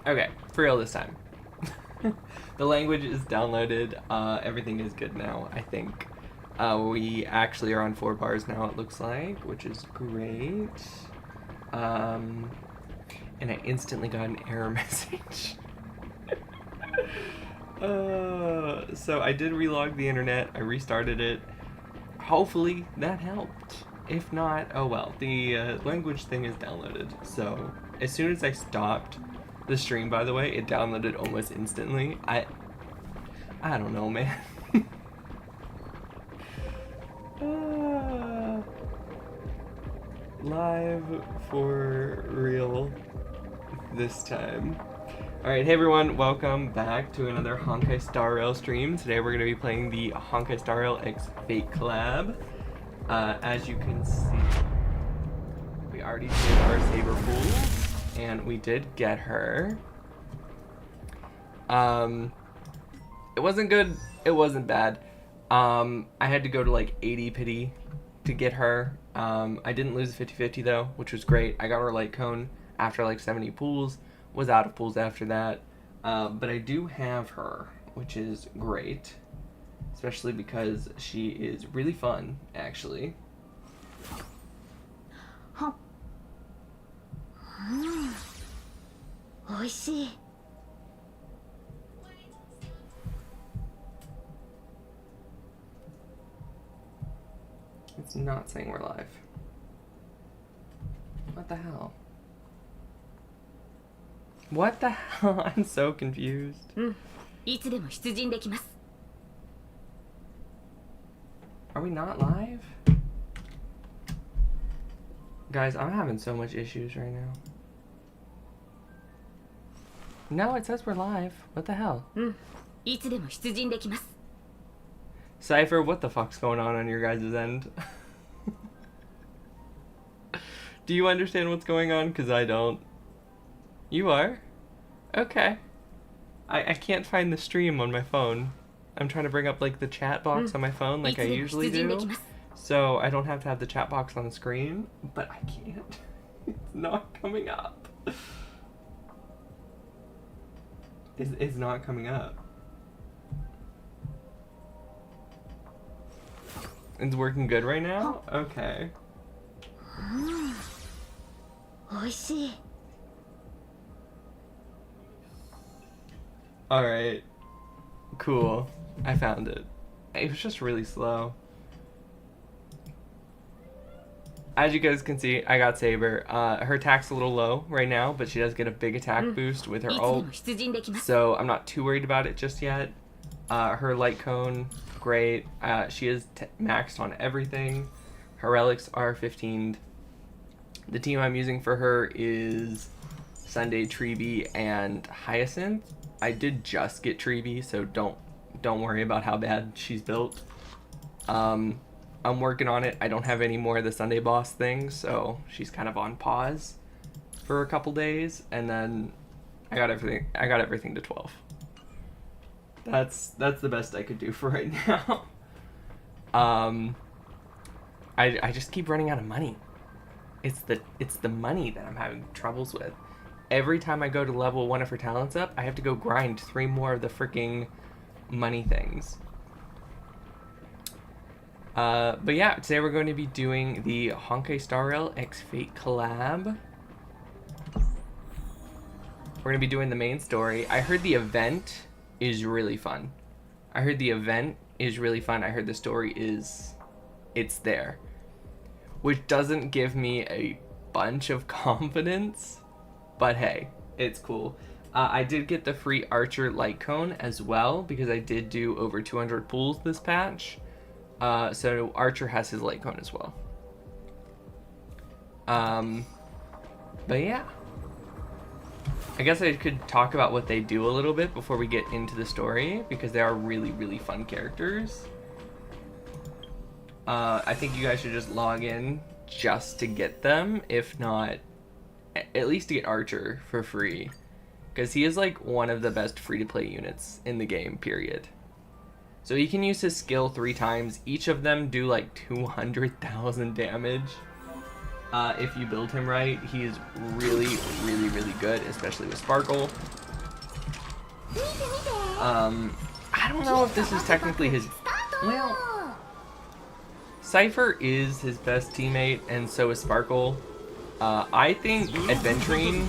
Okay, for real this time. The language is downloaded. Everything is good now, I think. We actually are on 4 bars now, it looks like, which is great. And I instantly got an error message. So I did relog the internet. I restarted it. Hopefully that helped. If not, oh well. The language thing is downloaded. So as soon as I stopped the stream, by the way, it downloaded almost instantly. I don't know, man. Live for real this time. Alright, hey everyone, welcome back to another Honkai StarRail stream. Today we're going to be playing the Honkai StarRail X Fate Collab. As you can see, we already did our Saber pool, and we did get her. It wasn't good, it wasn't bad. I had to go to like 80 pity to get her. I didn't lose the 50-50 though, which was great. I got her light cone after like 70 pools, was out of pools after that. But I do have her, which is great, especially because she is really fun, actually. Huh. Oishii. It's not saying we're live. What the hell? What the hell? I'm so confused. Are we not live? Guys, I'm having so much issues right now. No, it says we're live. What the hell? Cypher, what the fuck's going on your guys' end? Do you understand what's going on? Because I don't. You are? Okay. I can't find the stream on my phone. I'm trying to bring up like the chat box on my phone like I usually do. So I don't have to have the chat box on the screen, but I can't. It's not coming up. It's not coming up. It's working good right now? Okay. Oishii. Alright. Cool. I found it. It was just really slow. As you guys can see, I got Saber. Her attack's a little low right now, but she does get a big attack boost with her ult. So I'm not too worried about it just yet. Her light cone, great. She is maxed on everything. Her relics are 15'd. The team I'm using for her is Sunday, Treeby, and Hyacinth. I did just get Treeby, so don't worry about how bad she's built. I'm working on it. I don't have any more of the Sunday boss thing, so she's kind of on pause for a couple days, and then I got everything to 12. That's the best I could do for right now. I just keep running out of money. It's the money that I'm having troubles with. Every time I go to level 1 of her talents up, I have to go grind 3 more of the freaking money things. But yeah, today we're going to be doing the Honkai StarRail X Fate collab. We're going to be doing the main story. I heard the event is really fun. I heard the story it's there. Which doesn't give me a bunch of confidence, but hey, it's cool. I did get the free Archer light cone as well, because I did do over 200 pulls this patch. So Archer has his light cone as well. But yeah. I guess I could talk about what they do a little bit before we get into the story, because they are really, really fun characters. I think you guys should just log in just to get them, if not, at least to get Archer for free. Because he is like one of the best free-to-play units in the game, period. So he can use his skill 3 times. Each of them do like 200,000 damage. If you build him right, he's really, really, really good, especially with Sparkle. I don't know if this is technically his... Well, Cypher is his best teammate, and so is Sparkle. I think Adventuring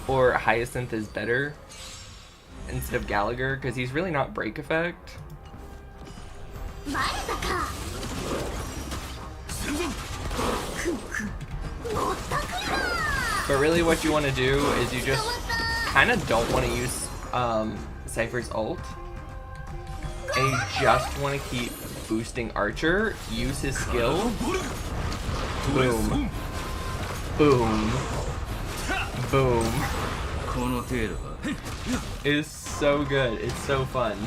or Hyacinth is better instead of Gallagher, because he's really not break effect. But really what you want to do is you just kind of don't want to use Cypher's ult. And you just want to keep boosting Archer, use his skill. Boom. Boom. Boom. It's so good. It's so fun.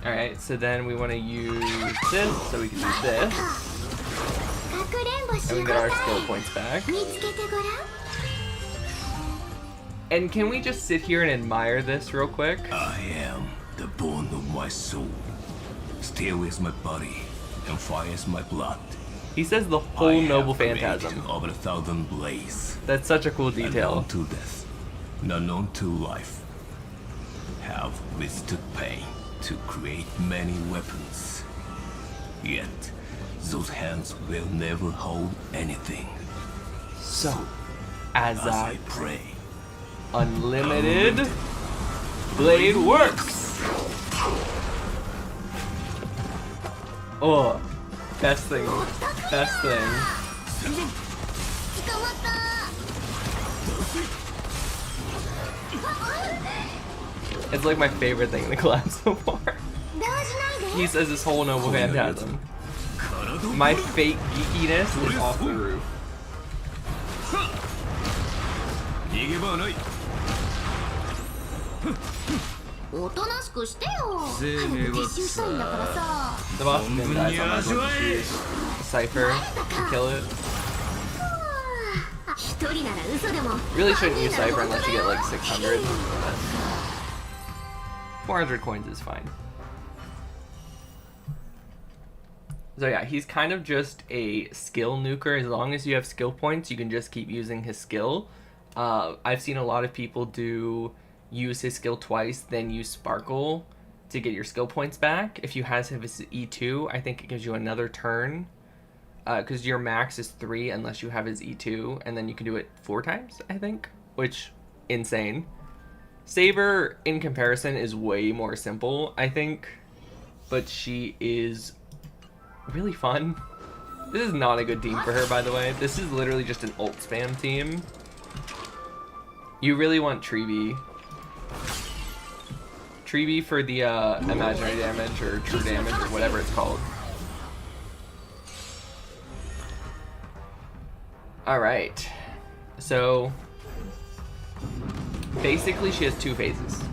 Alright, so then we want to use this, so we can do this. And we get our skill points back. And can we just sit here and admire this real quick? I am the bone of my soul. Steel is my body, and fire is my blood. He says the whole noble phantasm. Over 1,000 blades. That's such a cool detail. Unknown to death, unknown to life. Have withstood pain to create many weapons. Yet, those hands will never hold anything. So, as I pray, unlimited blade works. Oh, best thing, best thing. It's like my favorite thing in the collab so far. He says this whole noble phantasm. My fake geekiness is off the roof. The boss didn't die, so I'm not going to use Cypher to kill it. Really shouldn't use Cypher unless you get like 600. 400 coins is fine. So yeah, he's kind of just a skill nuker. As long as you have skill points, you can just keep using his skill. I've seen a lot of people use his skill twice, then use Sparkle to get your skill points back. If you have his E2, I think it gives you another turn. Because your max is 3 unless you have his E2, and then you can do it 4 times, I think. Which, insane. Saber, in comparison, is way more simple, I think. But she is really fun. This is not a good team for her, by the way. This is literally just an ult spam team. You really want Treeby. Treeby for the imaginary damage or true damage or whatever it's called. Alright. So basically she has 2 phases.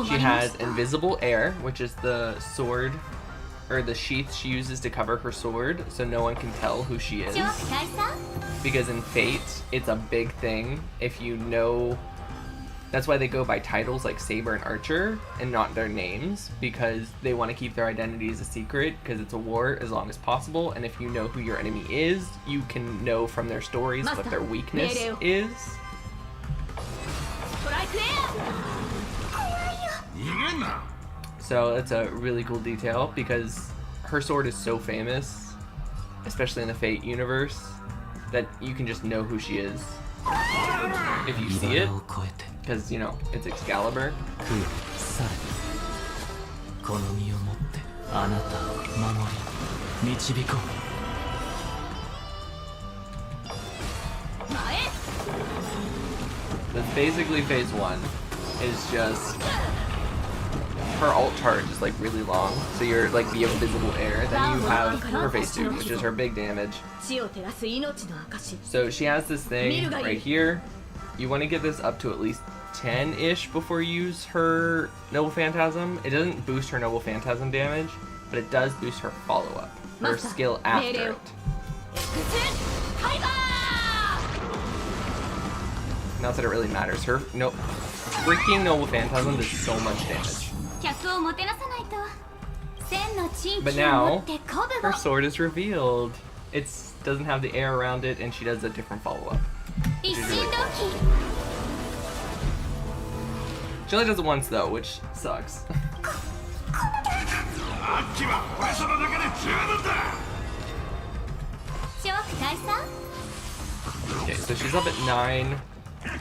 She has invisible air, which is the sword or the sheath she uses to cover her sword so no one can tell who she is. Because in Fate, it's a big thing if you know. That's why they go by titles like Saber and Archer and not their names, because they want to keep their identities a secret because it's a war as long as possible, and if you know who your enemy is, you can know from their stories what their weakness is. So that's a really cool detail because her sword is so famous, especially in the Fate universe, that you can just know who she is if you see it, because, you know, it's Excalibur. That's basically phase 1, is just her ult charge is like really long, so you're like the invisible air. Then you have her phase 2, which is her big damage. So she has this thing right here. You want to get this up to at least 10-ish before you use her Noble Phantasm. It doesn't boost her Noble Phantasm damage, but it does boost her follow-up, her skill after it. Not that it really matters. Her freaking Noble Phantasm does so much damage. But now, her sword is revealed. It doesn't have the air around it, and she does a different follow-up. Really cool. She only does it once, though, which sucks. Okay, so she's up at 9.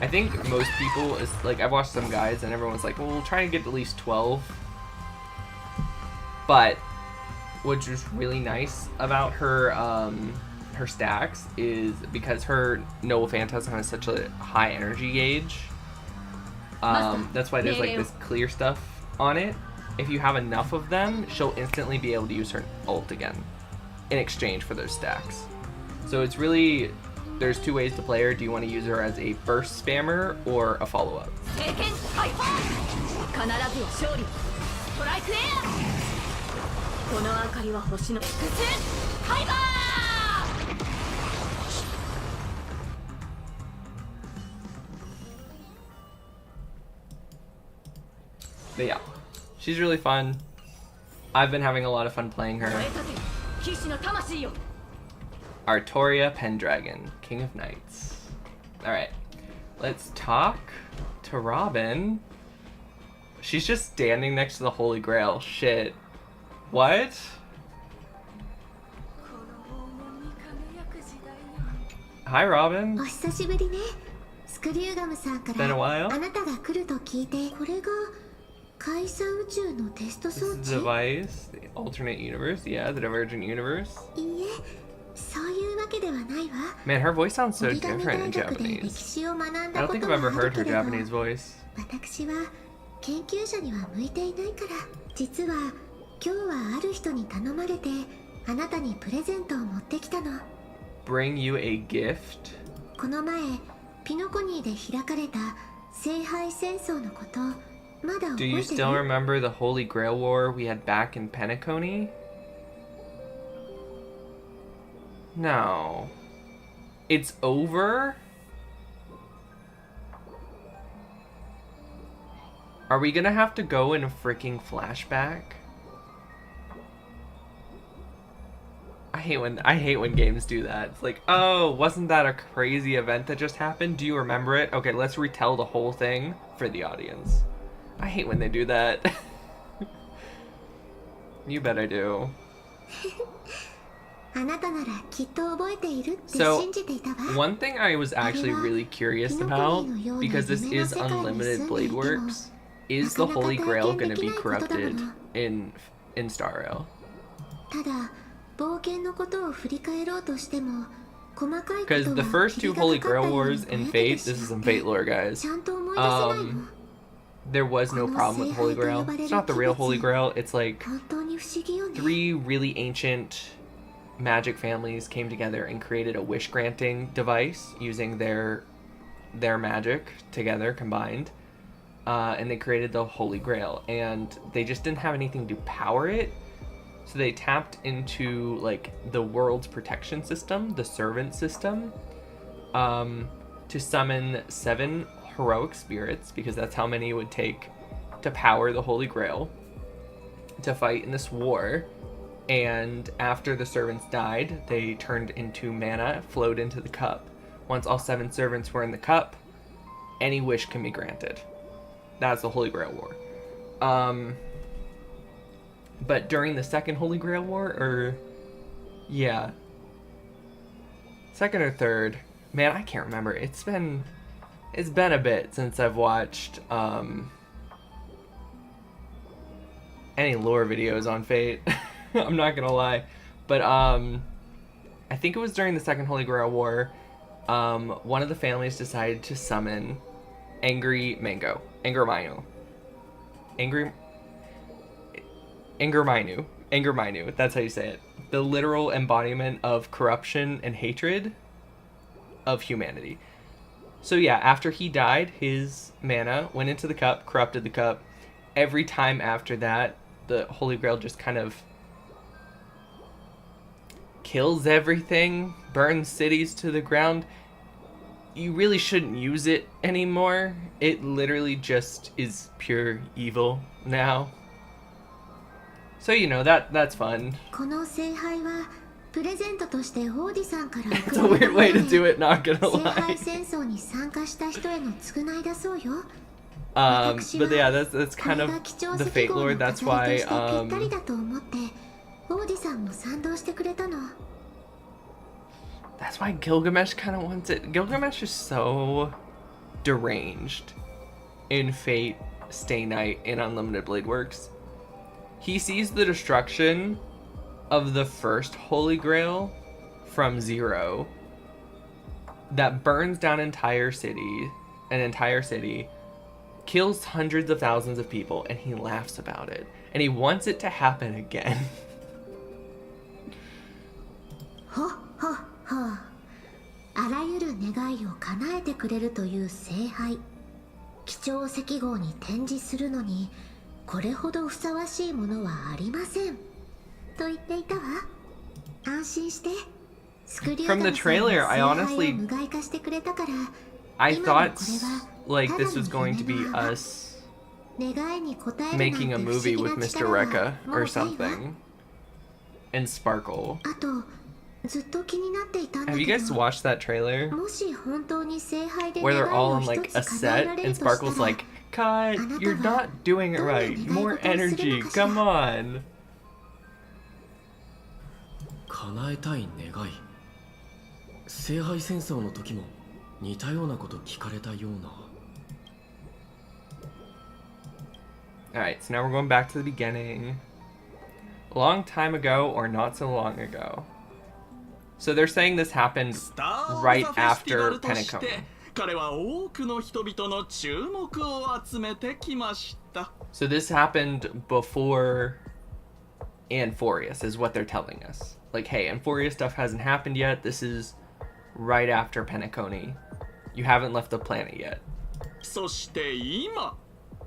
I think most people, like, I've watched some guides, and everyone's like, well, we'll try and get at least 12. But what's just really nice about her her stacks is because her Noble Phantasm has such a high energy gauge. That's why there's like this clear stuff on it. If you have enough of them, she'll instantly be able to use her ult again in exchange for those stacks. So it's really, there's two ways to play her. Do you want to use her as a burst spammer or a follow-up? But yeah, she's really fun. I've been having a lot of fun playing her. Artoria Pendragon, King of Knights. Alright, let's talk to Robin. She's just standing next to the Holy Grail. Shit. What? Hi, Robin. It's been a while. This is the device, the alternate universe, yeah, the divergent universe. Man, her voice sounds so different in Japanese. I don't think I've ever heard her Japanese voice. Bring you a gift? Do you still remember the Holy Grail War we had back in Penacony? No. It's over? Are we gonna have to go in a freaking flashback? I hate when games do that. It's like, oh, wasn't that a crazy event that just happened? Do you remember it? Okay, let's retell the whole thing for the audience. I hate when they do that. You bet I do. So, one thing I was actually really curious about, because this is Unlimited Blade Works, is the Holy Grail going to be corrupted in StarRail? Because the first two Holy Grail Wars in Fate, this is some Fate lore, guys, there was no problem with the Holy Grail. It's not the real Holy Grail, it's like 3 really ancient magic families came together and created a wish-granting device using their magic together, combined. And they created the Holy Grail, and they just didn't have anything to power it. So they tapped into like the world's protection system, the servant system, to summon 7 heroic spirits, because that's how many it would take to power the Holy Grail, to fight in this war. And after the servants died, they turned into mana, flowed into the cup. Once all 7 servants were in the cup, any wish can be granted. That's the Holy Grail War. But during the second Holy Grail War, or yeah, second or third, man, I can't remember. It's been a bit since I've watched any lore videos on Fate. I'm not gonna lie, but I think it was during the second Holy Grail War. One of the families decided to summon Angerminu. That's how you say it. The literal embodiment of corruption and hatred of humanity. So yeah, after he died, his mana went into the cup, corrupted the cup. Every time after that, the Holy Grail just kind of kills everything, burns cities to the ground. you really shouldn't use it anymore. It literally just is pure evil now. So you know, that's fun. It's a weird way to do it, not gonna lie. But yeah, that's kind of the Fate Lord. That's why that's why Gilgamesh kind of wants it. Gilgamesh is so deranged in Fate, Stay Night, and Unlimited Blade Works. He sees the destruction of the first Holy Grail from zero that burns down an entire city, kills hundreds of thousands of people, and he laughs about it. And he wants it to happen again. From the trailer, I honestly, I thought like this was going to be us making a movie with Mr. Rekka or something, and Sparkle. Have you guys watched that trailer? Where they're all in like a set and Sparkle's like, "Cut, you're not doing it right. More energy, come on." Alright, so now we're going back to the beginning. A long time ago or not so long ago. So they're saying this happened right after Penacony. So this happened before Amphorius is what they're telling us. Like, hey, Amphorius stuff hasn't happened yet. This is right after Penacony. You haven't left the planet yet.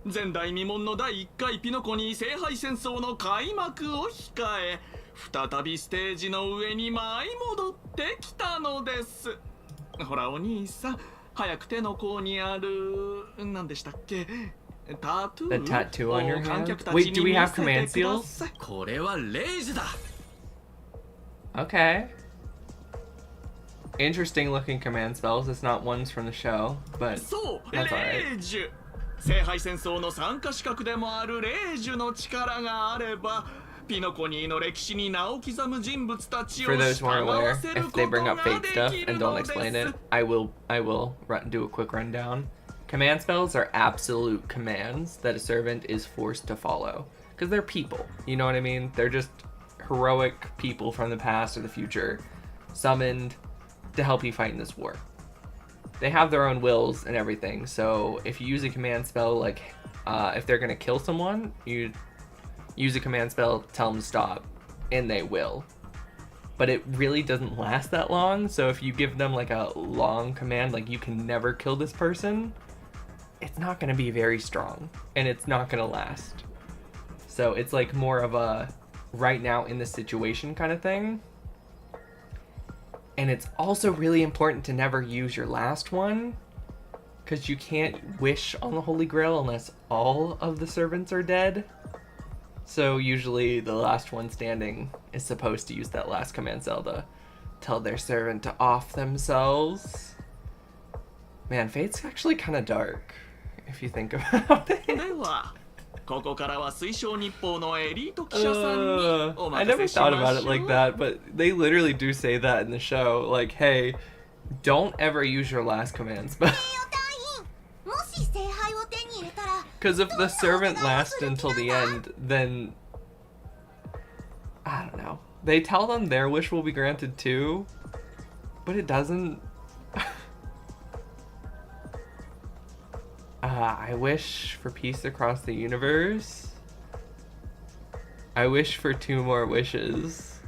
前代未聞の第1回ピノコニー聖杯戦争の開幕を控え、再びステージの上に舞い戻ってきたのです。ほらお兄さん、早く手の甲にある何でしたっけ？タトゥー The tattoo on your hand? Wait, do we have command seals? これはレイジだ。Okay. Interesting looking command spells. It's not ones from the show, but that's alright. 聖杯戦争の参加資格でもあるレイジュの力があれば、ピノコニーの歴史に名を刻む人物たちを For those who aren't 従わ aware, せる if こ they と bring が up Fate で stuff きる and don't ので explain す。 it, I will do a quick rundown. Command spells are absolute commands that a servant is forced to follow. Because they're people, you know what I mean? They're just heroic people from the past or the future, summoned to help you fight in this war. They have their own wills and everything, so if you use a command spell, like if they're gonna kill someone, you use a command spell, tell them to stop, and they will. But it really doesn't last that long, so if you give them like a long command, like you can never kill this person, it's not gonna be very strong, and it's not gonna last. So it's like more of a right now in the situation kind of thing. And it's also really important to never use your last one, because you can't wish on the Holy Grail unless all of the servants are dead. So usually the last one standing is supposed to use that last command spell to tell their servant to off themselves. Man, Fate's actually kind of dark, if you think about it. I never thought about it like that, but they literally do say that in the show. Like, hey, don't ever use your last command spell. Because if the servant lasts until the end, then I don't know. They tell them their wish will be granted too, but it doesn't. I wish for peace across the universe. I wish for 2 more wishes.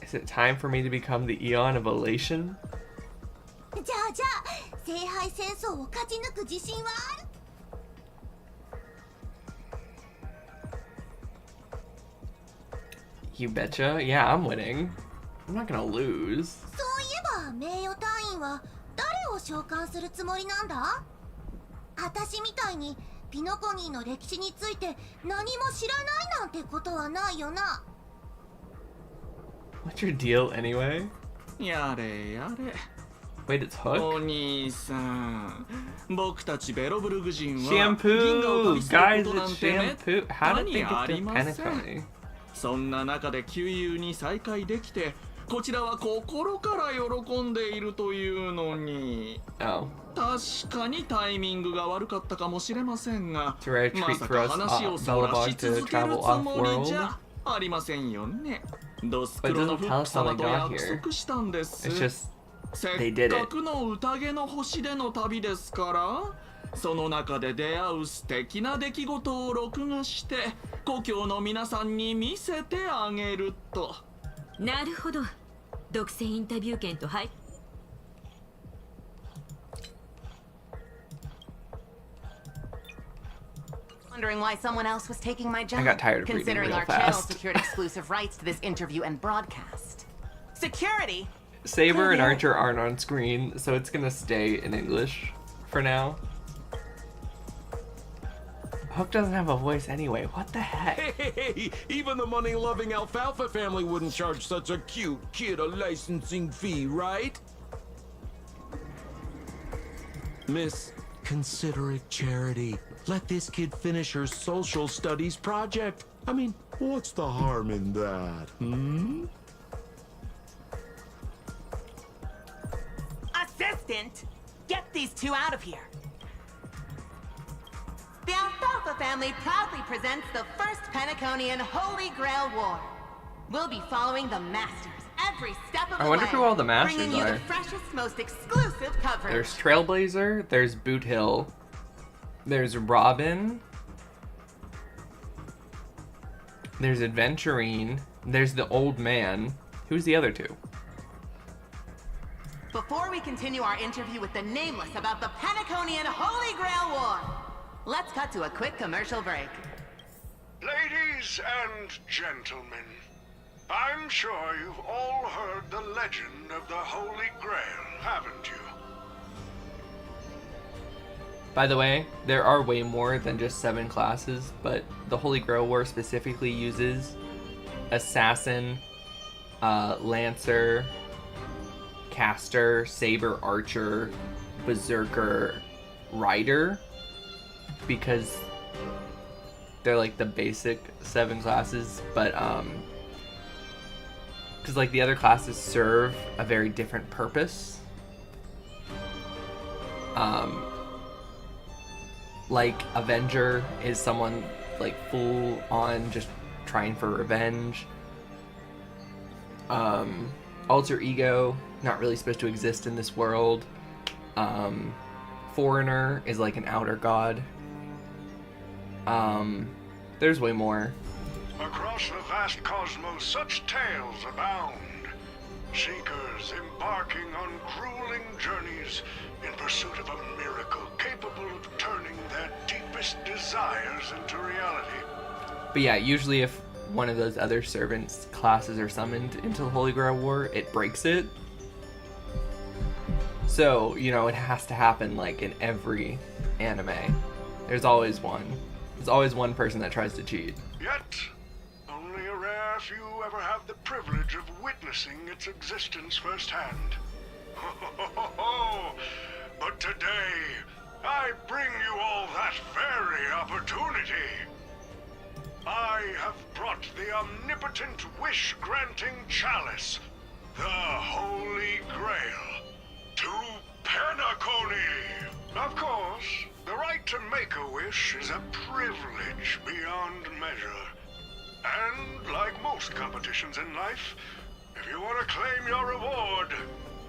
Is it time for me to become the Eon of Elation? You betcha. Yeah, I'm winning. I'm not gonna lose. そういえば名誉隊員は誰を召喚するつもりなんだ？私みたいにピノコニーの歴史について何も知らないなんてことはないよな。 What's your deal anyway? やれやれ。 Wait, it's Hook? お兄さん、僕たちベロブルグ人は Shampoo! 銀河を旅する Guys, ことなん it's てめっ Shampoo. How た did に they あ get り to ません。 Penacony? そんな中で旧友に再会できて、こちらは心から喜んでいるというのに。 Oh. 確かにタイミングが悪かったかもしれませんが、 It's a rare ま treat さ for か us, 話をそら Bellabog し to 続ける travel つもりじ off-world. ゃありませんよね。ドス But ク it ロの doesn't フ tell ック us how 様 they と got 約 here. 束したんです。 It's just せ they っ did it. かくの宴の星での旅ですから、その中で出会う素敵な出来事を録画して故郷の皆さんに見せてあげると。なるほど。独占インタビュー権とはい。Wondering why someone else was taking my job. I got tired of reading considering real our channel fast. secured exclusive rights to this interview and broadcast. Security? Saber and Archer aren't on screen, so it's gonna stay in English for now. Hook doesn't have a voice anyway. What the heck? Hey, even the money-loving Alfalfa family wouldn't charge such a cute kid a licensing fee, right? Miss, consider it charity. Let this kid finish her social studies project. I mean, what's the harm in that, hmm? Assistant! Get these two out of here. The Alfalfa family proudly presents the first Penaconian Holy Grail War. We'll be following the Masters every step of the way. I wonder who all the Masters bringing you are. the freshest, most exclusive coverage. There's Trailblazer, there's Boot Hill, there's Robin, there's Adventurine, there's the Old Man. Who's the other two? Before we continue our interview with the Nameless about the Penaconian Holy Grail War, let's cut to a quick commercial break. Ladies and gentlemen, I'm sure you've all heard the legend of the Holy Grail, haven't you? By the way, there are way more than just 7 classes, but the Holy Grail War specifically uses Assassin, Lancer, Caster, Saber, Archer, Berserker, Rider, because they're like the basic 7 classes, but because like the other classes serve a very different purpose. Like Avenger is someone like full on just trying for revenge. Alter Ego, not really supposed to exist in this world. Foreigner is like an outer god. There's way more. Across the vast cosmos, such tales abound. Seekers embarking on grueling journeys in pursuit of a miracle capable of turning their deepest desires into reality. But yeah, usually if one of those other servants classes are summoned into the Holy Grail War, it breaks it. So, you know, it has to happen like in every anime. There's always one. There's always one person that tries to cheat. Yet, only a rare few ever have the privilege of witnessing its existence firsthand. But today, I bring you all that very opportunity. I have brought the omnipotent wish-granting chalice, the Holy Grail, to Penacony. Of course, the right to make a wish is a privilege beyond measure. And like most competitions in life, if you want to claim your reward,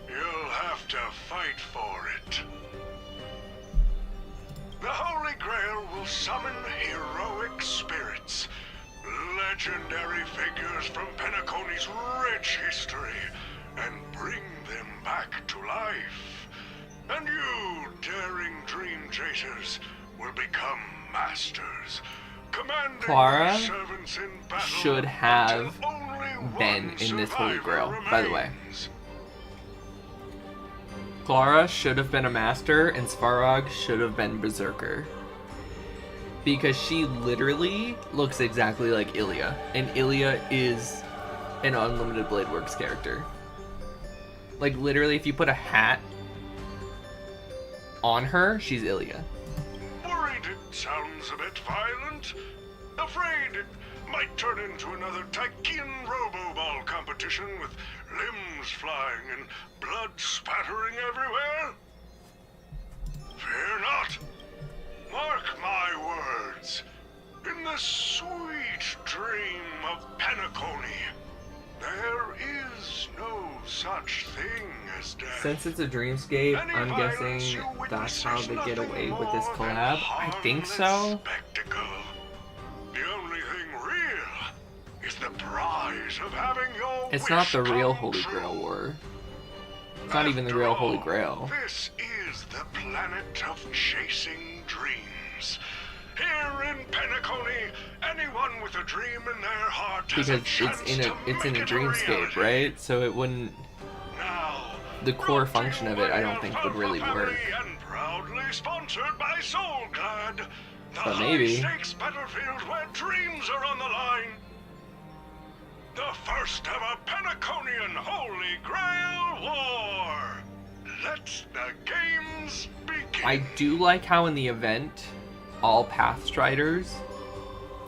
you'll have to fight for it. The Holy Grail will summon heroic spirits, legendary figures from Penacony's rich history, and bring them back to life. And you, daring dream chasers, will become masters, commanding Clara their servants in battle should have until only been one in this Holy Grail, survivor by the way. remains. Clara should have been a master, and Svarog should have been Berserker. Because she literally looks exactly like Ilya, and Ilya is an Unlimited Blade Works character. Like, literally, if you put a hat on her, she's Ilya. Worried it sounds a bit violent. Afraid it might turn into another Tykean Robo-Ball competition with limbs flying and blood spattering everywhere? Fear not. Mark my words. In the sweet dream of Penacony, there is no such thing as death. Since it's a dreamscape, I'm guessing that's how they get away with this collab. I think so. Spectacle. The only thing real is the prize of having your It's not the real come Holy true. Grail War. It's not even the real Holy Grail. This is the planet of chasing dreams. Here in Penacony, anyone with a dream in their heart has Because a chance it's in to a make it a dreamscape, reality. right? So it wouldn't. Now, The core brought to function you of it, by I don't think would really Alpha work. Family and proudly sponsored by SoulGlad, the But maybe. high-stakes battlefield where dreams are on the line. The first ever Penaconian Holy Grail War. Let the games begin. I do like how in the event, all Pathstriders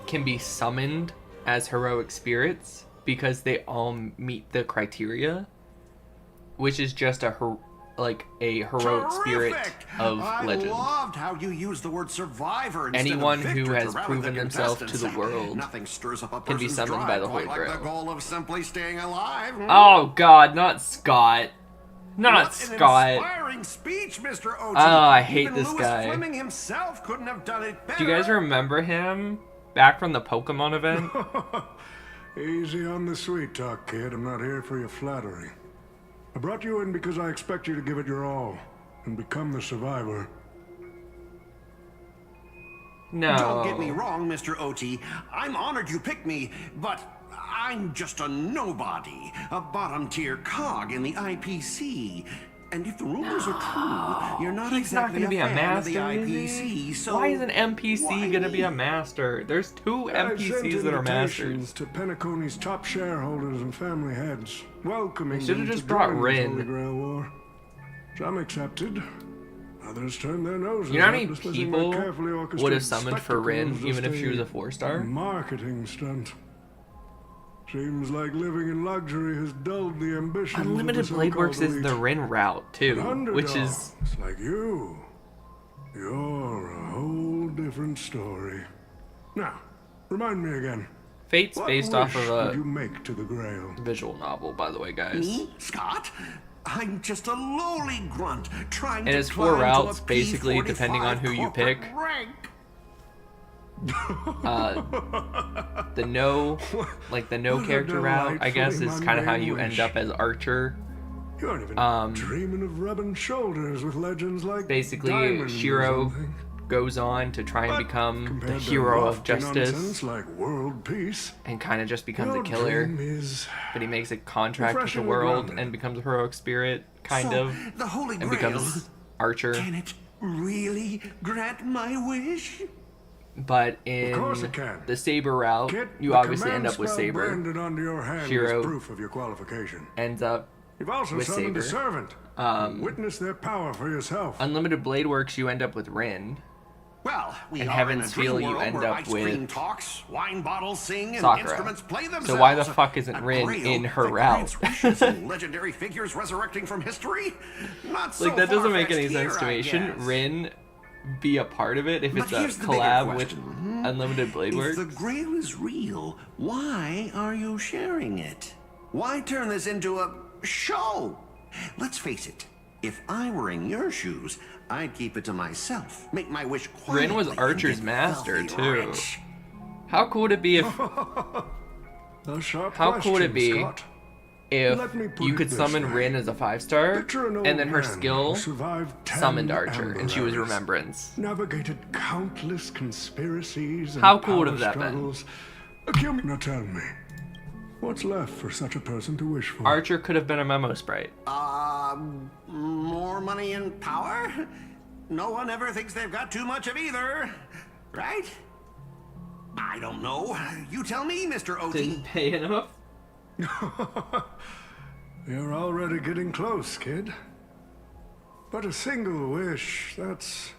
can be summoned as heroic spirits because they all meet the criteria, which is just a heroic spirit of legend. I loved how you used the word survivor instead Anyone of who victor has to rally proven the themselves to contestants. the world Nothing stirs up a can be person's summoned by drive the quite Holy like Grail. the goal of simply staying alive. Oh God, not Scott. Not What Scott. an inspiring speech, Mr. OG. Oh, I hate Even this Louis guy. Fleming himself couldn't have done it better. Do you guys remember him back from the Pokemon event? Easy on the sweet talk, kid. I'm not here for your flattery. I brought you in because I expect you to give it your all and become the survivor. No. Don't get me wrong, Mr. OT. I'm honored you picked me, but I'm just a nobody, a bottom-tier cog in the IPC. And if the rumors are true, you're not He's not exactly going to be a fan of master, the is IPC, he? so Why is an NPC why going to be a me? master? There's two I've sent NPCs that are invitations masters. to Penacony's top shareholders and family heads, welcoming They should've them just to brought join the Rin. Holy Grail War. Some accepted. Others turned their noses You know how up, many dismissing my people carefully would have orchestrated summoned for Rin, spectacle as even if just she was a 4-star? marketing stunt. Seems like living in luxury has dulled the ambition. Unlimited Blade Works is the Rin route, too, which is... like you. You're a whole different story. Now, remind me again. Fate's What based wish off of would you a make to the Grail? visual novel, by the way, guys. Me, Scott? I'm just a lowly grunt trying And to it's 4 climb routes, to a basically, P45 depending on who you corporate pick. rank. The no character route, I guess, is kind of how you end up as Archer. You aren't even dreaming of rubbing shoulders with legends like Basically, Diamond or Shiro something. goes on to try and become the Compared to hero of lofty justice nonsense like world peace, and kind of just becomes a your killer. dream is But he makes a contract with the refreshingly world grounded. and becomes a heroic spirit, kind So, of, the Holy and Grail. becomes Archer. Can it really grant my wish? But Of course in it can. the Saber route, Kit, you the obviously command end up with spell Saber. branded onto your hand Shiro is proof of your qualification. Ends up You've also with summoned a Saber. servant. Witness their power for yourself. Unlimited Blade Works, you end up with Rin. Well, we In are Heaven's in a dream Feel, you world end where up ice cream with talks, wine bottles sing, and Sakura. instruments play themselves. So why the fuck isn't A Rin Grail in her that grants route? wishes and legendary figures resurrecting from history? Not so Like, that doesn't make any far-fetched sense to here, me. I Shouldn't guess. Rin be a part of it if But it's a here's the bigger collab with question. Unlimited Blade If Works? the Grail is real, why are you sharing it? Why turn this into a show? Let's face it. If I were in your shoes, I'd keep it to myself. Make my wish quietly. Rin was and Archer's get master, filthy too. rich. How cool would it be if A sharp How cool would it question, be Scott. if Let me put you it could this summon way. Rin as a 5-star, Picture an old and then her man skill who survived 10 summoned Archer, Amber and she was Hours, Remembrance? Navigated countless conspiracies and How cool would power have that been? struggles. Now tell me, What's left for such a person to wish for? Archer could have been a memo sprite. More money and power? No one ever thinks they've got too much of either, right? I don't know. You tell me, Mr. OT. Didn't pay enough? You're already getting close, kid. But a single wish, that's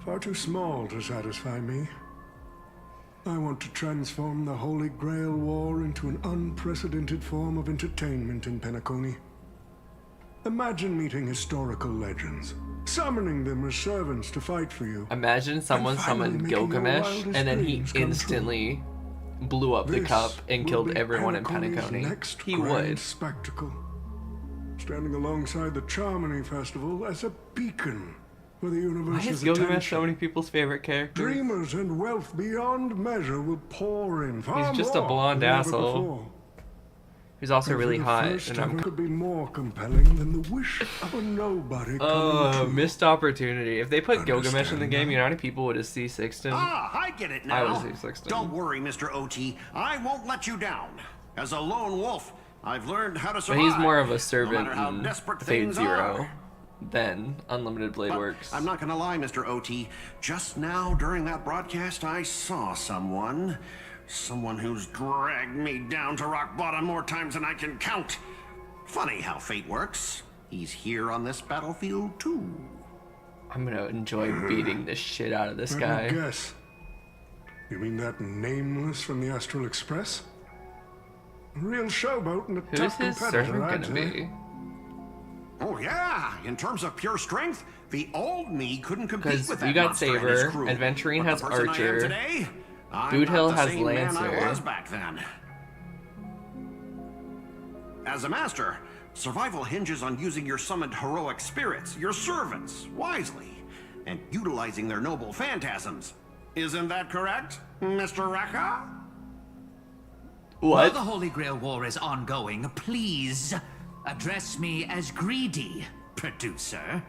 far too small to satisfy me. I want to transform the Holy Grail War into an unprecedented form of entertainment in Penacony. Imagine meeting historical legends, summoning them as servants to fight for you. Imagine someone summoned Gilgamesh and then he instantly blew up the cup and killed everyone in Penacony. He would. Spectacle. Standing alongside the Charmony Festival as a beacon for the universe's Why is Gilgamesh attention. so many people's favorite characters? Dreamers and wealth beyond measure will pour in. Far He's just a more blonde than ever asshole. before. He's also And really for the hot. first And time, I'm it could be more compelling than the wish of a nobody coming true. missed opportunity. If they put Gilgamesh in the Understand game, that? you know how many people would have see Sixten? I get it now. I would see Sixten. Don't worry, Mr. OT. I won't let you down. As a lone wolf, I've learned how to survive. But he's more of a no servant matter how in desperate Fate things Zero are. than Unlimited Blade But Works. I'm not gonna lie, Mr. OT. Just now, during that broadcast, I saw someone who's dragged me down to rock bottom more times than I can count. Funny how fate works. He's here on this battlefield, too. I'm gonna enjoy beating the shit out of this Let guy. me guess. You mean that nameless from the Astral Express? A real showboat and a Who's tough his competitor, servant I'd gonna say. be? Oh yeah, in terms of pure strength, the old me couldn't compete Because with that you got monster and his Saber, crew. Adventurine But has the person I am Archer, today, I'm Boot not Hill the has same man I Lancer. was back then. As a master, survival hinges on using your summoned heroic spirits, your servants, wisely, and utilizing their noble phantasms. Isn't that correct, Mr. Raka? While What? the Holy Grail War is ongoing, please address me as greedy, producer.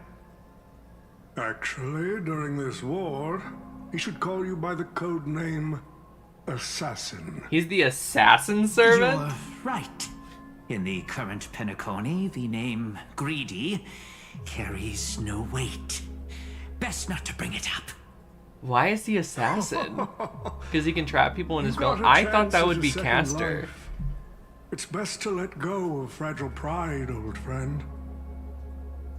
Actually, during this war, he should call you by the code name Assassin. He's the assassin servant? You're right. In the current Penacony, the name Greedy carries no weight. Best not to bring it up. Why is he assassin? Because he can trap people in his You got belt. a I thought chance that as would a be second Caster. life. It's best to let go of fragile pride, old friend.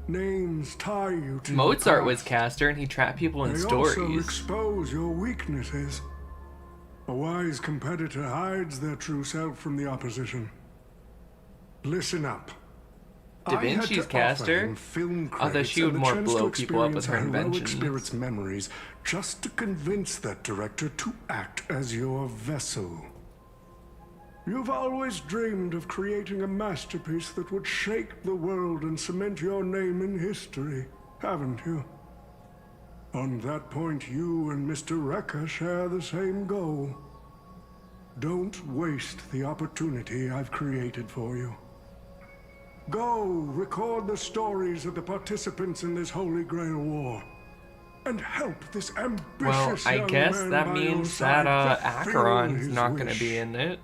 Names tie you to Mozart your was past. Caster and he trapped people in They also stories. expose your weaknesses. A wise competitor hides their true self from the opposition. Listen up. Da I had Vinci's to offer Caster? him film I thought credits she would and the more chance blow to people up with her experience a heroic inventions. spirit's memories, just to convince that director to act as your vessel. You've always dreamed of creating a masterpiece that would shake the world and cement your name in history, haven't you? On that point, you and Mr. Rekka share the same goal. Don't waste the opportunity I've created for you. Go, record the stories of the participants in this Holy Grail War. And help this ambitious Well, I young guess man that by your means side that fulfill Acheron's his not going to wish. be in it.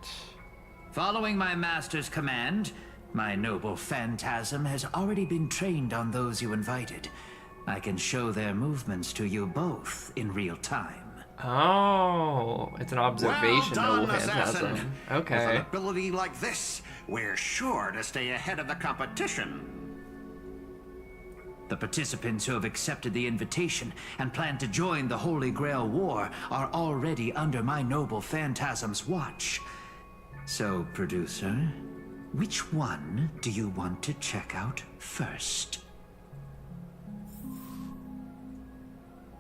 Following my master's command, my noble phantasm has already been trained on those you invited. I can show their movements to you both in real time. Oh, it's an observation Well done, noble assassin. phantasm. With an Okay. ability like this, we're sure to stay ahead of the competition. The participants who have accepted the invitation and plan to join the Holy Grail War are already under my noble phantasm's watch. So, producer, which one do you want to check out first?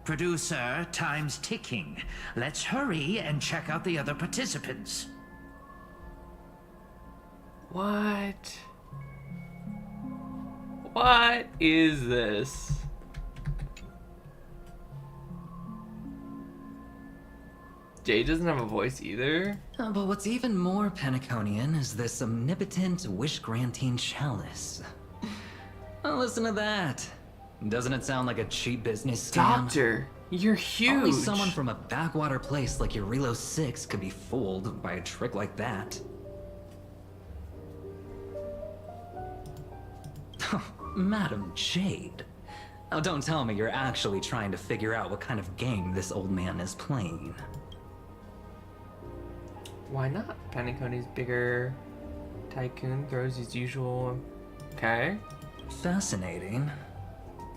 Producer, time's ticking. Let's hurry and check out the other participants. What? What is this? Jade doesn't have a voice either? But what's even more Penaconian is this omnipotent wish-granting chalice. Oh, listen to that. Doesn't it sound like a cheap business scam? Doctor, you're huge. Only someone from a backwater place like Eurilo 6 could be fooled by a trick like that. Madam Jade. Oh, don't tell me you're actually trying to figure out what kind of game this old man is playing. Why not? Penacony's bigger tycoon throws his usual... Okay. Fascinating.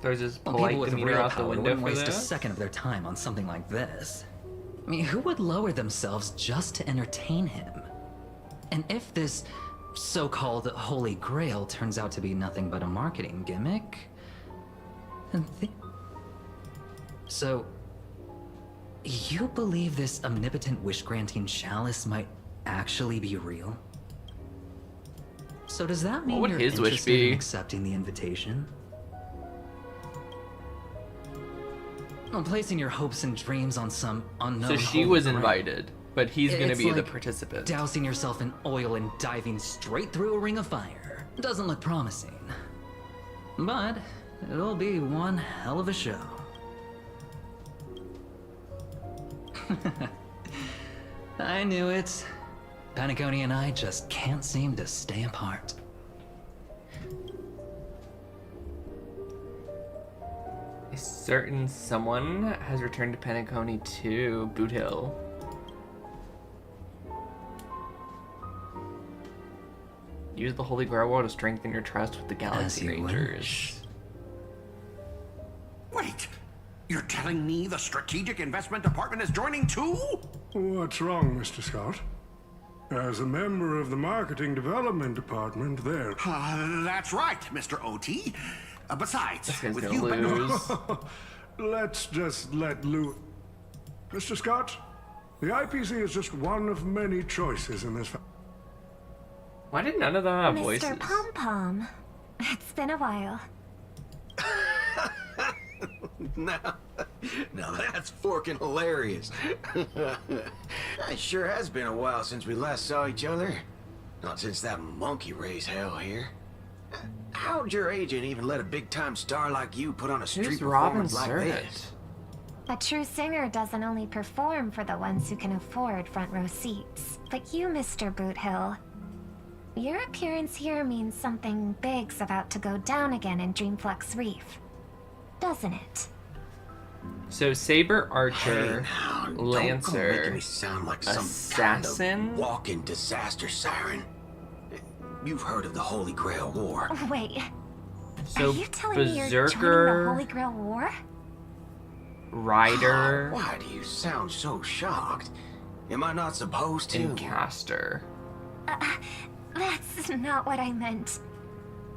Throws his Well, polite people with demeanor real out the power window wouldn't for waste a this. second of their time on something like this. I mean, who would lower themselves just to entertain him? And if this so-called Holy Grail turns out to be nothing but a marketing gimmick, then so, you believe this omnipotent wish-granting chalice might actually be real? So does that mean What would you're his wish interested be? in accepting the invitation? Well, placing your hopes and dreams on some unknown. So she holy was grail. invited, but he's gonna It's be the like participant. Dousing yourself in oil and diving straight through a ring of fire. Doesn't look promising. But it'll be one hell of a show. I knew it. Penacony and I just can't seem to stay apart. A certain someone has returned to Penacony to Boot Hill. Use the Holy Grail to strengthen your trust with the Galaxy Rangers. Wait, you're telling me the Strategic Investment Department is joining too? What's wrong, Mr. Scott? As a member of the Marketing Development Department, there. That's right, Mr. OT. Besides, guy's with gonna you... lose. Let's just let Lou... Mr. Scott, the IPC is just one of many choices in this... Why did none of them have Mr. voices? Pom-Pom, it's been a while. Now that's forking hilarious. It sure has been a while since we last saw each other. Not since that monkey raised hell here. How'd your agent even let a big-time star like you put on a street Who's Robin performance like Surratt? this? A true singer doesn't only perform for the ones who can afford front row seats. But you, Mr. Boothill, your appearance here means something big's about to go down again in Dreamflux Reef. Doesn't it? So Saber Archer, Hey, now, don't go Lancer, making me sound like some Assassin? kind of walking disaster siren. You've heard of the Holy Grail War. Wait, so are you telling me you're joining the Berserker, Holy Grail War? Rider, Why do you sound so shocked? Am I not supposed to? and Caster. That's not what I meant.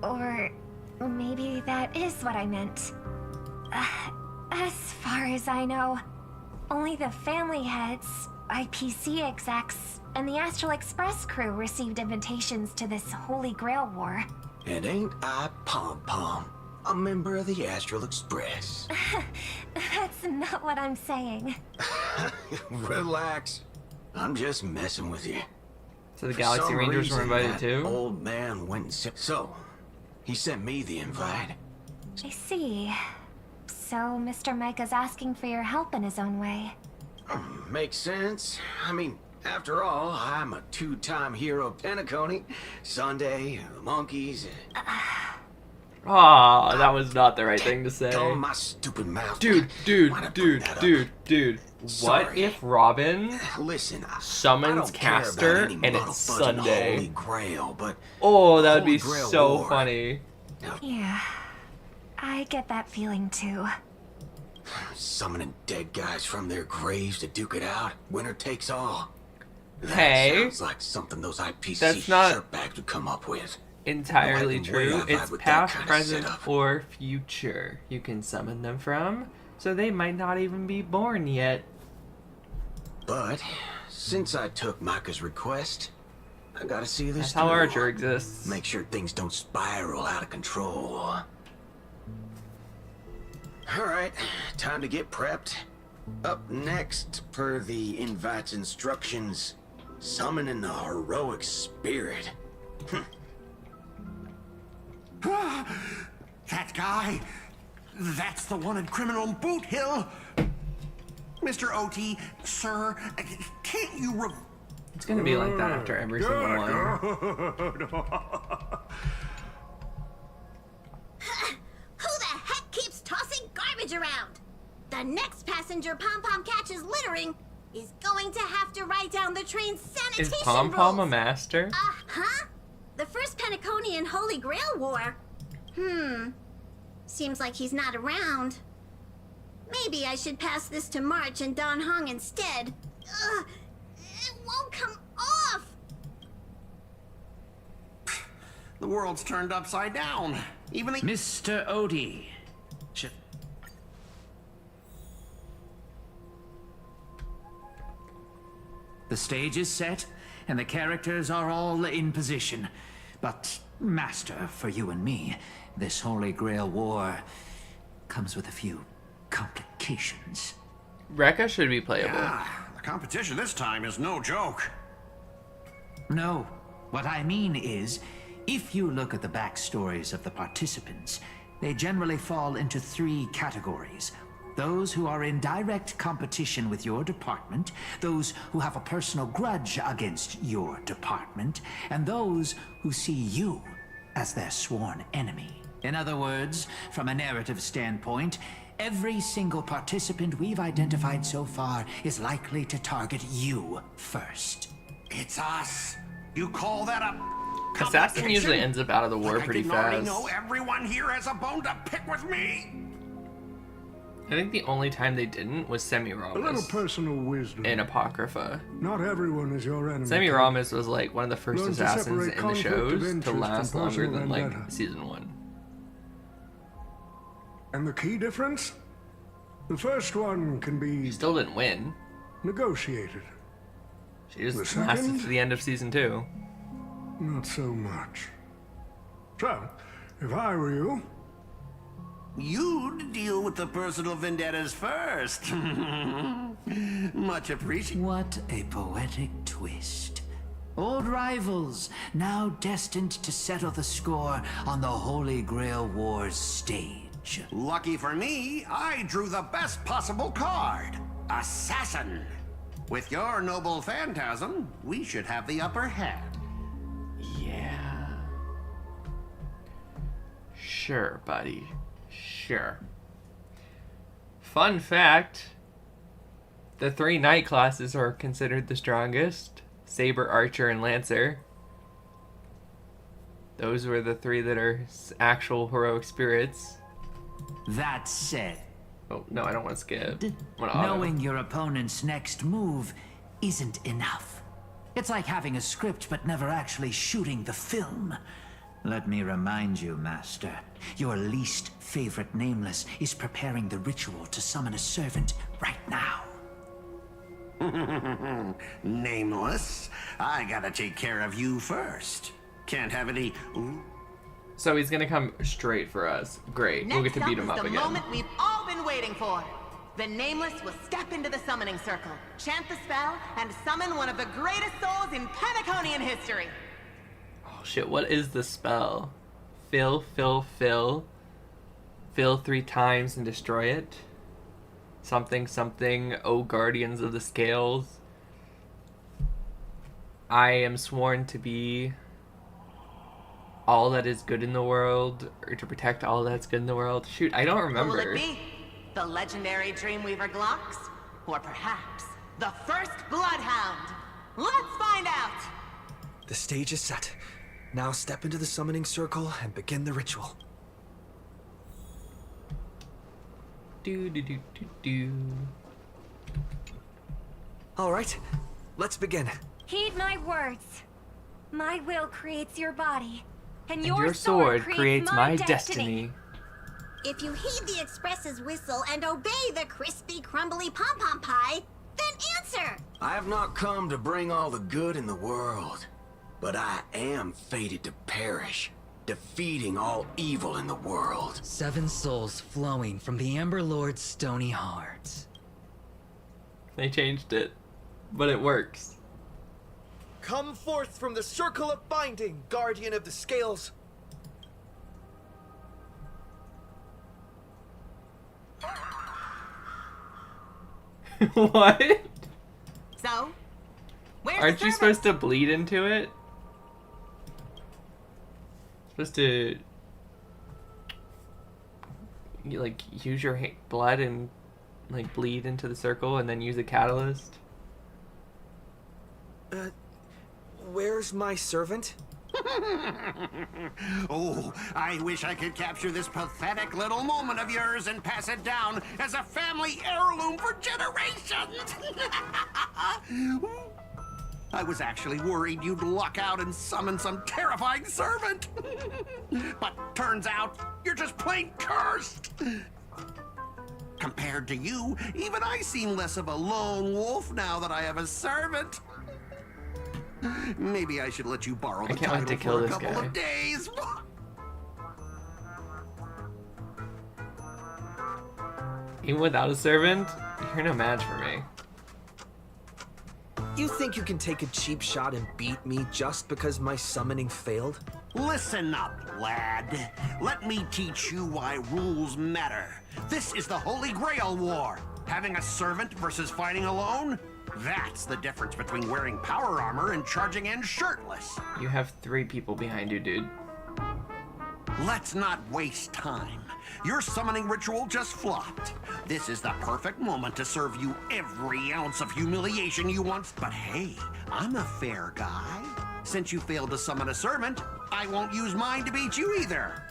Or maybe that is what I meant. As far as I know, only the family heads, IPC execs, and the Astral Express crew received invitations to this Holy Grail War. And ain't I Pom-Pom, a member of the Astral Express? That's not what I'm saying. Relax. I'm just messing with you. So the For Galaxy some Rangers were reason, invited that too? Old man went and so he sent me the invite. I see. So Mr. Micah's asking for your help in his own way. Makes sense. I mean, after all, I'm a two-time hero of Penacony, Sunday, the monkeys. Aw, that was not the right thing to say. Calm my stupid mouth. Dude. Why'd I bring that up? What Sorry. if Robin Listen, I summons don't care about Caster any and it's motherfucking Sunday? Holy Grail, but Oh, that would be Holy Grail so War. funny. Yeah, I get that feeling too. Summoning dead guys from their graves to duke it out. Winner takes all. That Hey, sounds like something those IPC that's not shirtbags would come up with. entirely No, I true. wouldn't worry It's with that past, kind of present, setup. or future you can summon them from, so they might not even be born yet. But since I took Micah's request, I gotta see this That's how through. Archer exists. Make sure things don't spiral out of control. Alright, time to get prepped. Up next, per the invite's instructions, summoning the heroic spirit. That guy, that's the one in Criminal Boot Hill. Mr. OT, sir, can't you It's gonna be like that after every single one. garbage around. The next passenger Pom Pom catches littering is going to have to write down the train's sanitation Is Pom Pom a rules. master? Huh? The first Penaconian Holy Grail War? Seems like he's not around. Maybe I should pass this to March and Don Hong instead. Ugh, it won't come off. The world's turned upside down. Even the... Mr. Odie. The stage is set, and the characters are all in position. But, Master, for you and me, this Holy Grail War comes with a few complications. Rekka should be playable. Yeah, the competition this time is no joke. No, what I mean is, if you look at the backstories of the participants, they generally fall into 3 categories. Those who are in direct competition with your department, those who have a personal grudge against your department, and those who see you as their sworn enemy. In other words, from a narrative standpoint, every single participant we've identified so far is likely to target you first. It's us. You call that a... Assassin usually ends up out of the war pretty fast. I didn't already know everyone here has a bone to pick with me. I think the only time they didn't was A little Semiramis personal wisdom. in Apocrypha. Not everyone is your enemy. Semiramis was like one of the first Learn to assassins separate in the conflict of shows to interest last from longer personal than like vendetta. season 1. And the key difference? The first one can be Still didn't win. negotiated. She just The lasted second? to the end of season 2. Not so much. So, if I were you, You'd deal with the personal vendettas first. Much appreciated. What a poetic twist. Old rivals, now destined to settle the score on the Holy Grail War's stage. Lucky for me, I drew the best possible card. Assassin. With your noble phantasm, we should have the upper hand. Yeah. Sure, buddy. Sure. Fun fact. The 3 knight classes are considered the strongest. Saber, Archer, and Lancer. Those were the 3 that are actual heroic spirits. That said, Oh, no, I don't want to skip. I want to auto. knowing your opponent's next move isn't enough. It's like having a script but never actually shooting the film. Let me remind you, Master, your least favorite Nameless is preparing the ritual to summon a servant right now. Nameless, I gotta take care of you first. Can't have any... So he's gonna come straight for us. Great. We'll get to beat him up the again. moment we've all been waiting for. The Nameless will step into the summoning circle, chant the spell, and summon one of the greatest souls in Penaconian history. Oh shit, what is the spell? Fill, fill, fill. Fill 3 times and destroy it. Something, something. Oh, guardians of the scales. I am sworn to be all that is good in the world, or to protect all that's good in the world. Shoot, I don't remember. Who will it be? The legendary Dreamweaver Glocks? Or perhaps the first Bloodhound? Let's find out! The stage is set. Now step into the summoning circle and begin the ritual. Do do do do do. All right, let's begin. Heed my words. My will creates your body, and And your your sword creates creates my my destiny. destiny. If you heed the express's whistle and obey the crispy, crumbly pom-pom pie, then answer! I have not come to bring all the good in the world, but I am fated to perish, defeating all evil in the world. 7 souls flowing from the Amber Lord's stony heart. They changed it, but it works. Come forth from the circle of binding, guardian of the scales. What? So, where's Aren't the you servant? supposed to bleed into it? Supposed to... you like use your blood and like bleed into the circle and then use a catalyst? Where's my servant? Oh, I wish I could capture this pathetic little moment of yours and pass it down as a family heirloom for generations. I was actually worried you'd luck out and summon some terrifying servant. But turns out you're just plain cursed. Compared to you, even I seem less of a lone wolf now that I have a servant. Maybe I should let you borrow the title for a couple of days. Even without a servant, you're no match for me. You think you can take a cheap shot and beat me just because my summoning failed? Listen up, lad. Let me teach you why rules matter. This is the Holy Grail War. Having a servant versus fighting alone? That's the difference between wearing power armor and charging in shirtless. You have 3 people behind you, dude. Let's not waste time. Your summoning ritual just flopped. This is the perfect moment to serve you every ounce of humiliation you want. But hey, I'm a fair guy. Since you failed to summon a servant, I won't use mine to beat you either.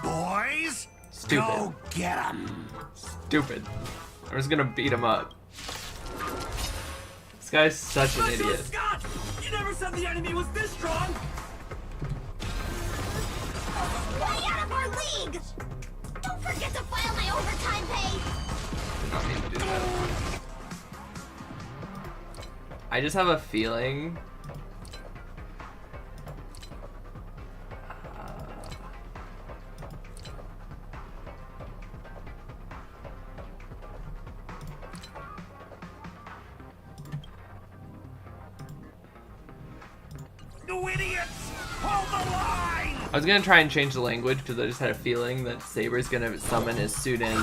Boys, Stupid. Go get him. Stupid. I'm just gonna beat him up. This guy's such an idiot. Scott! You never said the enemy was this strong! Way out of our league! Don't forget to file my overtime pay! Did not mean to do that. I just have a feeling. You idiots! Hold the line! I was gonna try and change the language because I just had a feeling that Saber's gonna summon as soon as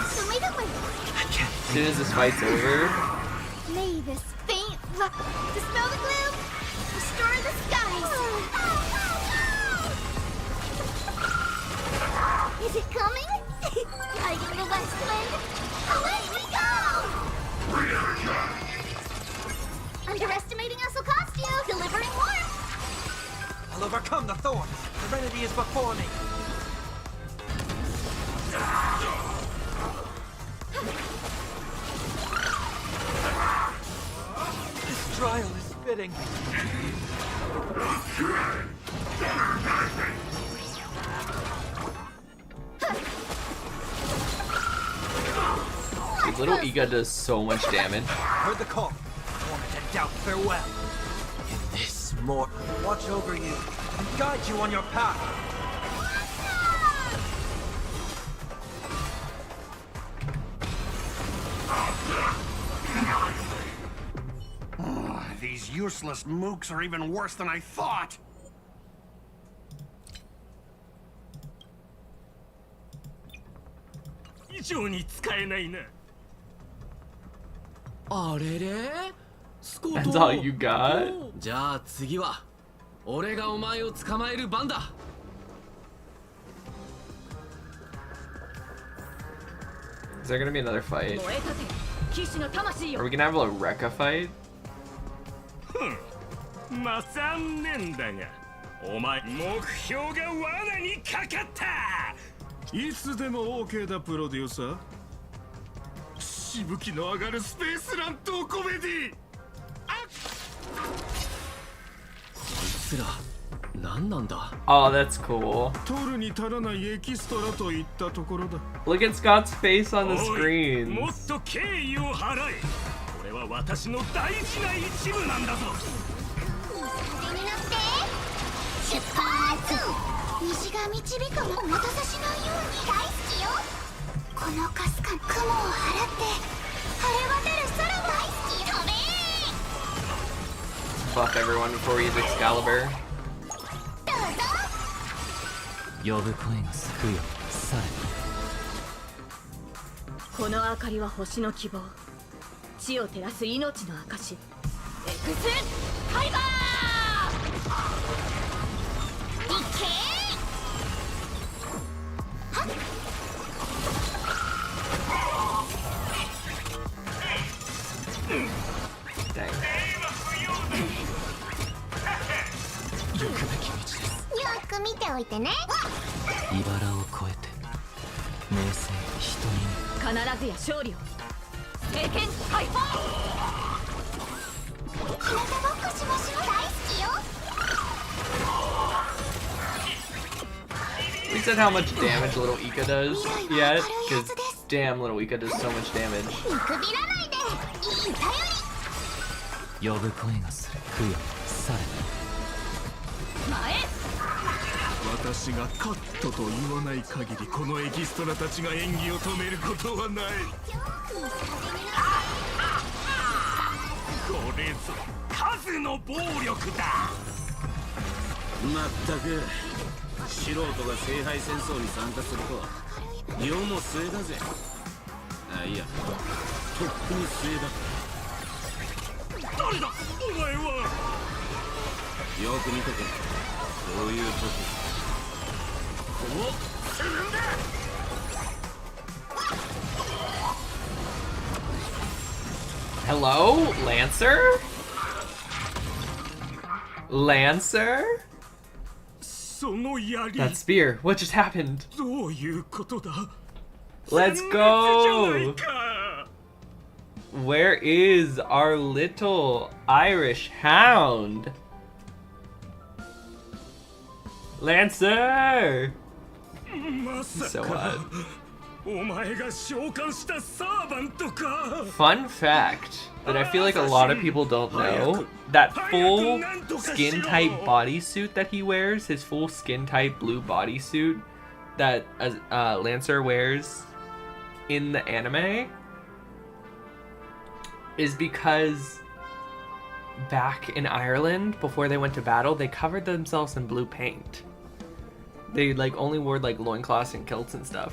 this fight's over. May this faint dispel the gloom, restore the skies. Is it coming? Guiding the west wind, away we go! Underestimating us will cost you. Delivering warmth. I'll overcome the thorns. Serenity is before me. This trial is fitting. Little Iga does so much damage. Heard the call. Moment and doubt farewell. In this mortal, watch over you and guide you on your path. Oh, these useless mooks are even worse than I thought. That's all you got? じゃあ次は俺がお前を捕まえる番だ。Is there gonna be another fight? Are we gonna have a Rekka fight? まあ残念だが、お前目標が罠にかかった。いつでも OK だプロデューサー。しぶきの上がるスペースラントコメディ。こいつら何なんだ。 Oh, that's cool. 取るに足らないエキストラといったところだ。 Look at Scott's face on the screen. もっと敬意を払え。これは私の大事な一部なんだぞ。出発！虹が導くもお待たせしないように大好きよ。このかすかに雲を払って晴れ渡る空大好き。飛べー！ Buff everyone before we use Excalibur. 呼ぶ声が救うよ、され。この明かりは星の希望。地を照らす命の証。エクスカリバー！ Dang. よく見ておいてね。茨を越えて名声人に必ずや勝利を。聖剣ハイパー。日向ぼっこしましょう。大好きよ。 We said how much damage little Ika does yet? Because damn, little Ika does so much damage. 見くびらないで。いい頼り。呼ぶ声がする。供養され前。私がカットと言わない限りこのエキストラたちが演技を止めることはない。これぞ数の暴力だ。まったく素人が聖杯戦争に参加するとは世も末だぜ。あ、いや、とっくに末だ。誰だお前は。よく見てて、こういう時おっ、するんだ。 Hello, Lancer? Lancer? That spear. What just happened? Let's go! Where is our little Irish hound? Lancer! So odd. Fun fact that I feel like a lot of people don't know, that full skin type bodysuit that he wears, his full skin type blue bodysuit that Lancer wears in the anime, is because back in Ireland, before they went to battle, they covered themselves in blue paint. They like only wore like loincloths and kilts and stuff.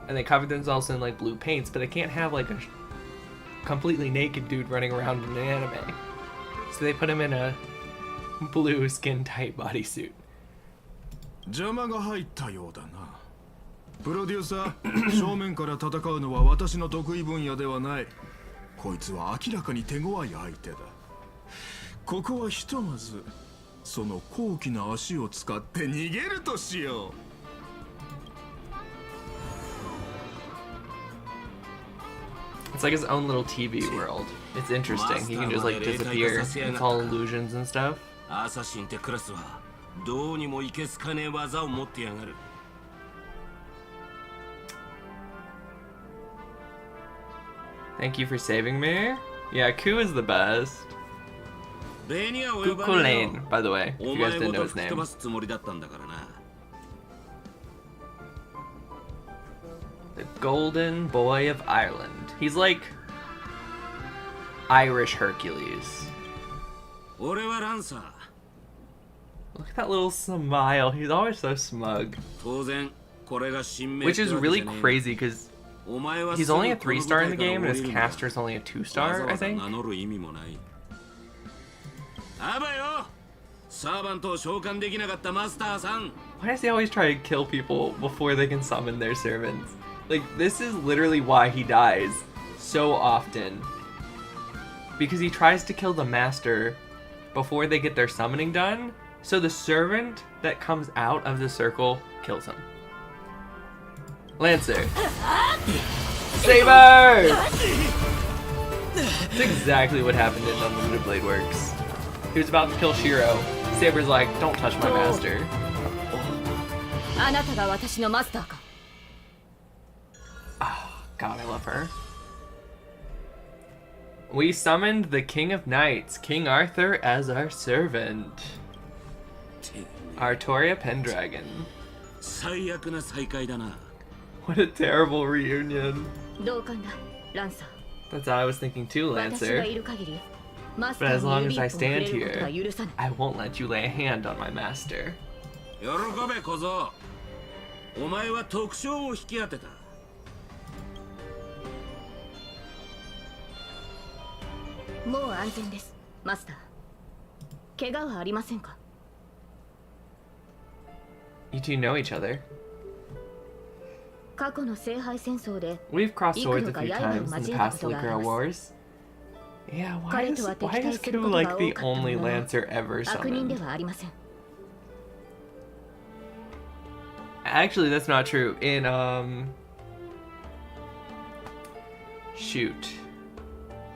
And they covered themselves in like blue paints, but they can't have like a completely naked dude running around in an anime. So they put him in a blue skin tight bodysuit. 邪魔が入ったようだな。プロデューサー、正面から戦うのは私の得意分野ではない。こいつは明らかに手強い相手だ。ここはひとまずその高貴な足を使って逃げるとしよう。 It's like his own little TV world. It's interesting. He can just like disappear. It's all illusions and stuff. Thank you for saving me. Yeah, Ku is the best. SoulRayne, by the way, if you guys didn't know his name. The Golden Boy of Ireland. He's like Irish Hercules. Look at that little smile. He's always so smug. Which is really crazy because he's only a 3-star in the game and his caster's only a 2-star, I think. Why does he always try to kill people before they can summon their servants? Like, this is literally why he dies so often. Because he tries to kill the master before they get their summoning done, so the servant that comes out of the circle kills him. Lancer. Saber! That's exactly what happened in Unlimited Blade Works. He was about to kill Shiro. Saber's like, don't touch my master. Oh, God, I love her. We summoned the King of Knights, King Arthur, as our servant. Artoria Pendragon. What a terrible reunion. That's what I was thinking too, Lancer. But as long as I stand here, I won't let you lay a hand on my master. You two know each other. We've crossed swords a few times in the past Grail Wars. Yeah, why is Ku like the only Lancer ever summoned? Actually, that's not true. In shoot,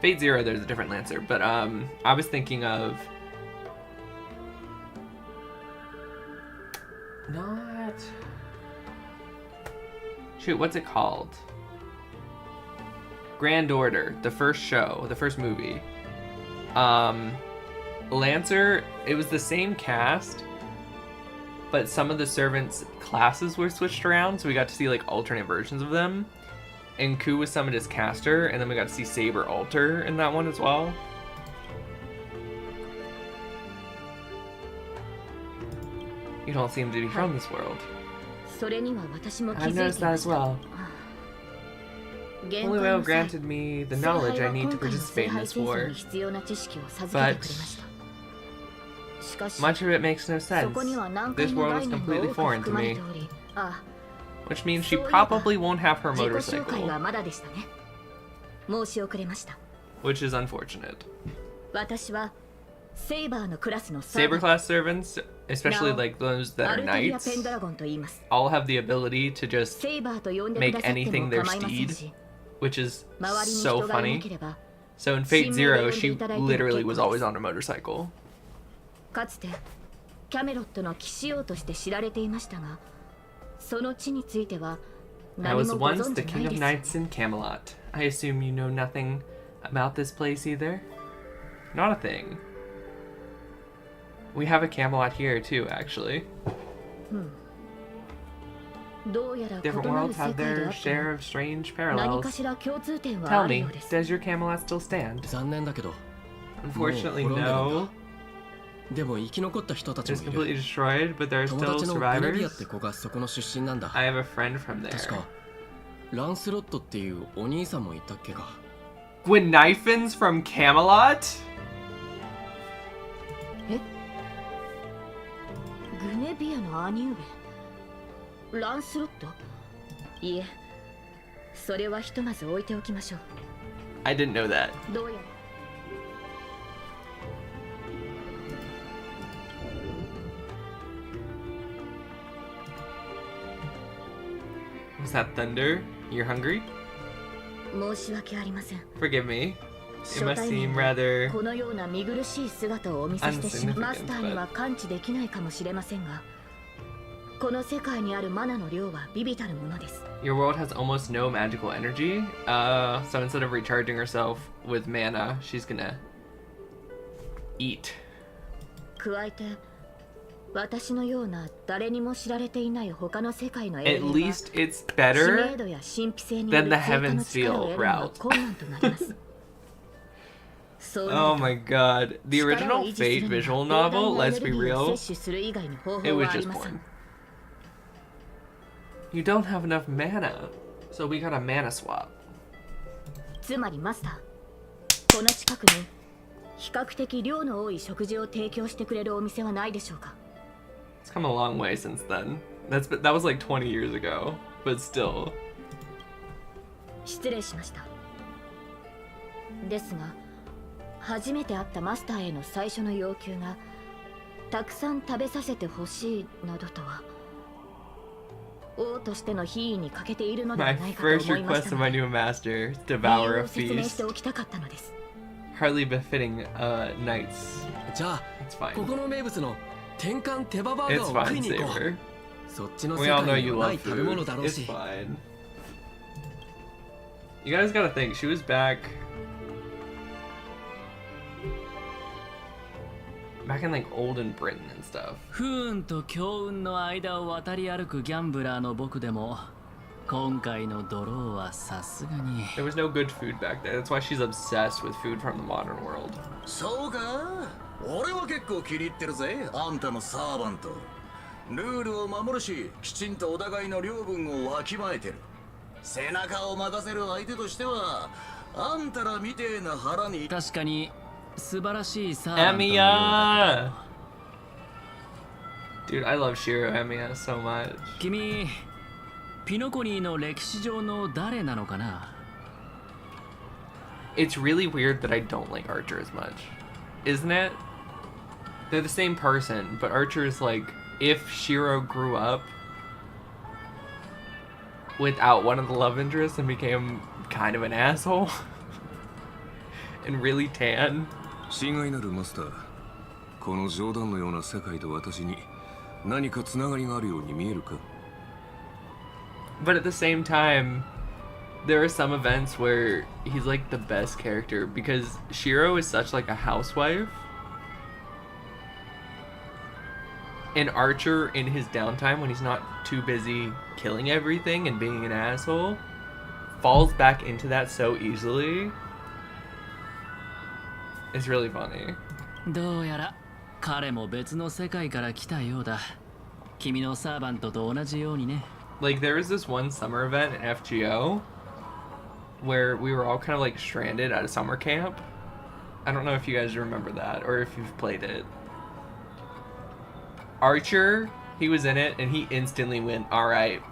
Fate Zero, there's a different Lancer, but I was thinking of not shoot. What's it called? Grand Order, the first show, the first movie. Lancer, it was the same cast, but some of the servants' classes were switched around, so we got to see like alternate versions of them. And Ku was summoned as caster, and then we got to see Saber alter in that one as well. You don't seem to be from this world. I've noticed that as well. Holy Whale granted me the knowledge I need to participate in this war, but much of it makes no sense. This world is completely foreign to me, which means she probably won't have her motorcycle, which is unfortunate. Saber class servants, especially like those that are knights, all have the ability to just make anything their steed, which is so funny. So in Fate Zero, she literally was always on a motorcycle. I was once the king of knights in Camelot. I assume you know nothing about this place either? Not a thing. We have a Camelot here too, actually. Different worlds have their share of strange parallels. Tell me, does your Camelot still stand? Unfortunately, no. It's completely destroyed, but there are still survivors. I have a friend from there. Gwynnifins from Camelot? I didn't know that. Was that thunder? You're hungry? Forgive me. It must seem rather insignificant, your world has almost no magical energy, so instead of recharging herself with mana, she's gonna eat. At least it's better than the Heavensfield route. Oh my god. The original Fate visual novel, let's be real, it was just porn. You don't have enough mana, so we got a mana swap. It's come a long way since then. That was like 20 years ago, but still. My first request of my new master, devour a feast. Hardly befitting knights. It's fine. It's fine, Saber. We all know you love food. It's fine. You guys gotta think, she was back in like olden Britain and stuff. There was no good food back there. That's why she's obsessed with food from the modern world. Emiya! Dude, I love Shiro Emiya so much. It's really weird that I don't like Archer as much. Isn't it? They're the same person, but Archer is like, if Shiro grew up without one of the love interests and became kind of an asshole and really tan. 親愛なるマスター、この冗談のような世界と私に何かつながりがあるように見えるか? But at the same time, there are some events where he's like the best character because Shiro is such like a housewife. And Archer, in his downtime, when he's not too busy killing everything and being an asshole, falls back into that so easily. It's really funny. どうやら彼も別の世界から来たようだ。君のサーバントと同じようにね。Like, there was this one summer event in FGO where we were all kind of like stranded at a summer camp. I don't know if you guys remember that or if you've played it. Archer, he was in it and he instantly went, alright,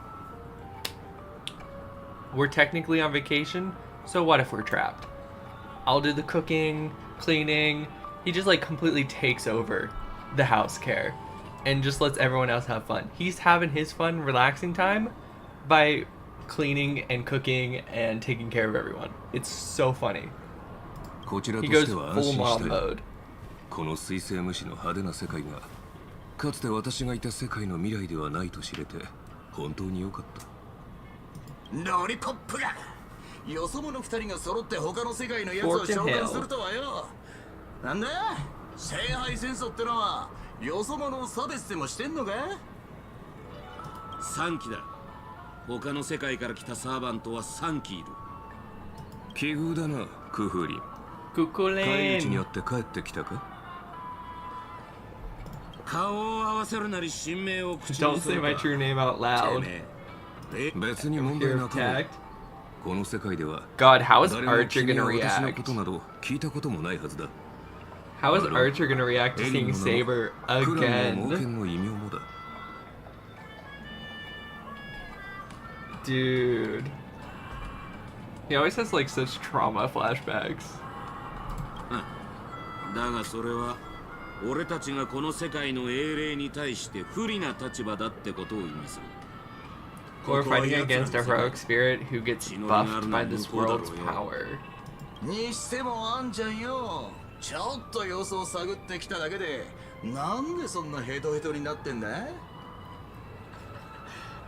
we're technically on vacation, so what if we're trapped? I'll do the cooking, cleaning. He just like completely takes over the house care and just lets everyone else have fun. He's having his fun, relaxing time by cleaning and cooking and taking care of everyone. It's so funny. He goes full mom mode. この水星無視の派手な世界がかつて私がいた世界の未来ではないと知れて本当に良かった。ロリポップがよそ者二人が揃って他の世界のやつを召喚するとはよ。なんだ？聖杯戦争ってのはよそ者を差別でもしてんのか？3機だ。他の世界から来たサーバントは3機いる。奇遇だな、クフリン。ククレーン。帰り道にあって帰ってきたか？顔を合わせるなり神名を口にするか。 Don't say my true name out loud. 別に問題なく。この世界では God, how is Archer gonna react? 私のことなど聞いたこともないはずだ。 How is Archer gonna react to seeing Saber again? Dude. He always has like such trauma flashbacks. だがそれは俺たちがこの世界の英霊に対して不利な立場だってことを意味する。 Or fighting against a heroic spirit who gets buffed by this world's power. にしてもあんちゃんよ、ちょっと様子を探ってきただけでなんでそんなヘトヘトになってんだ?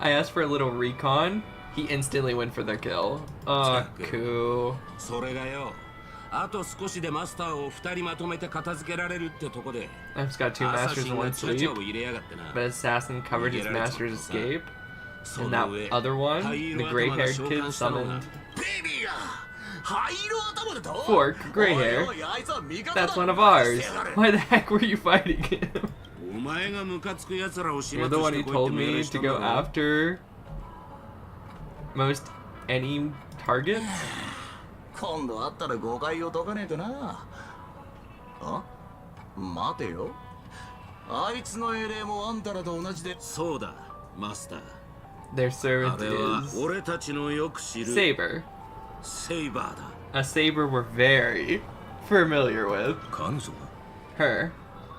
I asked for a little recon. He instantly went for the kill. Cool. それがよ、あと少しでマスターを2人まとめて片付けられるってとこで。 I've just got 2 masters in 1 sleep, but Assassin covered his master's escape. And that other one, the gray-haired kid summoned Fork, gray hair. That's one of ours. Why the heck were you fighting him? You're the one who told me to go after most any target? 今度会ったら誤解を解かねえとな。あ？待てよ。あいつの英霊もあんたらと同じで。そうだ、マスター。 Their servant is Saber. A Saber we're very familiar with. Her.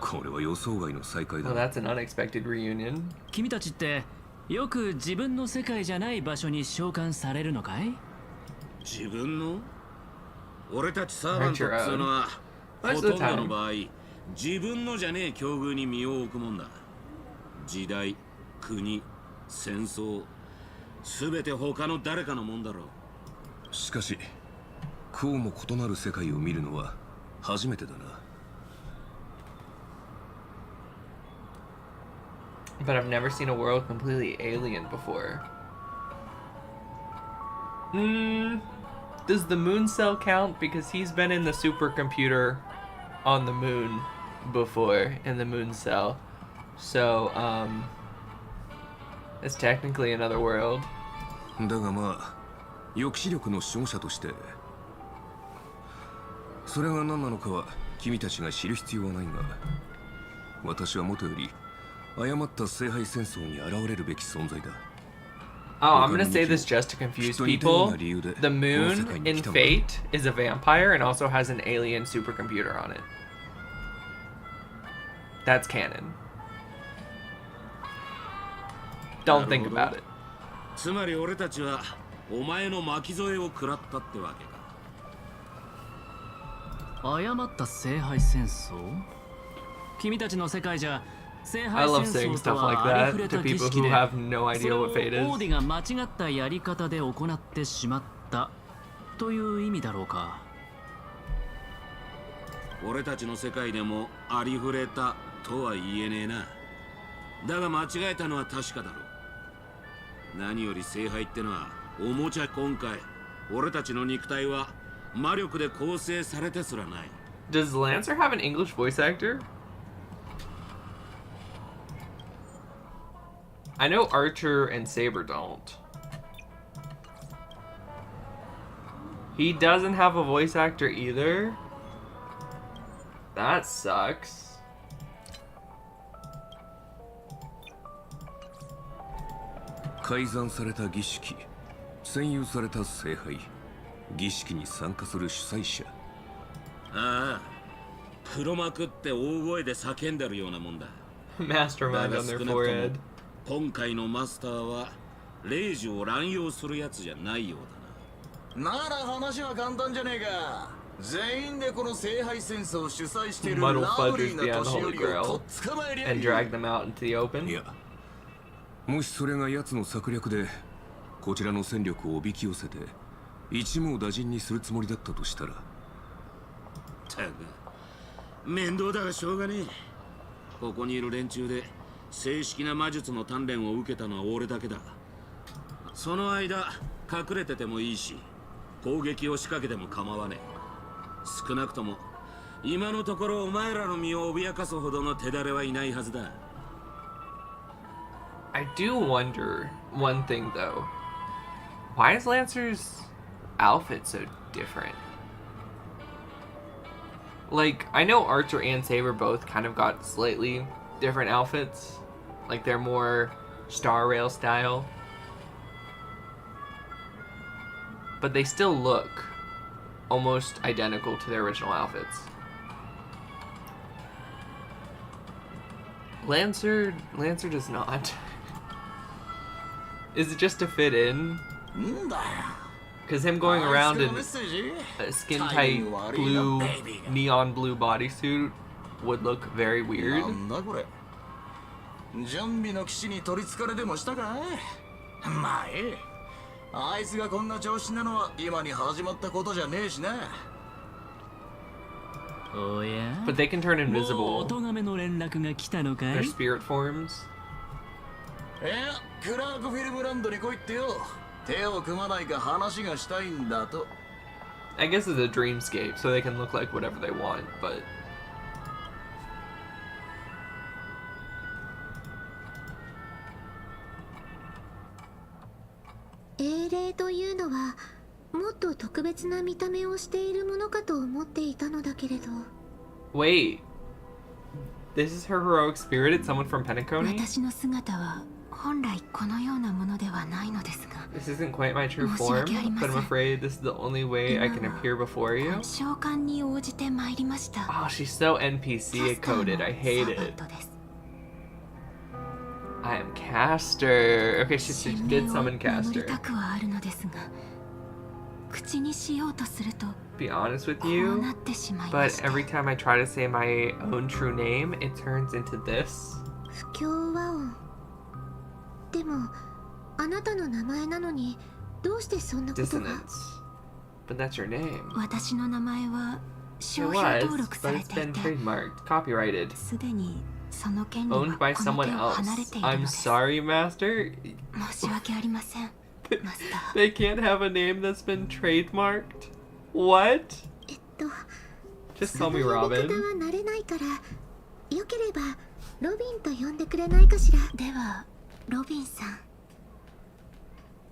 Well, that's an unexpected reunion. 君たちってよく自分の世界じゃない場所に召喚されるのかい？自分の？俺たちサーバントっつうのはほとんどの場合自分のじゃねえ境遇に身を置くもんだ。時代、国、戦争、すべて他の誰かのもんだろう。しかし、こうも異なる世界を見るのは初めてだな。But I've never seen a world completely alien before. Does the moon cell count? Because he's been in the supercomputer on the moon before, in the moon cell. So, it's technically another world. だがまあ、抑止力の守護者として、それが何なのかは君たちが知る必要はないが、私はもとより誤った聖杯戦争に現れるべき存在だ。Oh, I'm gonna say this just to confuse people. The moon in Fate is a vampire and also has an alien supercomputer on it. That's canon. Don't think about it. つまり俺たちはお前の巻き添えを食らったってわけか。誤った聖杯戦争？君たちの世界じゃ聖杯戦争とはありふれた儀式で、それをオーディが間違ったやり方で行ってしまったという意味だろうか。俺たちの世界でもありふれたとは言えねえな。だが間違えたのは確かだろう。何より聖杯ってのはおもちゃ。今回俺たちの肉体は魔力で構成されてすらない。 Does Lancer have an English voice actor? I know Archer and Saber don't. He doesn't have a voice actor either. That sucks. 改ざんされた儀式、占有された聖杯、儀式に参加する主催者。ああ、黒幕って大声で叫んでるようなもんだ。Mastermind on their forehead. 今回のマスターは霊樹を乱用するやつじゃないようだな。なら話は簡単じゃねえか。全員でこの聖杯戦争を主催しているラブリーな年寄りをとっ捕まえりゃいい。And drag them out into the open. いや、もしそれが奴の策略でこちらの戦力をおびき寄せて一網打尽にするつもりだったとしたら。たく面倒だがしょうがねえ。ここにいる連中で正式な魔術の鍛錬を受けたのは俺だけだ。その間隠れててもいいし、攻撃を仕掛けても構わねえ。少なくとも今のところお前らの身を脅かすほどの手だれはいないはずだ。I do wonder one thing though. Why is Lancer's outfit so different? Like, I know Archer and Saber both kind of got slightly different outfits. Like, they're more StarRail style. But they still look almost identical to their original outfits. Lancer does not. Is it just to fit in? Because him going around in a skin-tight blue, neon blue bodysuit would look very weird. 準備の騎士に取りつかれでもしたか？まあええ。あいつがこんな調子なのは今に始まったことじゃねえしな。おや？ But they can turn invisible. もうお咎めの連絡が来たのかい？ Their spirit forms. いや、クラークフィルムランドに来いってよ。手を組まないか話がしたいんだと。I guess it's a dreamscape, so they can look like whatever they want, but... 英霊というのはもっと特別な見た目をしているものかと思っていたのだけれど。 Wait. This is her heroic spirit? It's someone from Penacony? 私の姿は本来このようなものではないのですが。 This isn't quite my true form, but I'm afraid this is the only way I can appear before you. 召喚に応じて参りました。 Oh, she's so NPC coded. I hate it. I am Caster. Okay, she did summon Caster. たくはあるのですが、口にしようとすると Be honest with you, but every time I try to say my own true name, it turns into this. 不協和音。でも、あなたの名前なのにどうしてそんなことが？ Dissonance. But that's your name. 私の名前は It 商標登 was, 録さ but れ it's てい been て、 trademarked, copyrighted, すでにその権利は owned by この someone 手を else. 離れているの I'm です。 sorry, Master. 申し訳ありません、マスター。 They can't have a name that's been trademarked? What? Just call me その呼び Robin. 方は慣れないから、よければロビンと呼んでくれないかしら。では、ロビンさん。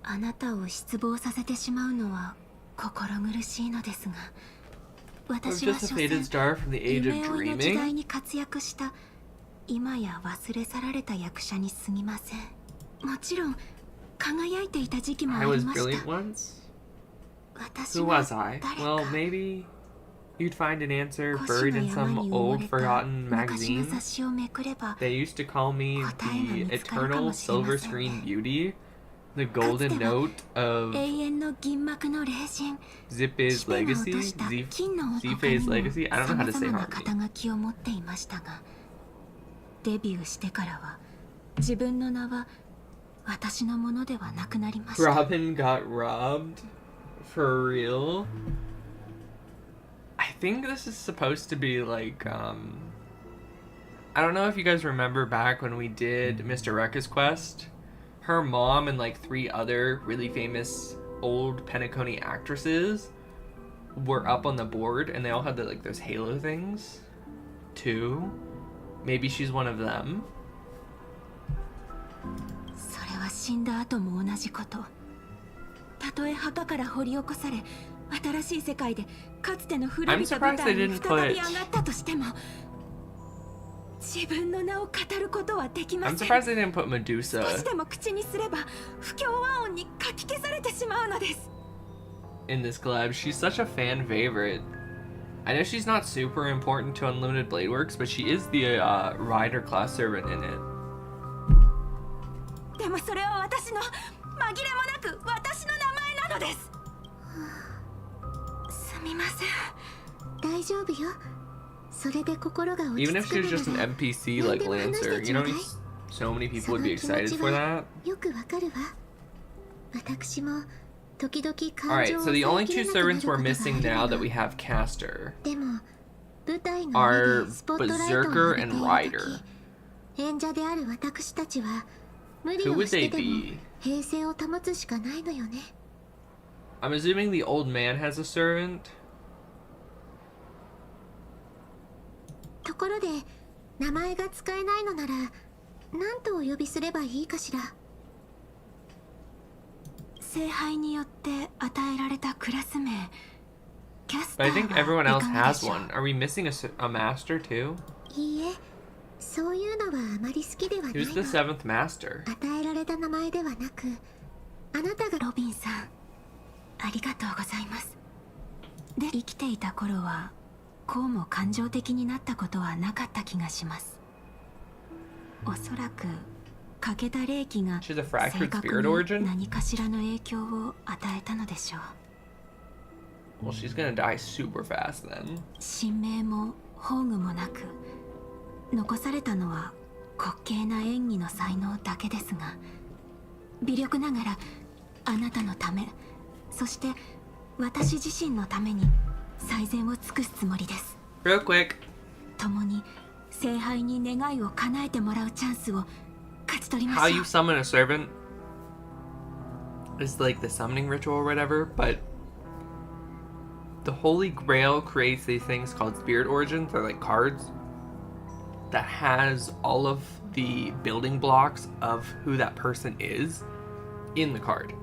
あなたを失望させてしまうのは心苦しいのですが、私は所詮夢追いの時代に活躍した今や忘れ去られた役者に過ぎません。もちろん I was brilliant once? Who was I? Well, maybe you'd find an answer buried in some old forgotten magazine. They used to call me the eternal silver screen beauty, the golden note of Zipp's legacy, Zipp's legacy. I don't know how to say harmony. Robin got robbed? For real? I think this is supposed to be like, I don't know if you guys remember back when we did Mr. Rekka's quest. Her mom and like 3 other really famous old Penacony actresses were up on the board, and they all had like those halo things too. Maybe she's one of them. I'm surprised they didn't put... I'm surprised they didn't put Medusa in this collab. She's such a fan favorite. I know she's not super important to Unlimited Blade Works, but she is the rider class servant in it. Even if she was just an NPC like Lancer, you know, so many people would be excited for that. Alright, so the only 2 servants we're missing now that we have Caster are Berserker and Rider. Who would they be? I'm assuming the old man has a servant. But I think everyone else has one. Are we missing a master too? Who's the 7th master? She's a fractured spirit origin? Well, she's gonna die super fast then. Real quick. How you summon a servant is like the summoning ritual or whatever, but the Holy Grail creates these things called spirit origins. They're like cards that has all of the building blocks of who that person is in the card.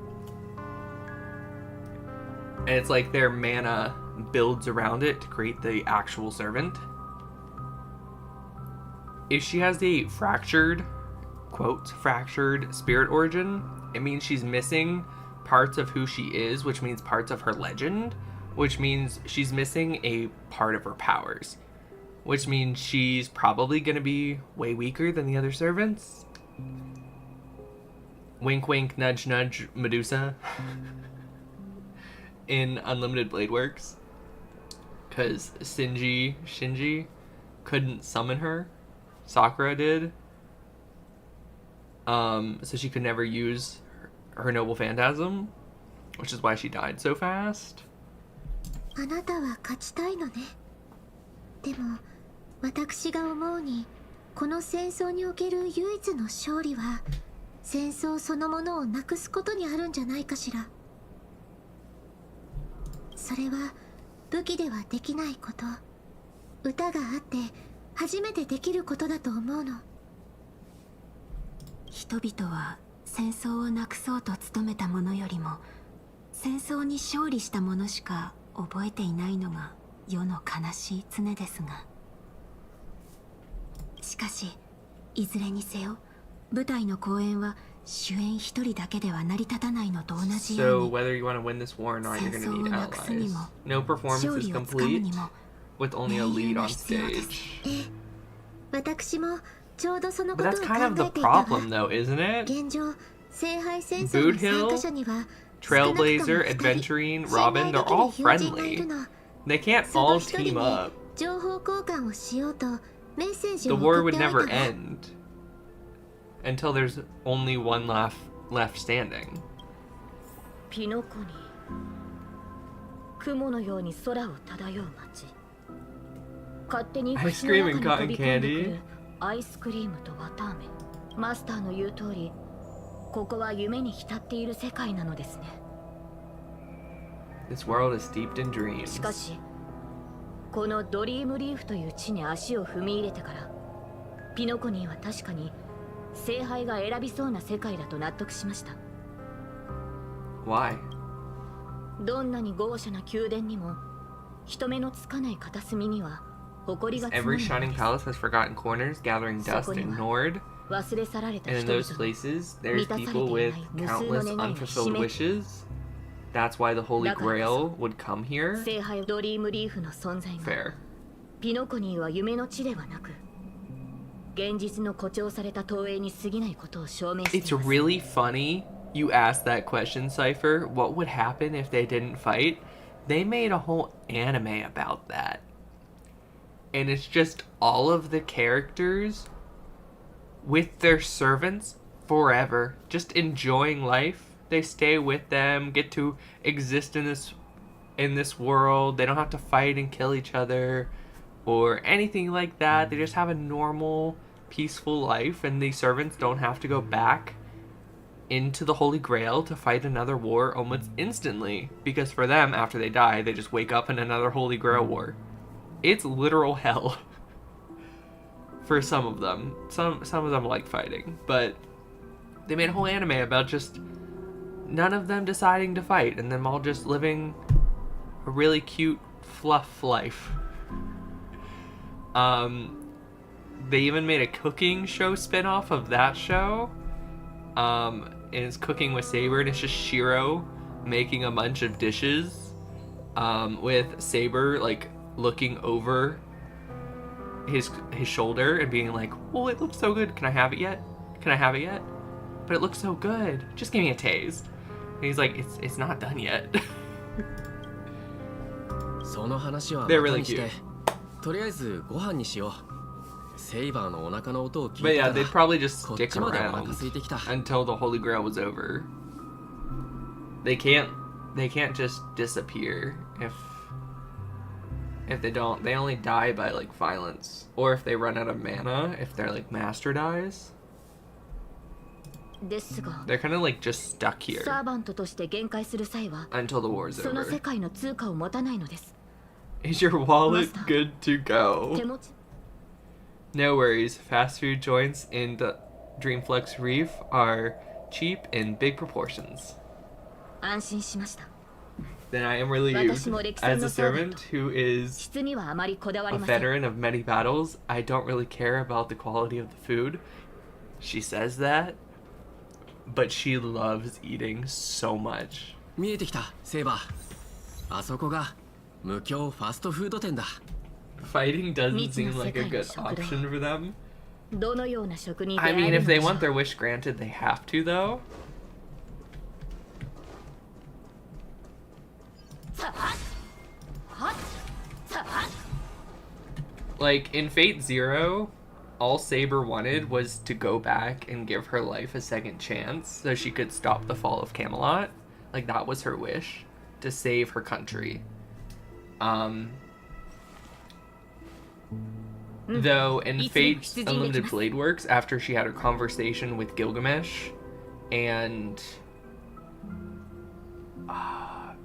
And it's like their mana builds around it to create the actual servant. If she has the fractured, quote, fractured spirit origin, it means she's missing parts of who she is, which means parts of her legend, which means she's missing a part of her powers, which means she's probably going to be way weaker than the other servants. Wink, wink, nudge, nudge, Medusa. In Unlimited Blade Works. Because Shinji couldn't summon her. Sakura did. So she could never use her noble phantasm, which is why she died so fast. So whether you want to win this war or not, you're going to need allies. No performance is complete with only a lead on stage. But that's kind of the problem though, isn't it? Boot Hill, Trailblazer, Adventurine, Robin, they're all friendly. They can't all team up. The war would never end until there's only one left standing. Ice cream and cotton candy? This world is steeped in dreams. このドリームリーフという地に足を踏み入れてからピノコニーは確かに聖杯が選びそうな世界だと納得しました。 Why? どんなに豪奢な宮殿にも人目のつかない片隅には埃が積もる。 Every shining palace has forgotten corners, gathering dust ignored. And in those places, there's people with countless unfulfilled wishes. That's why the Holy Grail would come here. Fair. ピノコニーは夢の地ではなく現実の誇張された投影に過ぎないことを証明しています。 It's really funny you asked that question, Cypher. What would happen if they didn't fight? They made a whole anime about that. And it's just all of the characters with their servants forever, just enjoying life. They stay with them, get to exist in this world. They don't have to fight and kill each other or anything like that. They just have a normal, peaceful life, and the servants don't have to go back into the Holy Grail to fight another war almost instantly, because for them, after they die, they just wake up in another Holy Grail war. It's literal hell for some of them. Some of them like fighting, but they made a whole anime about just none of them deciding to fight and them all just living a really cute fluff life. They even made a cooking show spin-off of that show. And it's cooking with Saber, and it's just Shiro making a bunch of dishes with Saber like looking over his shoulder and being like, "Well, it looks so good. Can I have it yet? Can I have it yet? But it looks so good. Just give me a taste." And he's like, "It's not done yet." They're really cute. But yeah, they'd probably just stick around until the Holy Grail was over. They can't just disappear if they don't. They only die by like violence, or if they run out of mana, if their like master dies. They're kind of like just stuck here until the war's over. Is your wallet good to go? No worries. Fast food joints in the Dreamflex Reef are cheap in big proportions. Then I am relieved. As a servant who is a veteran of many battles, I don't really care about the quality of the food. She says that, but she loves eating so much. Fighting doesn't seem like a good option for them. I mean, if they want their wish granted, they have to, though. Like, in Fate Zero, all Saber wanted was to go back and give her life a second chance so she could stop the fall of Camelot. Like, that was her wish, to save her country. Though in Fate's Unlimited Blade Works, after she had her conversation with Gilgamesh and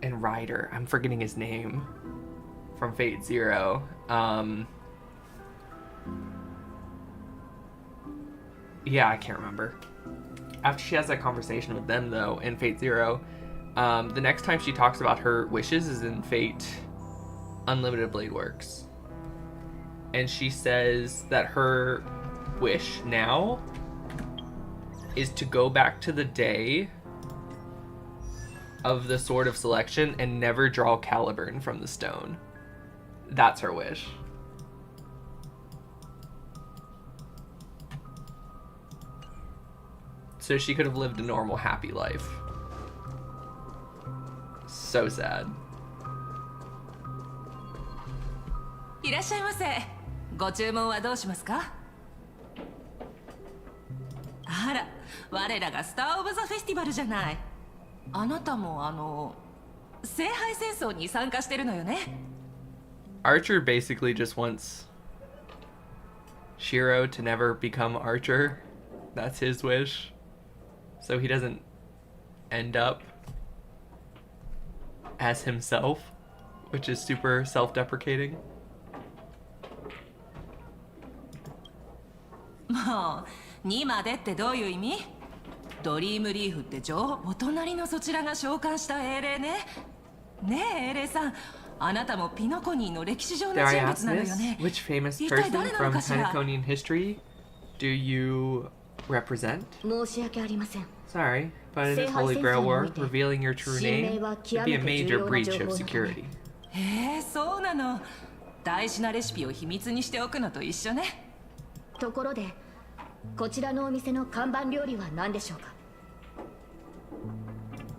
Ryder, I'm forgetting his name from Fate Zero. Yeah, I can't remember. After she has that conversation with them, though, in Fate Zero, the next time she talks about her wishes is in Fate Unlimited Blade Works. And she says that her wish now is to go back to the day of the Sword of Selection and never draw Caliburn from the stone. That's her wish. So she could have lived a normal, happy life. So sad. いらっしゃいませ。ご注文はどうしますか？あら、我らがスター・オブ・ザ・フェスティバルじゃない。あなたも聖杯戦争に参加してるのよね。Archer basically just wants Shiro to never become Archer. That's his wish. So he doesn't end up as himself, which is super self-deprecating. もう2までってどういう意味？ドリームリーフってお隣のそちらが召喚した英霊ね。ねえ英霊さん、あなたもピノコニーの歴史上の人物なのよね。 Which famous person from Penaconian history do you represent? 申し訳ありません。 Sorry, but in this Holy Grail War, revealing your true name would be a major breach of security. そうなの。大事なレシピを秘密にしておくのと一緒ね。ところで、こちらのお店の看板料理は何でしょうか？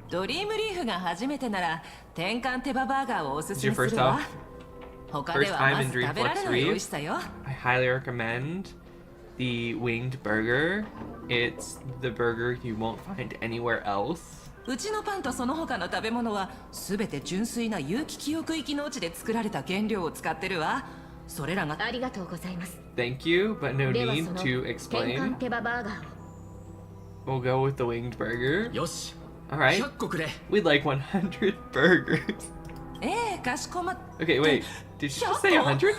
ドリームリーフが初めてなら天かん手羽バーガーをおすすめするわ。他ではまず食べられない美味しさよ。I highly recommend the winged burger. It's the burger you won't find anywhere else. うちのパンとその他の食べ物はすべて純粋な有機記憶域農地で作られた原料を使ってるわ。それらがありがとうございます。Thank you, but no need to explain. 天かん手羽バーガーを。 We'll go with the winged burger. よし。 Alright. 100個くれ。 We'd like 100 burgers. かしこま。 Okay, wait. Did you just say 100?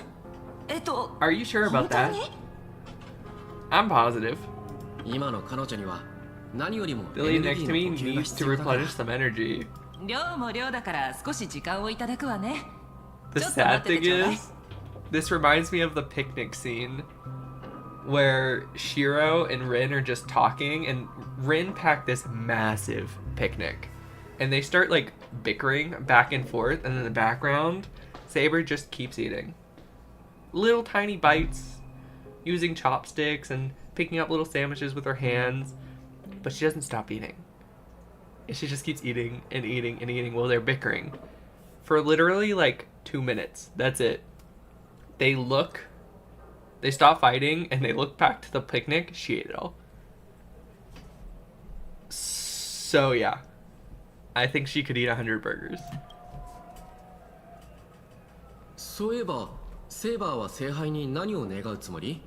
Are you sure about that? I'm positive. 今の彼女には何よりも The lady next to me needs to replenish some energy. 量も量だから少し時間をいただくわね。 The sad thing is, this reminds me of the picnic scene where Shiro and Rin are just talking, and Rin packed this massive picnic, and they start like bickering back and forth, and in the background, Saber just keeps eating little tiny bites, using chopsticks and picking up little sandwiches with her hands, but she doesn't stop eating. And she just keeps eating and eating and eating while they're bickering for literally like 2 minutes. That's it. They stop fighting and they look back to the picnic. She ate it all. So yeah, I think she could eat 100 burgers. そういえば、セイバーは聖杯に何を願うつもり？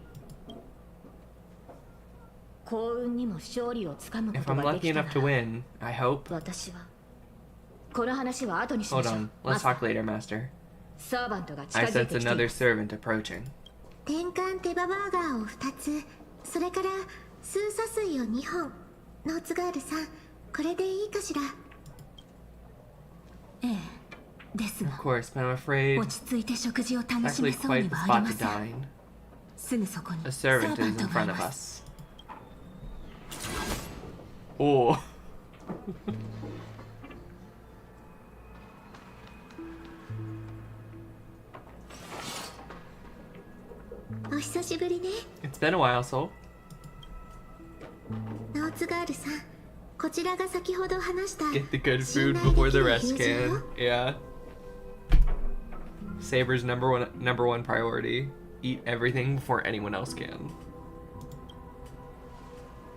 幸運にも勝利をつかむこ If と I'm がで lucky きた enough ら to win, I hope. 私はこの話は後にしま Hold しょう。 on, ま let's ず talk later, Master. サーバントが近 I づい sense てきてい another ます。 servant approaching. 天かん手羽バーガーを2つ、それからスーサ水を2本。ノーツガールさん、これでいいかしら？ですが、 Of course, but I'm afraid 落ち着いて食事を it's 楽しめ actually そうに quite the はあり spot ま to せん。 dine. すぐそこに A サー servant バ is ント in がい front ま of す。 us. Oh. お久しぶりね。 It's been a while, Soul. ノーツガールさん、こちらが先ほど話した Get the good food before the rest can. Yeah. Saber's number one priority. Eat everything before anyone else can.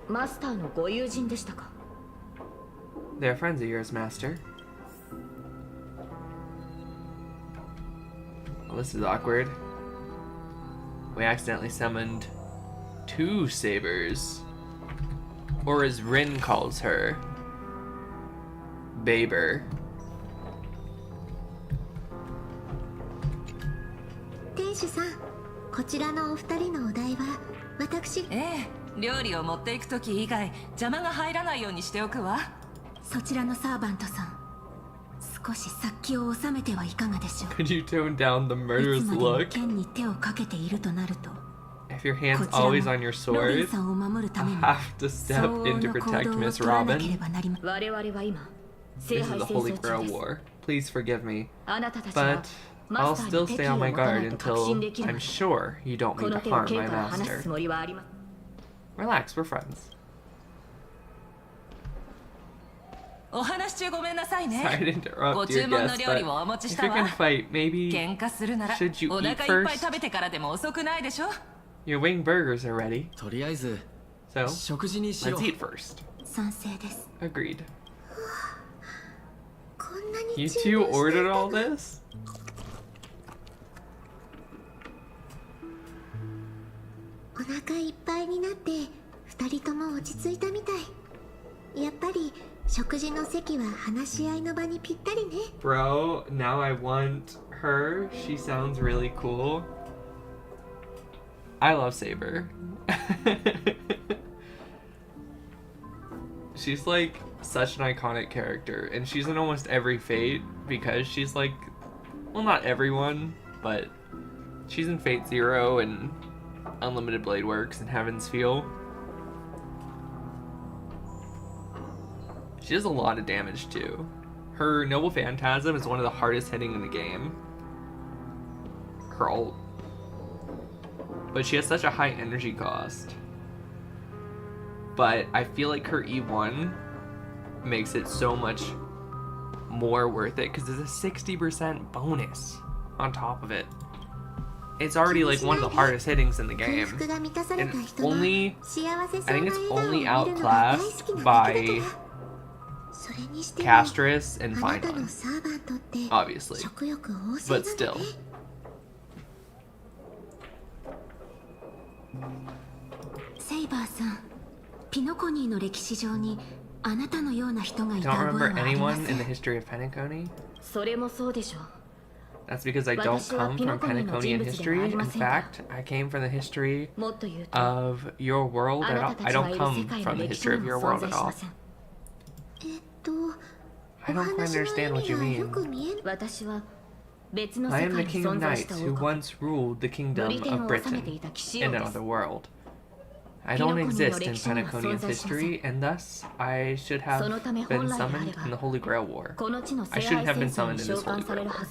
マスターのご友人でしたか？ They're friends of yours, Master. Well, this is awkward. We accidentally summoned 2 sabers. Or as Rin calls her, Baber. 店主さん、こちらのお二人のお題は私。料理を持っていくとき以外邪魔が入らないようにしておくわ。そちらのサーバントさん、少し殺気を収めてはいかがでしょう。 Could you tone down the い murderous つまでも look? 剣に手をかけているとなると、If your hand's always on your sword, you have to step in to protect Miss Robin. This is the Holy Grail War. Please forgive me, but I'll still stay on my guard until I'm sure you don't mean to harm my master. Relax, we're friends. Sorry to interrupt your guest, but if you're gonna fight, maybe should you eat first? Your wing burgers are ready. So, let's eat first. Agreed. You two ordered all this? Bro, now I want her. She sounds really cool. I love Saber. She's like such an iconic character, and she's in almost every Fate because she's like, well, not everyone, but she's in Fate Zero and Unlimited Blade Works and Heaven's Feel. She does a lot of damage too. Her Noble Phantasm is one of the hardest hitting in the game. Her ult. But she has such a high energy cost. But I feel like her E1 makes it so much more worth it because there's a 60% bonus on top of it. It's already like one of the hardest hittings in the game. And only, I think it's only outclassed by Castris and Finon, obviously, but still. I don't remember anyone in the history of Penacony. That's because I don't come from Penaconian history. In fact, I came from the history of your world. I don't come from the history of your world at all. I don't quite understand what you mean. I am the King of Knights who once ruled the kingdom of Britain in another world. I don't exist in Penaconian's history, and thus I should have been summoned in the Holy Grail War. I shouldn't have been summoned in this Holy Grail War.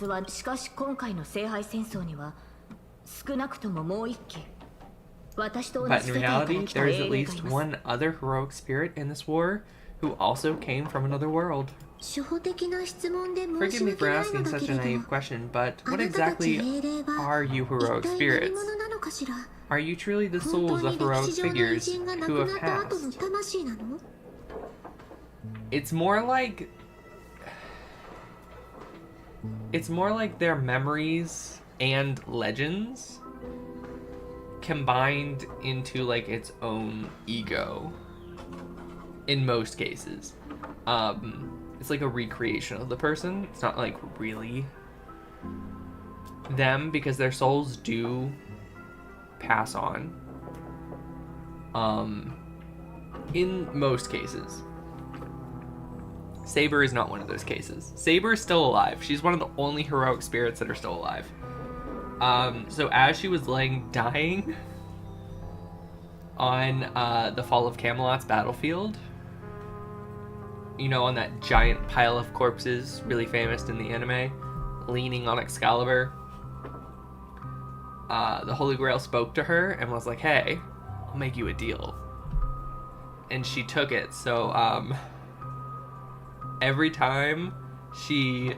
But in reality, there is at least one other heroic spirit in this war who also came from another world. Forgive me for asking such a naive question, but what exactly are you heroic spirits? Are you truly the souls of heroic figures who have passed? It's more like their memories and legends combined into like its own ego in most cases. It's like a recreation of the person. It's not like really them because their souls do pass on. In most cases. Saber is not one of those cases. Saber is still alive. She's one of the only heroic spirits that are still alive. So as she was dying on the Fall of Camelot's battlefield, you know, on that giant pile of corpses, really famous in the anime, leaning on Excalibur, the Holy Grail spoke to her and was like, hey, I'll make you a deal. And she took it. So every time she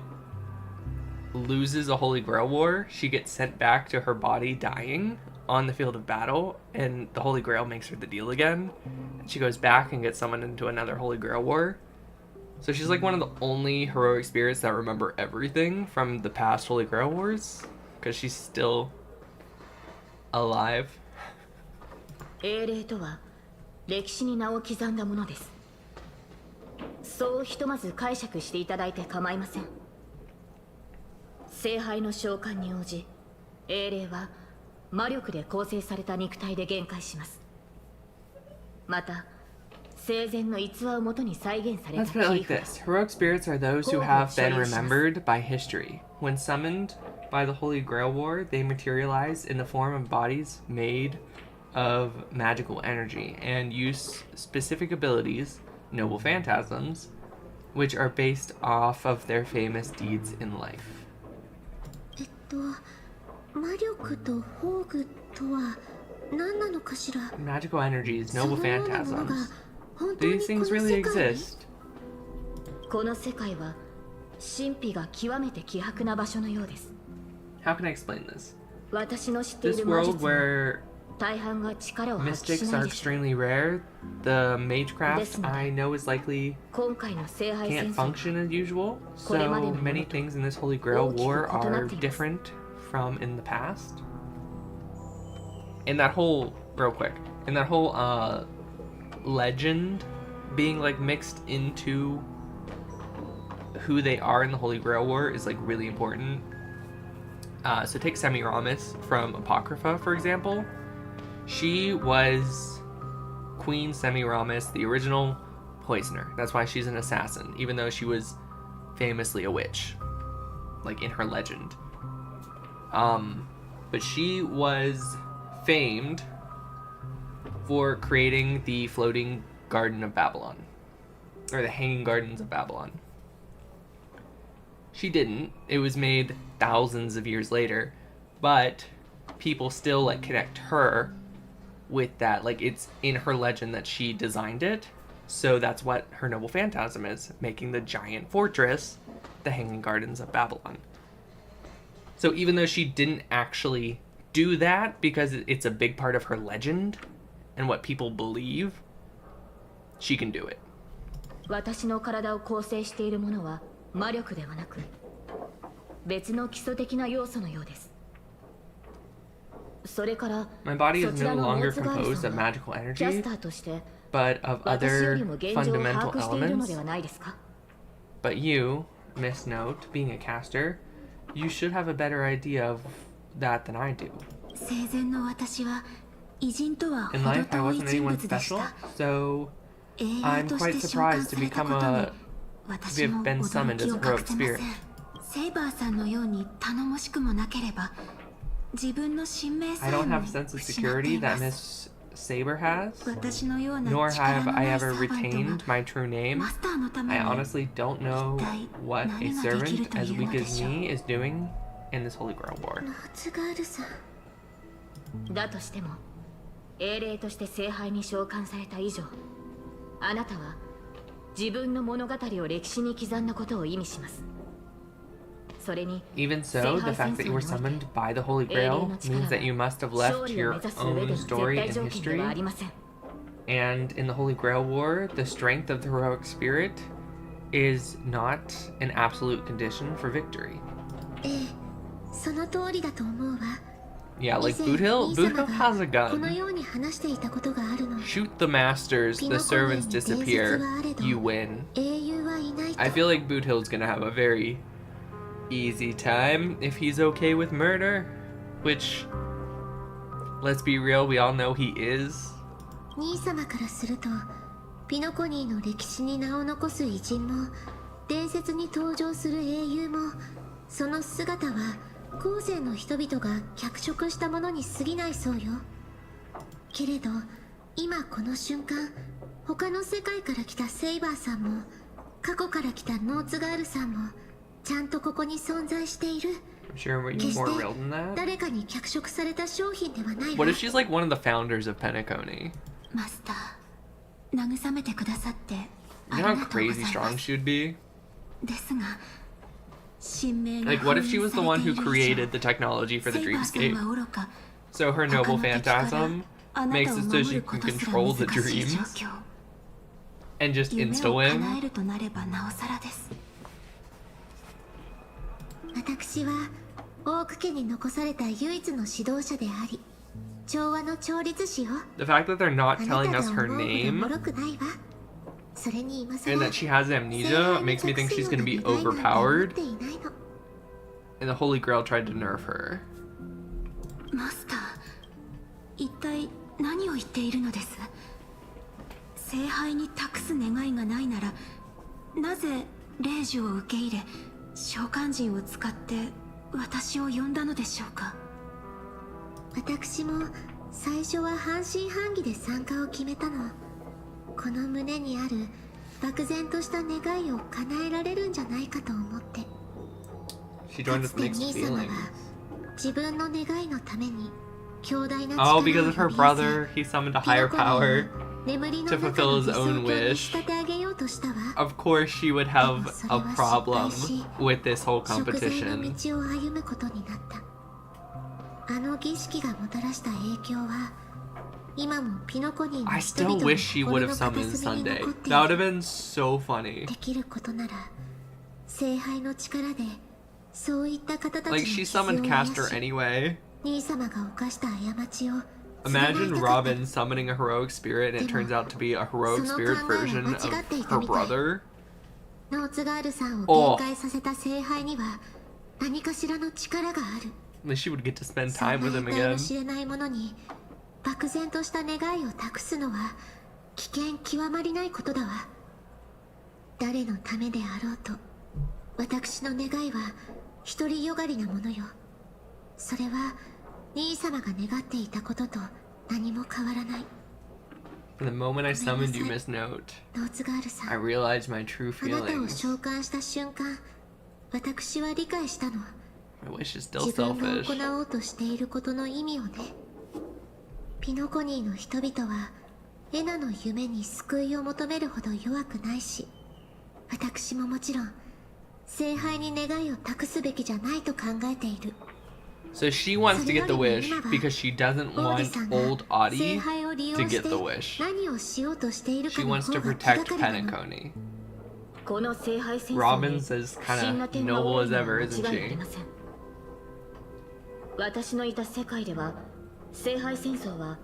loses a Holy Grail War, she gets sent back to her body dying on the field of battle, and the Holy Grail makes her the deal again. And she goes back and gets summoned into another Holy Grail War. So she's like one of the only heroic spirits that remember everything from the past Holy Grail Wars, because she's still alive. 英霊とは歴史に名を刻んだものです。そうひとまず解釈していただいて構いません。聖杯の召喚に応じ、英霊は魔力で構成された肉体で限界します。また、生前の逸話をもとに再現された Let's put it like this. Heroic spirits are those who have been remembered by history. When summoned by the Holy Grail War, they materialize in the form of bodies made of magical energy and use specific abilities, noble phantasms, which are based off of their famous deeds in life. 魔力と宝具とは何なのかしら? Magical energies, noble phantasms. Do these things really exist? この世界は神秘が極めて希薄な場所のようです。 How can I explain this? 私の知ってい This る魔 world 術も where 大半が力を発揮し mystics ない are でしょう。 extremely rare, the magecraft I know is likely 今回の聖杯 can't 戦争 function as usual, so many things in this Holy Grail War are different from in the past. In that whole, real quick, in that whole legend being like mixed into who they are in the Holy Grail War is like really important. So take Semiramis from Apocrypha, for example. She was Queen Semiramis, the original poisoner. That's why she's an assassin, even though she was famously a witch, like in her legend. But she was famed for creating the floating garden of Babylon, or the hanging gardens of Babylon. She didn't. It was made thousands of years later, but people still like connect her with that. Like it's in her legend that she designed it, so that's what her noble phantasm is, making the giant fortress, the hanging gardens of Babylon. So even though she didn't actually do that, because it's a big part of her legend and what people believe, she can do it. 私の体を構成しているものは魔力ではなく別の基礎的な要素のようです。それから My body そ is ちら no の longer オーツガール composed さ of んは magical キャス energy, ターとして but of 私より other も現状を把 fundamental 握しているの elements. ではないですか? But you, Miss Note, being a caster, you should have a better idea of that than I do. 生前の私は偉人とは In 程 life, I 遠い wasn't 人 anyone 物でし special, た。 so 英雄 I'm とし quite て召喚 surprised さ to れた become ことに to 私 have も been 驚 summoned き as を a 隠 heroic せませ spirit. ん。セイバーさんのように頼もしくもなければ自分の神明 I さえ don't も have a sense of 失って security いま that す。 Miss Saber has, 私のような nor 力 have のな I い ever サーバントが retained my true name. マスターのため I に honestly don't know what a 何ができる servant と as いうの weak で as しょう。 me is doing in this Holy Grail War. ノーツガールさん。だとしても英霊として聖杯に召喚された以上あなたは自分の物語を歴史に刻んだことを意味します。それに Even so, the fact that you were summoned by the Holy Grail means that you must have left your own story and history. And in the Holy Grail War, the strength of the heroic spirit is not an absolute condition for victory. ええ、その通りだと思うわ。 Yeah, like 以前 Boot Hill 兄様 has a がこの gun. ように話していたことがあるの。 Shoot the masters, the servants disappear, you win. 英雄はいないと。 I feel like Boot Hill's gonna have a very easy time if he's okay with murder, which, let's be real, we all know he is. 兄様からするとピノコニーの歴史に名を残す偉人も伝説に登場する英雄もその姿は後世の人々が脚色したものに過ぎないそうよ。けれど今この瞬間他の世界から来たセイバーさんも過去から来たノーツガールさんもちゃんとここに存在している。 I'm sure we're 決し more て real than that. 誰かに脚色された商品ではないわ。 What if she's like one of the founders of Penacony? マスター、慰めてくださってあ You り know が how とうござ crazy いま strong す。 she'd be? ですが、神明が Like, what if she 封 was 印 the さ one れて who いる以上 created the technology for the セイバーさん dreamscape? は愚か、 So her noble 他の敵から phantasm あな makes たを it so 守 she るこ can とすら control the 難しい状 dreams 況。 and just 夢 insta を叶 win. えるとなればなおさらです。私はオーク家に残された唯一の指導者であり、調和の調律師よ。 The fact that they're not あな telling た us が her 思うほど name 脆くないわ。それに今更 and that she has amnesia makes me think she's gonna be overpowered. And the Holy Grail tried to nerf her. マスター、一体何を言っているのです？聖杯に託す願いがないなら、なぜ霊樹を受け入れ、召喚人を使って私を呼んだのでしょうか？私も最初は半信半疑で参加を決めたの。この胸にある漠然とした願いを叶えられるんじゃないかと思って。She joined with mixed feelings. 自分の願いのために強大な Oh, because of her brother, he summoned a higher power to fulfill his own wish. Of course, she would have a problem with this whole competition. あの儀式がもたらした影響は今もピノコニーの I 人 still 々の wish she 心 would の have 片 summoned 隅に Sunday. 残ってい That would る。 have been so funny. できることなら聖杯の力でそういった方たちの Like, she 傷を summoned 癒 Castor し anyway. 兄様が犯した過ちを Imagine Robin summoning a heroic spirit and it turns out to be a heroic spirit version of her brother. ノーツガールさんを限界させた聖杯には何かしらの力がある。 At least she would get to spend time with him そんな得体の again. 知れないものに漠然とした願いを託すのは危険極まりないことだわ。誰のためであろうと私の願いは独りよがりなものよ。それは兄様が願っていたことと何も変わらない。 From the moment I summoned you, Miss Note, ノーツガールさん、 I realized my true あなたを feelings. 召喚した瞬間、私は理解したの。 My wish is still 自分が selfish. 行おうとしていることの意味をね。ピノコニーの人々はエナの夢に救いを求めるほど弱くないし、私ももちろん聖杯に願いを託すべきじゃないと考えている。 So she wants to get the wish because she doesn't want old Audie to get the wish. 何をしようとしているか She の wants 方 to が気 protect がかりなの。 Penacony. この聖杯戦争 Robin's に as 不審な kind 点 of が noble 多い as のは ever, 間 isn't 違いあり she? ません。私のいた世界では聖杯戦争は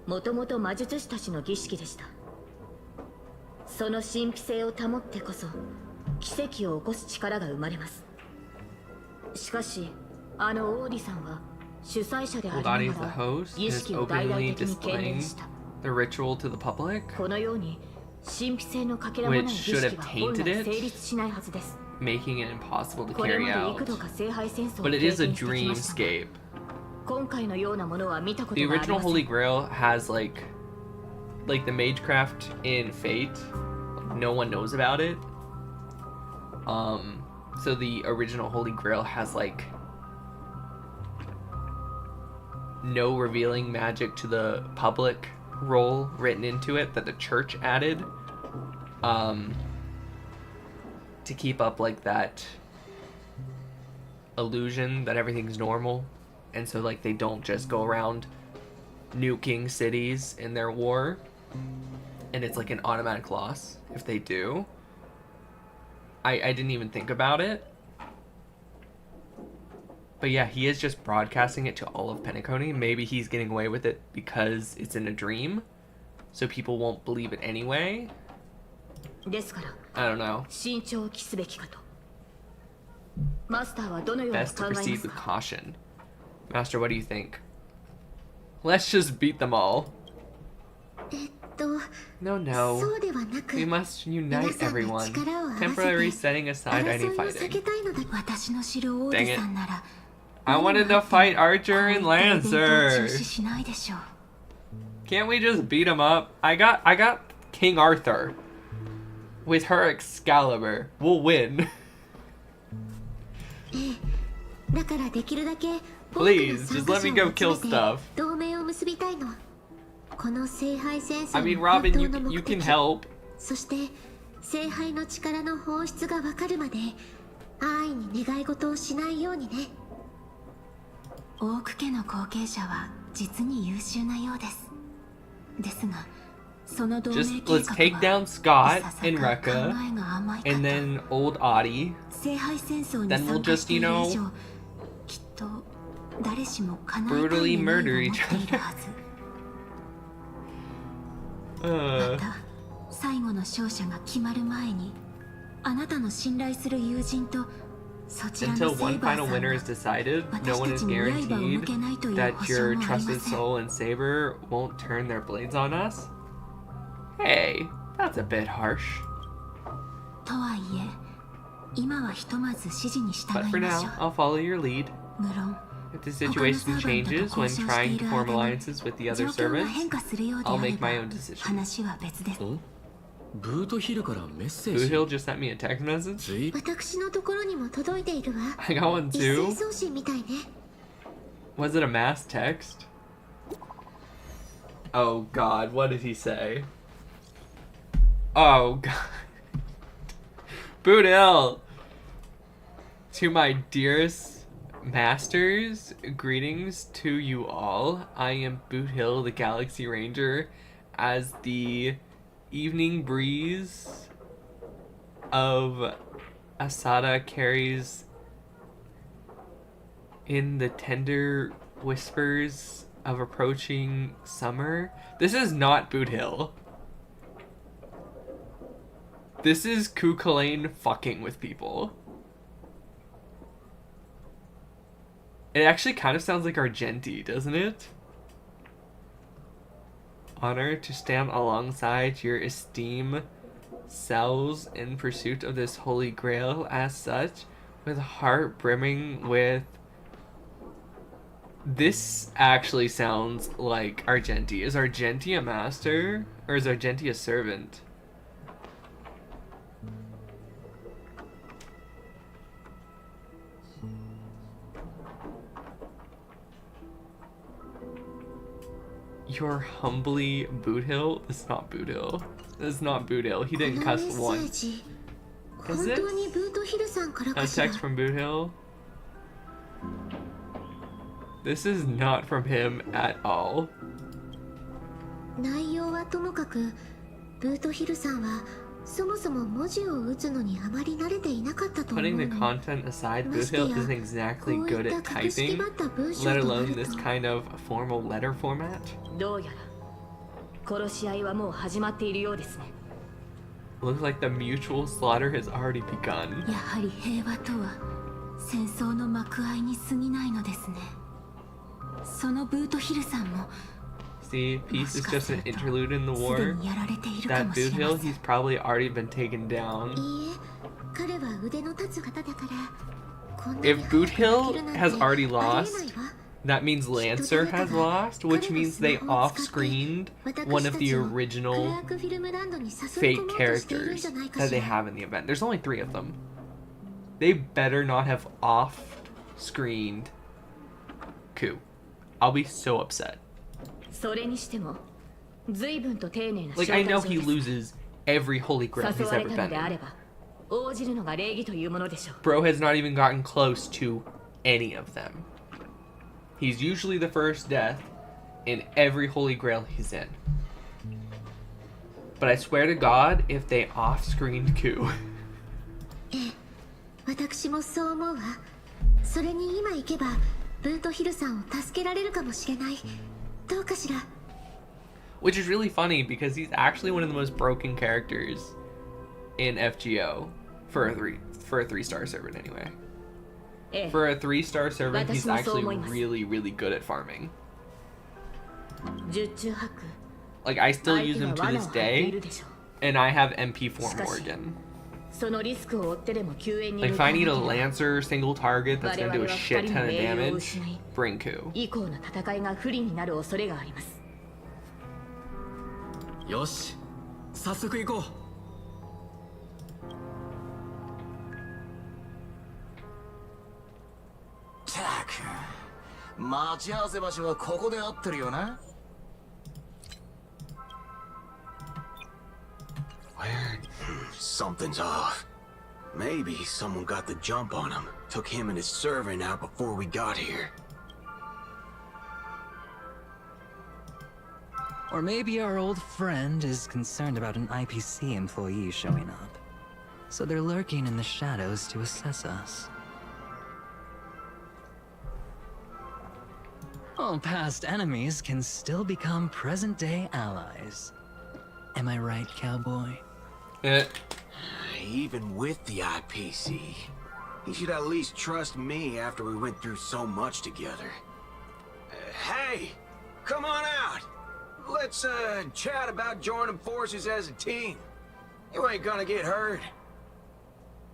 もともと魔術師たちの儀式でした。その神秘性を保ってこそ奇跡を起こす力が生まれます。しかしあのオーディさんは主催者であり Old な Audie's が the ら host 儀 and is 式を大々 openly 的に懸念 displaying した。 the ritual to the public, このように神秘性のかけらもない儀 which 式 should have は本 tainted 来 it, 成立しないはずです。 making it impossible to これ carry まで out. 幾度か聖杯戦争を But 経 it 験 is a してきましたが、 dreamscape. 今回のようなものは見たこ The とがあり original ません。 Holy Grail has like the magecraft in Fate. No one knows about it. So the original Holy Grail has like no revealing magic to the public role written into it that the church added to keep up like that illusion that everything's normal, and so like they don't just go around nuking cities in their war, and it's like an automatic loss if they do. I didn't even think about it. But yeah, he is just broadcasting it to all of Penacony. Maybe he's getting away with it because it's in a dream, so people won't believe it anyway. ですから、 I don't know. 慎重を期すべきかと。マスターはどのように Best 考 to えま proceed す with か？ caution. Master, what do you think? Let's just beat them all. No, no. そうではなく、 We must 皆 unite さんが everyone, 力を合わせて temporarily setting aside 争 any いを避 fighting. けたいのだ。私の知るオーディさんなら I wanted to fight Archer and 中 Lancer. 止しないでしょう。 Can't we just beat him up? I got King Arthur with her Excalibur. We'll win. だからできるだけ Please, just let me go kill stuff. 同盟を結びたいの。この聖杯戦 I 争 mean, の Robin, 本 you 当の you 目 can 的、 help. そして聖杯の力の本質がわかるまで安易に願い事をしないようにね。オーク家の後継者は実に優秀なようです。ですが、その同盟 Just 計 let's 画 take は down Scott いささ and か Rekka, 考えが甘いかと。 and then old Audie. 聖杯戦争に Then we'll 参加 just, してい you る以 know, 上、きっと誰しも叶えたい brutally 願いを murder 持 each っているはず。 other. また最後の勝者が決まる前にあなたの信頼する友人とそちらの Until セ one イバー final さん winner は is decided, no 私 one た is ちに刃を向 guaranteed けないという that 保証 your もありま trusted せん。 soul and saber won't turn their blades on us. Hey, that's a bit harsh. とはいえ今はひとまず指示に従 But for いましょ now, I'll follow your lead. う。無論 If the situation changes when trying to form alliances with the other servants, I'll make my own decisions. Boot Hill just sent me a text message. I got one too. Was it a mass text? Oh god, what did he say? Oh god. Boot Hill! To my dearest masters, greetings to you all. I am Boot Hill, the Galaxy Ranger, as the evening breeze of Asada carries in the tender whispers of approaching summer. This is not Boot Hill. This is Kukulane fucking with people. It actually kind of sounds like Argenti, doesn't it? Honor to stand alongside your esteemed selves in pursuit of this holy grail as such, with a heart brimming with... This actually sounds like Argenti. Is Argenti a master? Or is Argenti a servant? You're humbly Boot Hill? This is not Boot Hill. This is not Boot Hill. He didn't cuss once. Is it? A text from Boot Hill? This is not from him at all. Putting the content aside, Boot Hill isn't exactly good at typing, let alone this kind of formal letter format. Looks like the mutual slaughter has already begun. See, peace is just an interlude in the war. That Boot Hill, he's probably already been taken down. If Boot Hill has already lost, that means Lancer has lost, which means they off-screened one of the original fake characters that they have in the event. There's only 3 of them. They better not have off-screened Ku. I'll be so upset. Like, I know he loses every Holy Grail he's ever been in. Bro has not even gotten close to any of them. He's usually the first death in every Holy Grail he's in. But I swear to God, if they off-screened Ku... Which is really funny because he's actually one of the most broken characters in FGO for a 3-star servant anyway. For a 3-star servant, he's actually really, really good at farming. Like, I still use him to this day, and I have MP4 Morgan. Like, if I need a Lancer single target that's gonna do a shit ton of damage, bring Ku. Yoshi, 早速行こう。たく、待ち合わせ場所はここで合ってるよな。Weird. Something's off. Maybe someone got the jump on him, took him and his servant out before we got here. Or maybe our old friend is concerned about an IPC employee showing up. So they're lurking in the shadows to assess us. Well, past enemies can still become present-day allies. Am I right, cowboy? Even with the IPC, he should at least trust me after we went through so much together. Hey, come on out! Let's chat about joining forces as a team. You ain't gonna get hurt.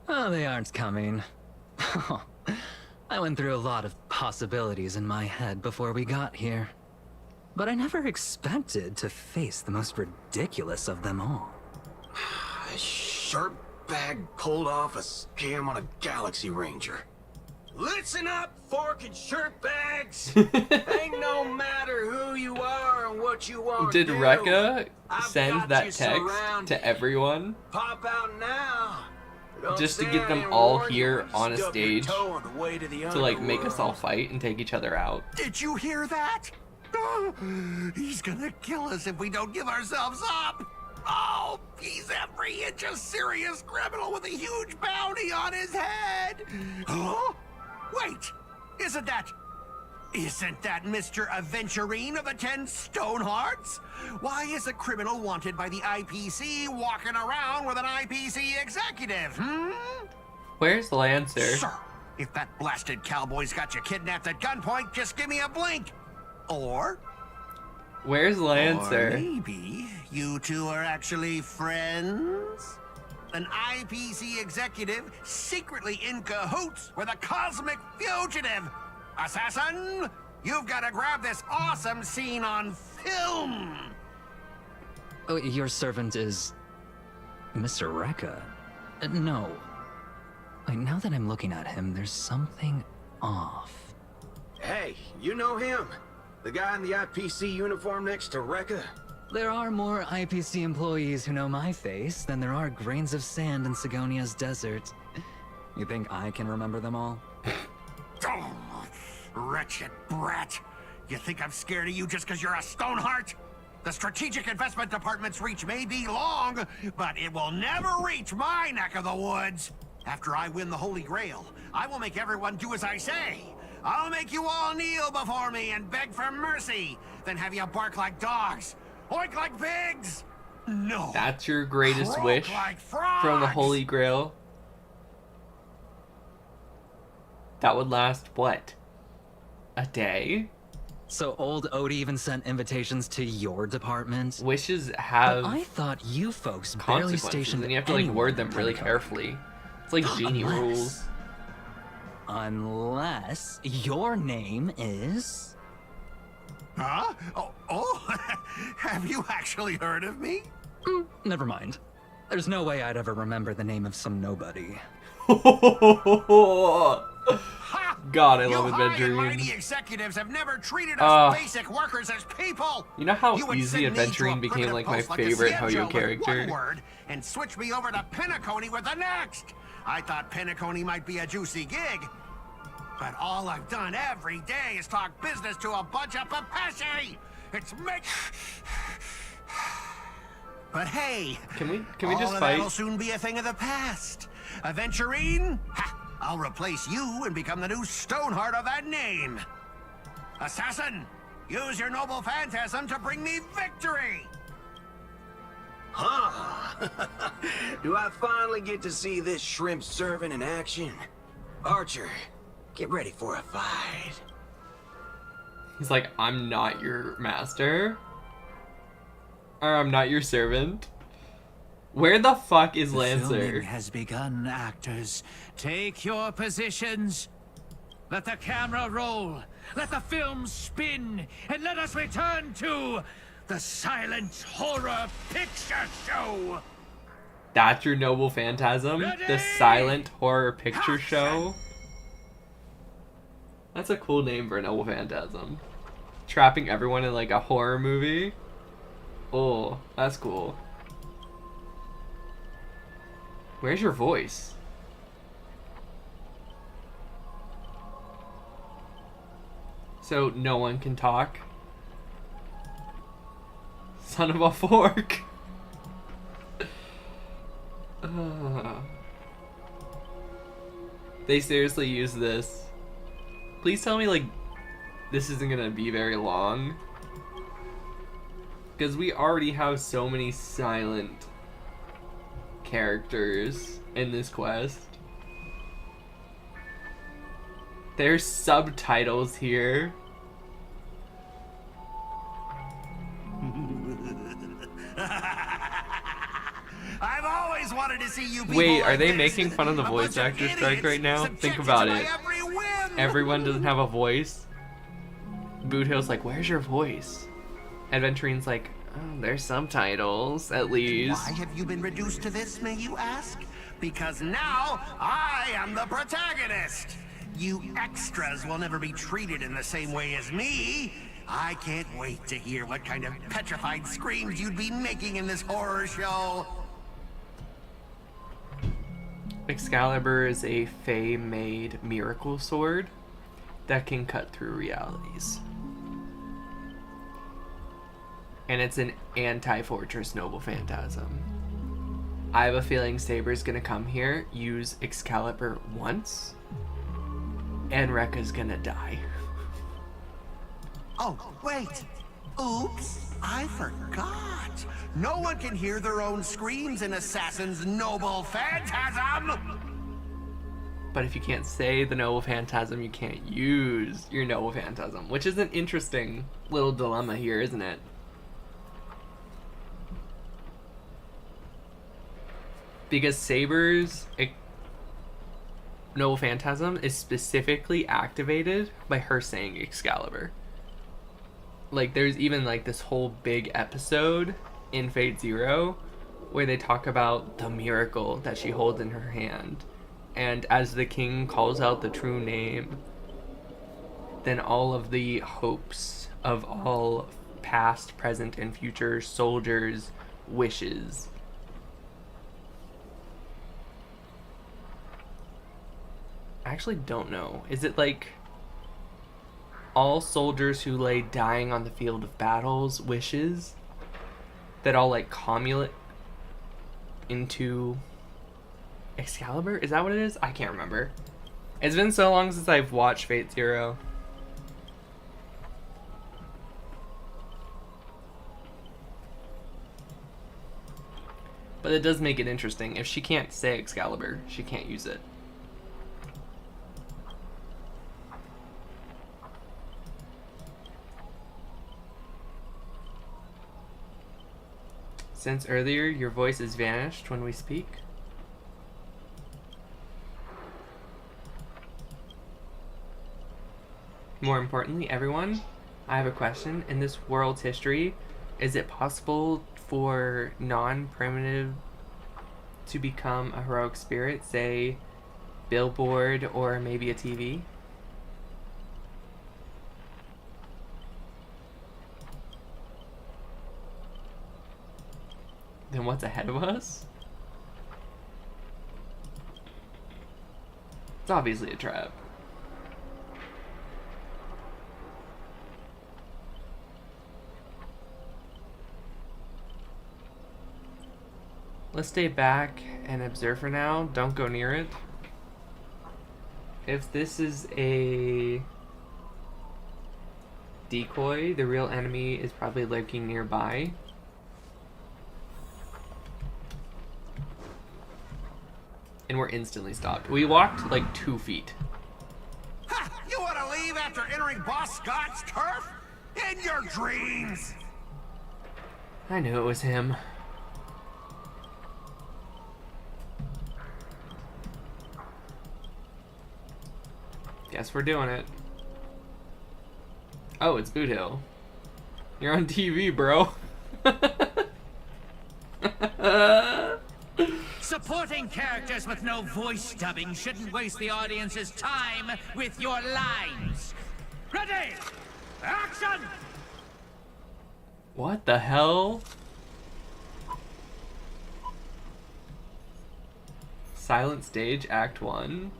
Oh, they aren't coming. I went through a lot of possibilities in my head before we got here. But I never expected to face the most ridiculous of them all. A sharp bag pulled off a scam on a Galaxy Ranger. Listen up, fork and shirt bags! Ain't no matter who you are and what you want Did to do. Rekka I've send got that you text surrounded. to everyone? Pop out now. Don't Just to say get I them didn't all warn you here when you on a stubbed your stage toe on the way to the to like make us all underworld. fight and take each other out. Did you hear that? Oh, he's gonna kill us if we don't give ourselves up. Oh, he's every inch a serious criminal with a huge bounty on his head. Huh? Wait, isn't that Mr. Aventurine of the 10 Stonehearts? Why is a criminal wanted by the IPC walking around with an IPC executive, Where's Lancer? Sir, if that blasted cowboy's got you kidnapped at gunpoint, just give me a blink. Or Where's Lancer? Or maybe you two are actually friends? An IPC executive secretly in cahoots with a cosmic fugitive. Assassin, you've got to grab this awesome scene on film. Oh, your servant is Mr. Rekka? No. Wait, now that I'm looking at him, there's something off. Hey, you know him? The guy in the IPC uniform next to Rekka? There are more IPC employees who know my face than there are grains of sand in Sigonia's desert. You think I can remember them all? Oh, wretched brat. You think I'm scared of you just because you're a Stoneheart? The Strategic Investment Department's reach may be long, but it will never reach my neck of the woods. After I win the Holy Grail, I will make everyone do as I say. I'll make you all kneel before me and beg for mercy, then have you bark like dogs, oink like pigs. No. That's your greatest Croak wish like from the frogs. Holy Grail? That would last, what? A day? So old Odie even sent invitations to your department? Wishes have But I thought you folks barely consequences, stationed and you have to like anyone word them in really Pinnacle. carefully. It's like genie rules. Unless your name is... Huh? Oh, have you actually heard of me? Never mind. There's no way I'd ever remember the name of some nobody. God, I You love high and mighty Aventurine. executives have never treated us basic workers as people. You know how You would easy send me to a Aventurine became primitive like my post favorite a Hoyo Sienjo with character? one word and switch me over to Pinnacle with the next. I thought Pinnacle might be a juicy gig, but all I've done every day is talk business to a bunch of papashi. It's make. But hey, Can we all just of fight? that'll soon be a thing of the past. Aventurine, I'll replace you and become the new Stoneheart of that name. Assassin, use your noble phantasm to bring me victory. Huh? Do I finally get to see this shrimp servant in action? Archer, get ready for a fight. He's like, I'm not your master. Or I'm not your servant. Where the fuck is Lancer? Filming has begun, actors. Take your positions. Let the camera roll. Let the film spin. And let us return to the silent horror picture show. That's your noble phantasm? The silent horror picture show? That's a cool name for a noble phantasm. Trapping everyone in like a horror movie? Oh, that's cool. Where's your voice? So no one can talk? Son of a fork. They seriously use this. Please tell me like this isn't gonna be very long. Because we already have so many silent characters in this quest. There's subtitles here. I've always wanted to see you people Wait, are like they this. making fun of the A voice bunch of actor strike idiots right now? Think subjected about to my it. every whim. everyone doesn't have a voice. Boot Hill's like, where's your voice? Adventurine's like, oh, there's subtitles, at least. Why have you been reduced to this, may you ask? Because now I am the protagonist. You extras will never be treated in the same way as me. I can't wait to hear what kind of petrified screams you'd be making in this horror show. Excalibur is a Fae-made miracle sword that can cut through realities. And it's an anti-Fortress Noble Phantasm. I have a feeling Saber's gonna come here, use Excalibur once, and Rekka's gonna die. Oh, wait. Oops, I forgot. No one can hear their own screams in Assassin's Noble Phantasm! But if you can't say the Noble Phantasm, you can't use your Noble Phantasm, which is an interesting little dilemma here, isn't it? Because Saber's Noble Phantasm is specifically activated by her saying Excalibur. Like, there's even like this whole big episode in Fate Zero where they talk about the miracle that she holds in her hand. And as the king calls out the true name, then all of the hopes of all past, present, and future soldiers' wishes. I actually don't know. Is it like all soldiers who lay dying on the field of battle's wishes that all like commulate into Excalibur? Is that what it is? I can't remember. It's been so long since I've watched Fate Zero. But it does make it interesting. If she can't say Excalibur, she can't use it. Since earlier, your voice has vanished when we speak. More importantly, everyone, I have a question. In this world's history, is it possible for non-primitive to become a heroic spirit, say billboard or maybe a TV? Then what's ahead of us? It's obviously a trap. Let's stay back and observe for now. Don't go near it. If this is a decoy, the real enemy is probably lurking nearby. And we're instantly stopped. We walked like 2 feet. Ha! You want to leave after entering Boss Scott's turf? In your dreams! I knew it was him. Guess we're doing it. Oh, it's Boot Hill. You're on TV, bro. Supporting characters with no voice dubbing shouldn't waste the audience's time with your lines. Ready! Action! What the hell? Silent Stage, Act 1.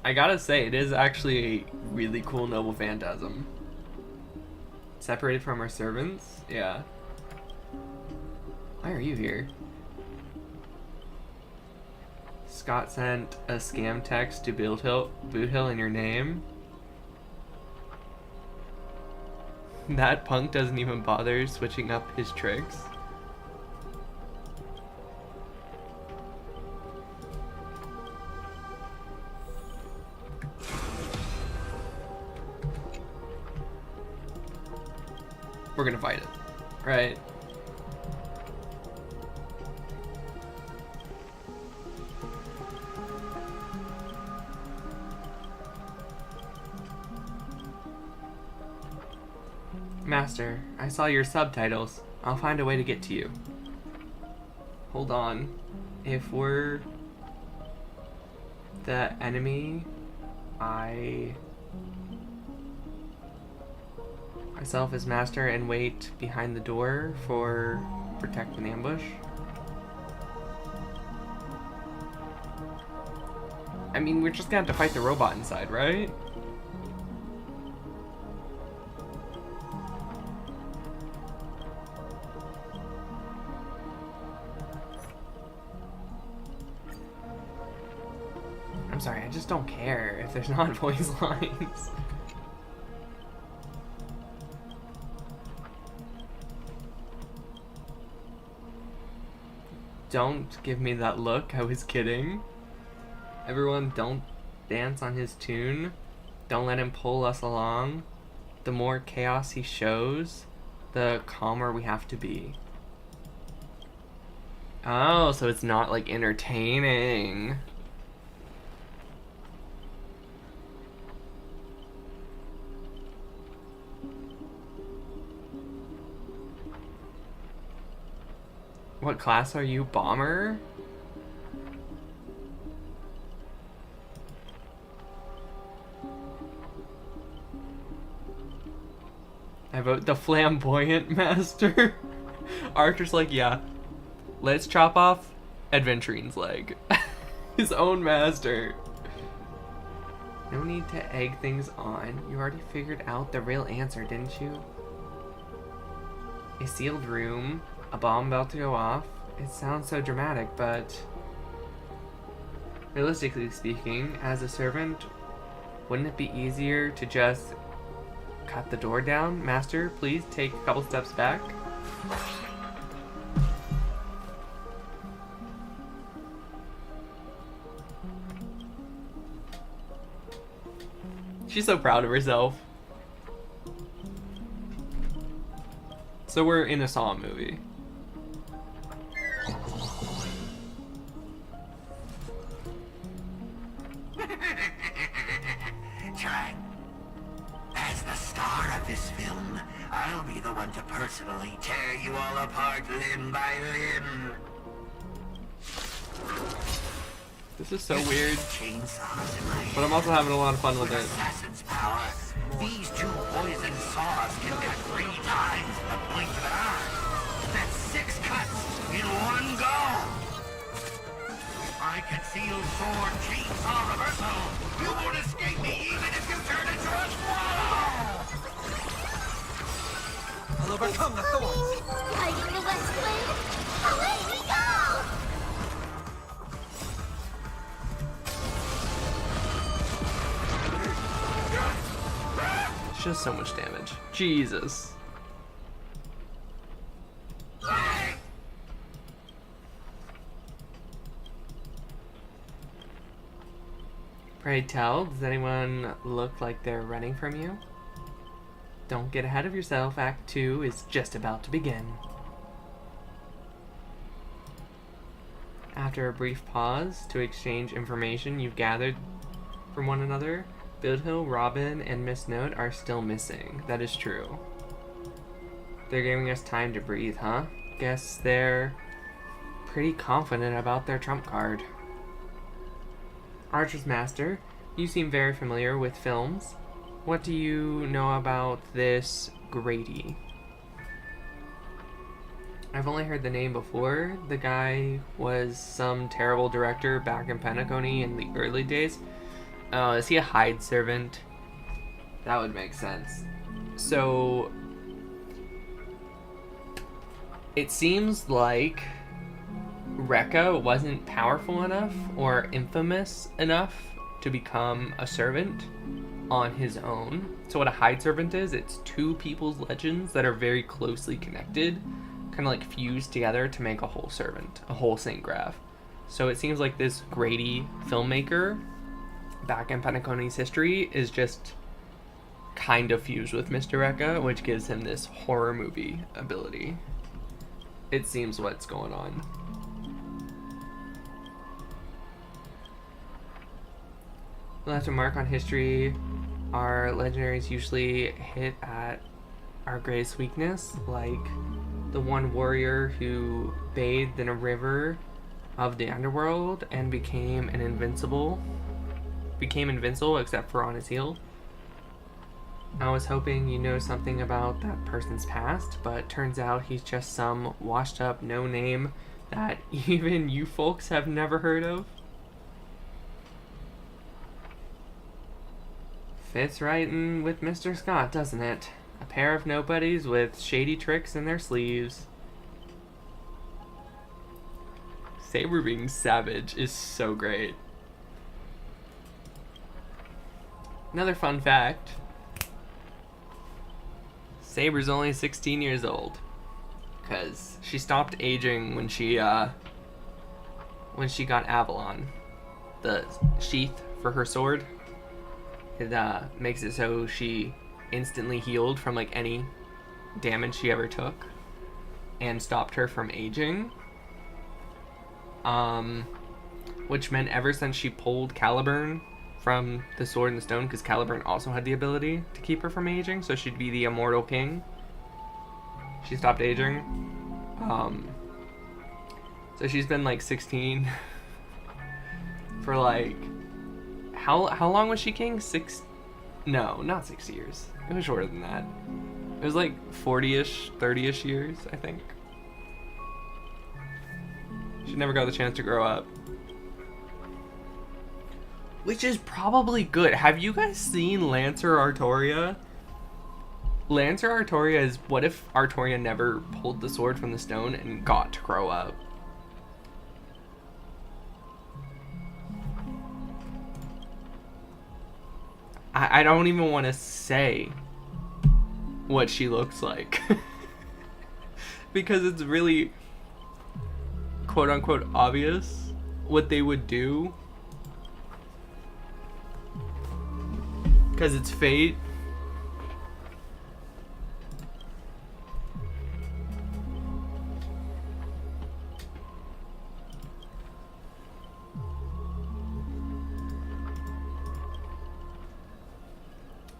I gotta say, it is actually a really cool Noble Phantasm. Separated from our servants? Yeah. Why are you here? Scott sent a scam text to Boot Hill in your name. That punk doesn't even bother switching up his tricks. We're gonna fight it, right? Master, I saw your subtitles. I'll find a way to get to you. Hold on. If we're the enemy, myself as master and wait behind the door for protect an ambush. I mean, we're just gonna have to fight the robot inside, right? I'm sorry, I just don't care if there's not voice lines. Don't give me that look, I was kidding. Everyone, don't dance on his tune. Don't let him pull us along. The more chaos he shows, the calmer we have to be. Oh, so it's not like entertaining. What class are you, bomber? I vote the flamboyant master. Archer's like, yeah, let's chop off Adventurine's leg. His own master. No need to egg things on. You already figured out the real answer, didn't you? A sealed room, a bomb about to go off. It sounds so dramatic, but realistically speaking, as a servant, wouldn't it be easier to just cut the door down? Master, please take a couple steps back. She's so proud of herself. So we're in a Saw movie. Try. As the star of this film, I'll be the one to personally tear you all apart limb by limb. This is so weird, but I'm also having a lot of fun with it. Assassin's power. These two poison saws can cut 3 times the blink of an eye. That's 6 cuts in one go. My concealed sword chainsaw reversal. You won't escape me even if you turn into a swallow. I'll overcome the thorns. Fighting the West Wind. Away we go! It's just so much damage. Jesus. Pray tell, does anyone look like they're running from you? Don't get ahead of yourself. Act 2 is just about to begin. After a brief pause to exchange information you've gathered from one another, Bildhill, Robin, and Miss Note are still missing. That is true. They're giving us time to breathe, huh? Guess they're pretty confident about their trump card. Archer's Master, you seem very familiar with films. What do you know about this Grady? I've only heard the name before. The guy was some terrible director back in Penacony in the early days. Oh, is he a Hyde servant? That would make sense. So, it seems like Rekka wasn't powerful enough or infamous enough to become a servant on his own. So what a Hyde servant is, it's 2 people's legends that are very closely connected, kind of like fused together to make a whole servant, a whole Saint Graph. So it seems like this Grady filmmaker back in Penacony's history is just kind of fused with Mr. Rekka, which gives him this horror movie ability. It seems what's going on. Left a mark on history. Our legendaries usually hit at our greatest weakness, like the one warrior who bathed in a river of the underworld and became invincible except for on his heel. I was hoping you know something about that person's past, but turns out he's just some washed up no name that even you folks have never heard of. Fits right in with Mr. Scott, doesn't it? A pair of nobodies with shady tricks in their sleeves. Saber being savage is so great. Another fun fact. Saber's only 16 years old. Because she stopped aging when she got Avalon. The sheath for her sword. It makes it so she instantly healed from like any damage she ever took. And stopped her from aging. Which meant ever since she pulled Caliburn from the Sword and the Stone, because Caliburn also had the ability to keep her from aging, so she'd be the immortal king. She stopped aging. So she's been like 16 for like how long was she king? No, not 6 years. It was shorter than that. It was like 40-ish, 30-ish years, I think. She never got the chance to grow up. Which is probably good. Have you guys seen Lancer Artoria? Lancer Artoria is what if Artoria never pulled the sword from the stone and got to grow up? I don't even want to say what she looks like. Because it's really quote unquote obvious what they would do. Because it's fate.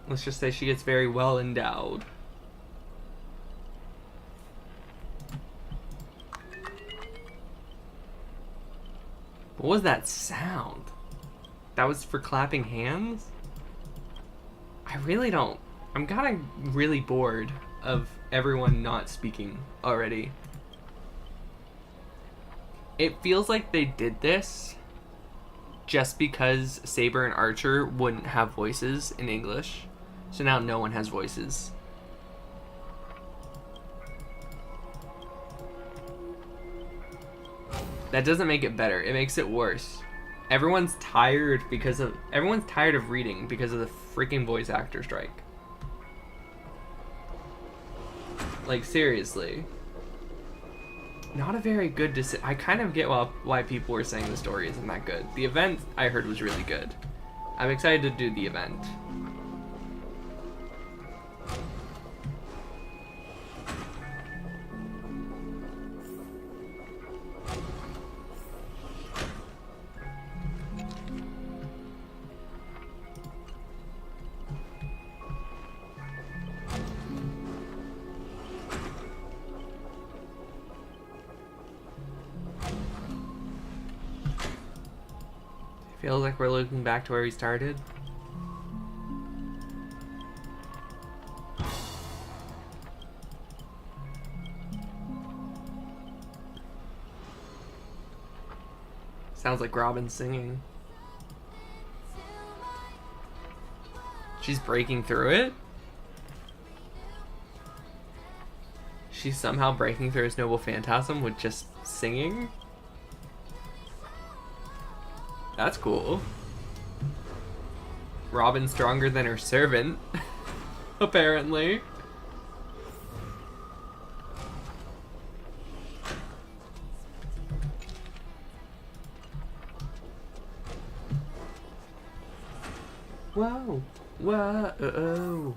Let's just say she gets very well endowed. What was that sound? That was for clapping hands? I really don't. I'm kind of really bored of everyone not speaking already. It feels like they did this just because Saber and Archer wouldn't have voices in English. So now no one has voices. That doesn't make it better. It makes it worse. Everyone's tired of reading because of the freaking voice actor strike. Like seriously. Not a very good decision. I kind of get why people were saying the story isn't that good. The event I heard was really good. I'm excited to do the event. Feels like we're looking back to where we started. Sounds like Robin's singing. She's breaking through it? She's somehow breaking through his noble phantasm with just singing? That's cool. Robin's stronger than her servant, apparently. Whoa. Whoa.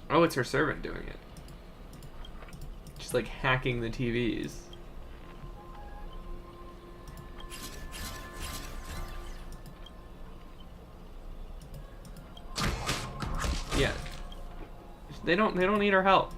Oh, it's her servant doing it. She's like hacking the TVs. They don't need our help.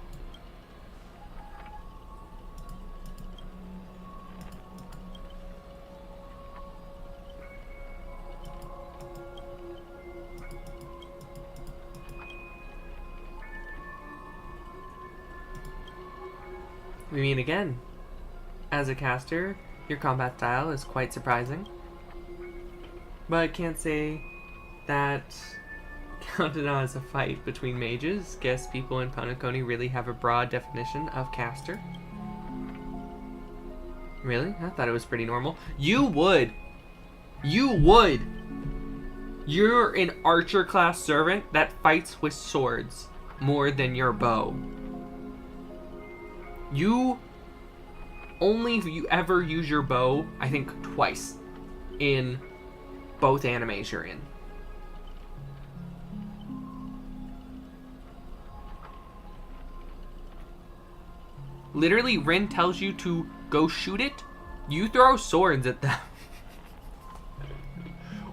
We meet again. As a caster, your combat style is quite surprising. But I can't say that counted on as a fight between mages. Guess people in Penacony really have a broad definition of caster. Really? I thought it was pretty normal. You would! You would! You're an archer class servant that fights with swords more than your bow. You ever use your bow, I think, twice in both animes you're in. Literally, Rin tells you to go shoot it, you throw swords at them.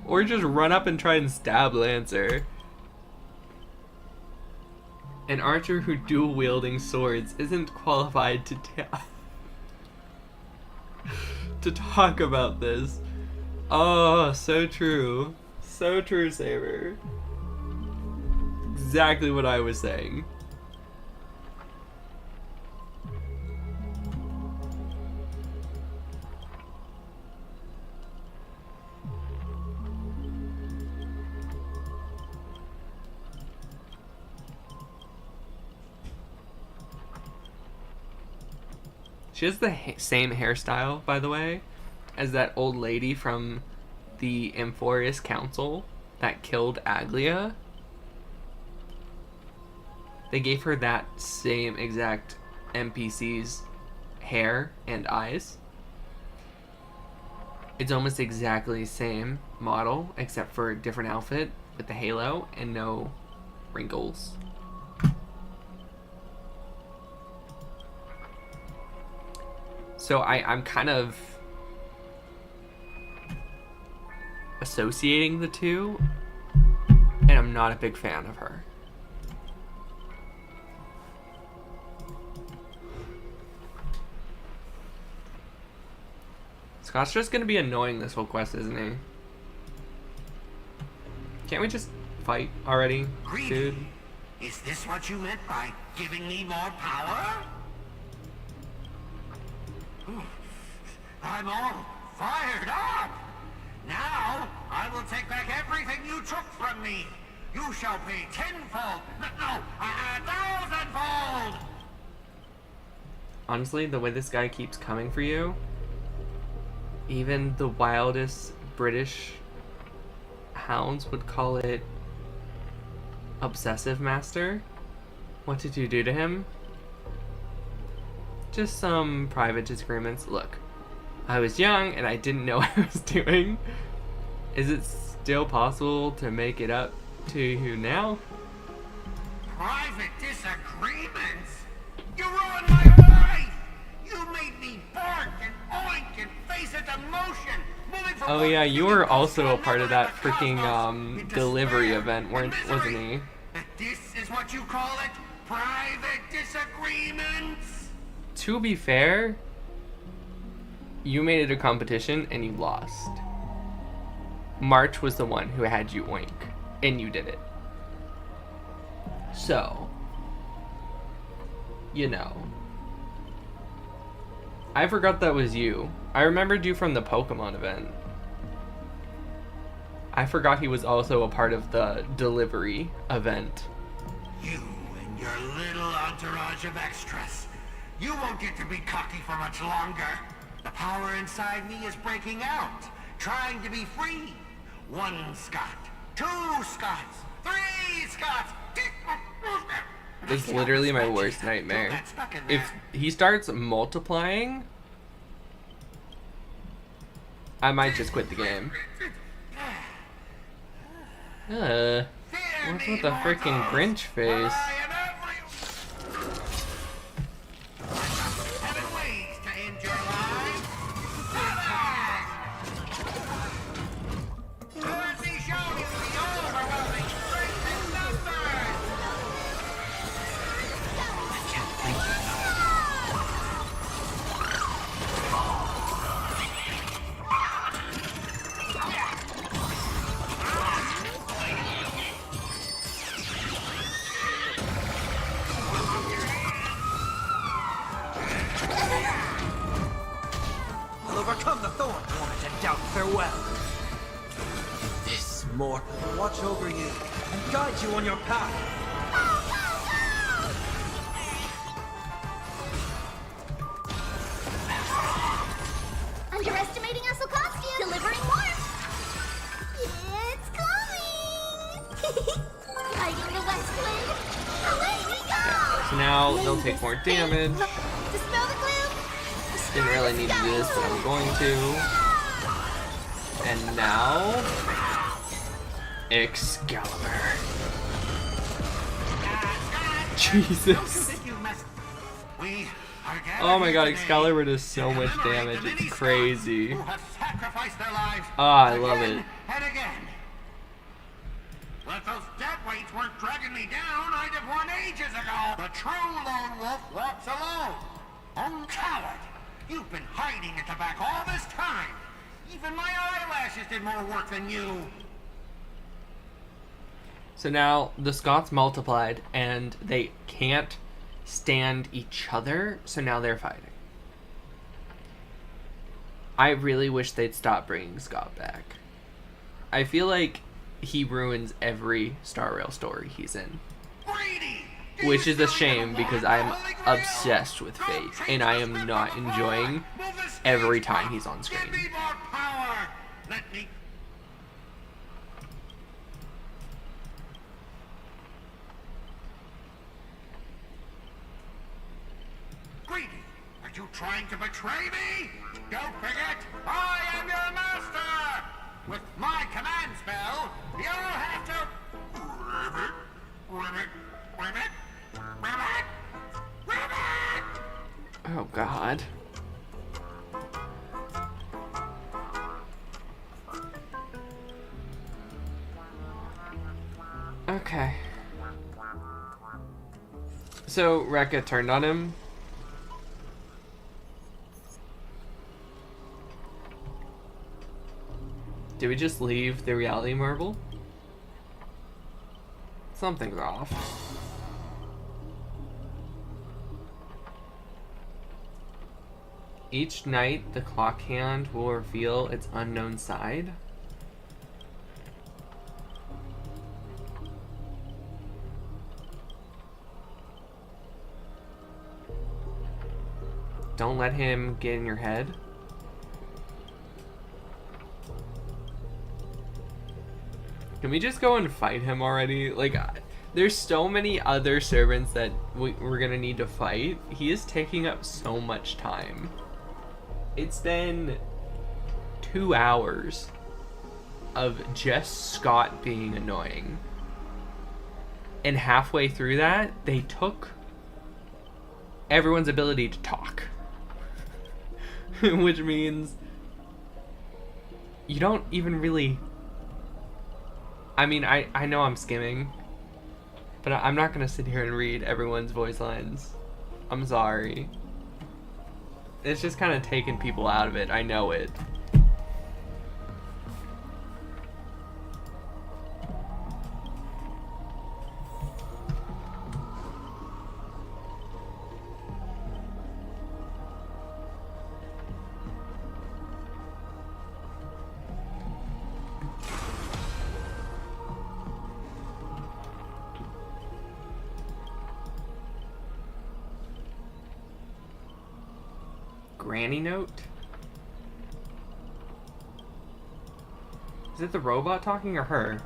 Or just run up and try and stab Lancer. An archer who dual-wielding swords isn't qualified to talk about this. Oh, so true. So true, Saber. Exactly what I was saying. She has the same hairstyle, by the way, as that old lady from the Amphorius Council that killed Aglia. They gave her that same exact NPC's hair and eyes. It's almost exactly the same model, except for a different outfit with the halo and no wrinkles. So I'm kind of associating the two, and I'm not a big fan of her. Scott's just gonna be annoying this whole quest, isn't he? Can't we just fight already, dude? Is this what you meant by giving me more power? I'm all fired up! Now, I will take back everything you took from me! You shall pay tenfold! No, 1,000-fold! Honestly, the way this guy keeps coming for you, even the wildest British hounds would call it obsessive master. What did you do to him? Just some private disagreements. Look, I was young and I didn't know what I was doing. Is it still possible to make it up to you now? Private disagreements? You ruined my life! You made me bark and oink and face a demotion! Oh yeah, you were also a part of that freaking delivery event, wasn't he? This is what you call it? Private disagreements? To be fair, you made it a competition and you lost. March was the one who had you oink, and you did it. So, you know. I forgot that was you. I remembered you from the Pokemon event. I forgot he was also a part of the delivery event. You and your little entourage of extras. You won't get to be cocky for much longer. The power inside me is breaking out, trying to be free. 1 Scott, 2 Scots, 3 Scots. It's literally my worst nightmare. If he starts multiplying, I might just quit the game. What's with the freaking Grinch face? overcome the thorn, torment, and doubt farewell. This mortal watch over you and guide you on your path. Underestimating us will cost you. Delivering warmth. It's coming. Lighting the west wind. Away we go. Okay, so now they'll take more damage. Dispel the gloom. Didn't really need to do this, but I'm going to. And now, Excalibur. Jesus. Oh my god, Excalibur does so much damage. It's crazy. Oh, I love it. If those dead weights weren't dragging me down, I'd have won ages ago. The true lone wolf walks alone. Oh, coward! You've been hiding at the back all this time. Even my eyelashes did more work than you. So now the Scots multiplied and they can't stand each other, so now they're fighting. I really wish they'd stop bringing Scott back. I feel like he ruins every StarRail story he's in. Which is a shame because I'm obsessed with Fate and I am not enjoying every time he's on screen. Greedy, are you trying to betray me? Don't forget, I am your master! With my command spell, you'll have to... Ribbit, ribbit, ribbit, ribbit! Oh god. Okay. So Rekka turned on him. Did we just leave the reality marble? Something's off. Each night, the clock hand will reveal its unknown side. Don't let him get in your head. Can we just go and fight him already? Like, there's so many other servants that we're gonna need to fight. He is taking up so much time. It's been 2 hours of just Scott being annoying. And halfway through that, they took everyone's ability to talk. Which means you don't even really... I mean, I know I'm skimming, but I'm not gonna sit here and read everyone's voice lines. I'm sorry. It's just kind of taking people out of it. I know it. Granny note? Is it the robot talking or her?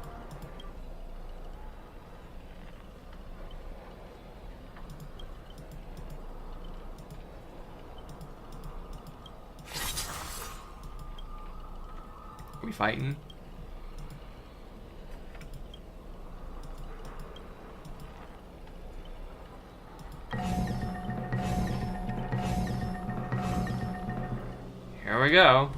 Are we fighting? Here we go.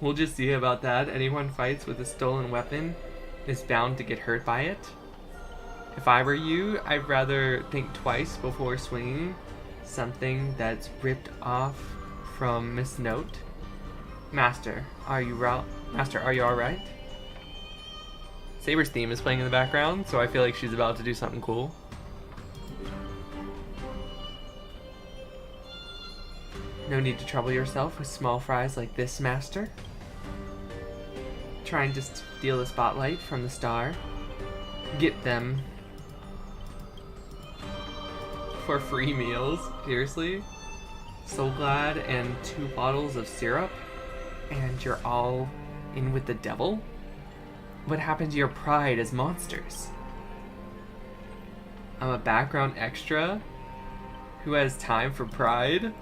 We'll just see about that. Anyone fights with a stolen weapon is bound to get hurt by it. If I were you, I'd rather think twice before swinging something that's ripped off from Miss Note. Master, are you alright? Saber's theme is playing in the background, so I feel like she's about to do something cool. No need to trouble yourself with small fries like this, master. Try and just steal the spotlight from the star. Get them for free meals. Seriously? So glad, and 2 bottles of syrup, and you're all in with the devil? What happened to your pride as monsters? I'm a background extra who has time for pride?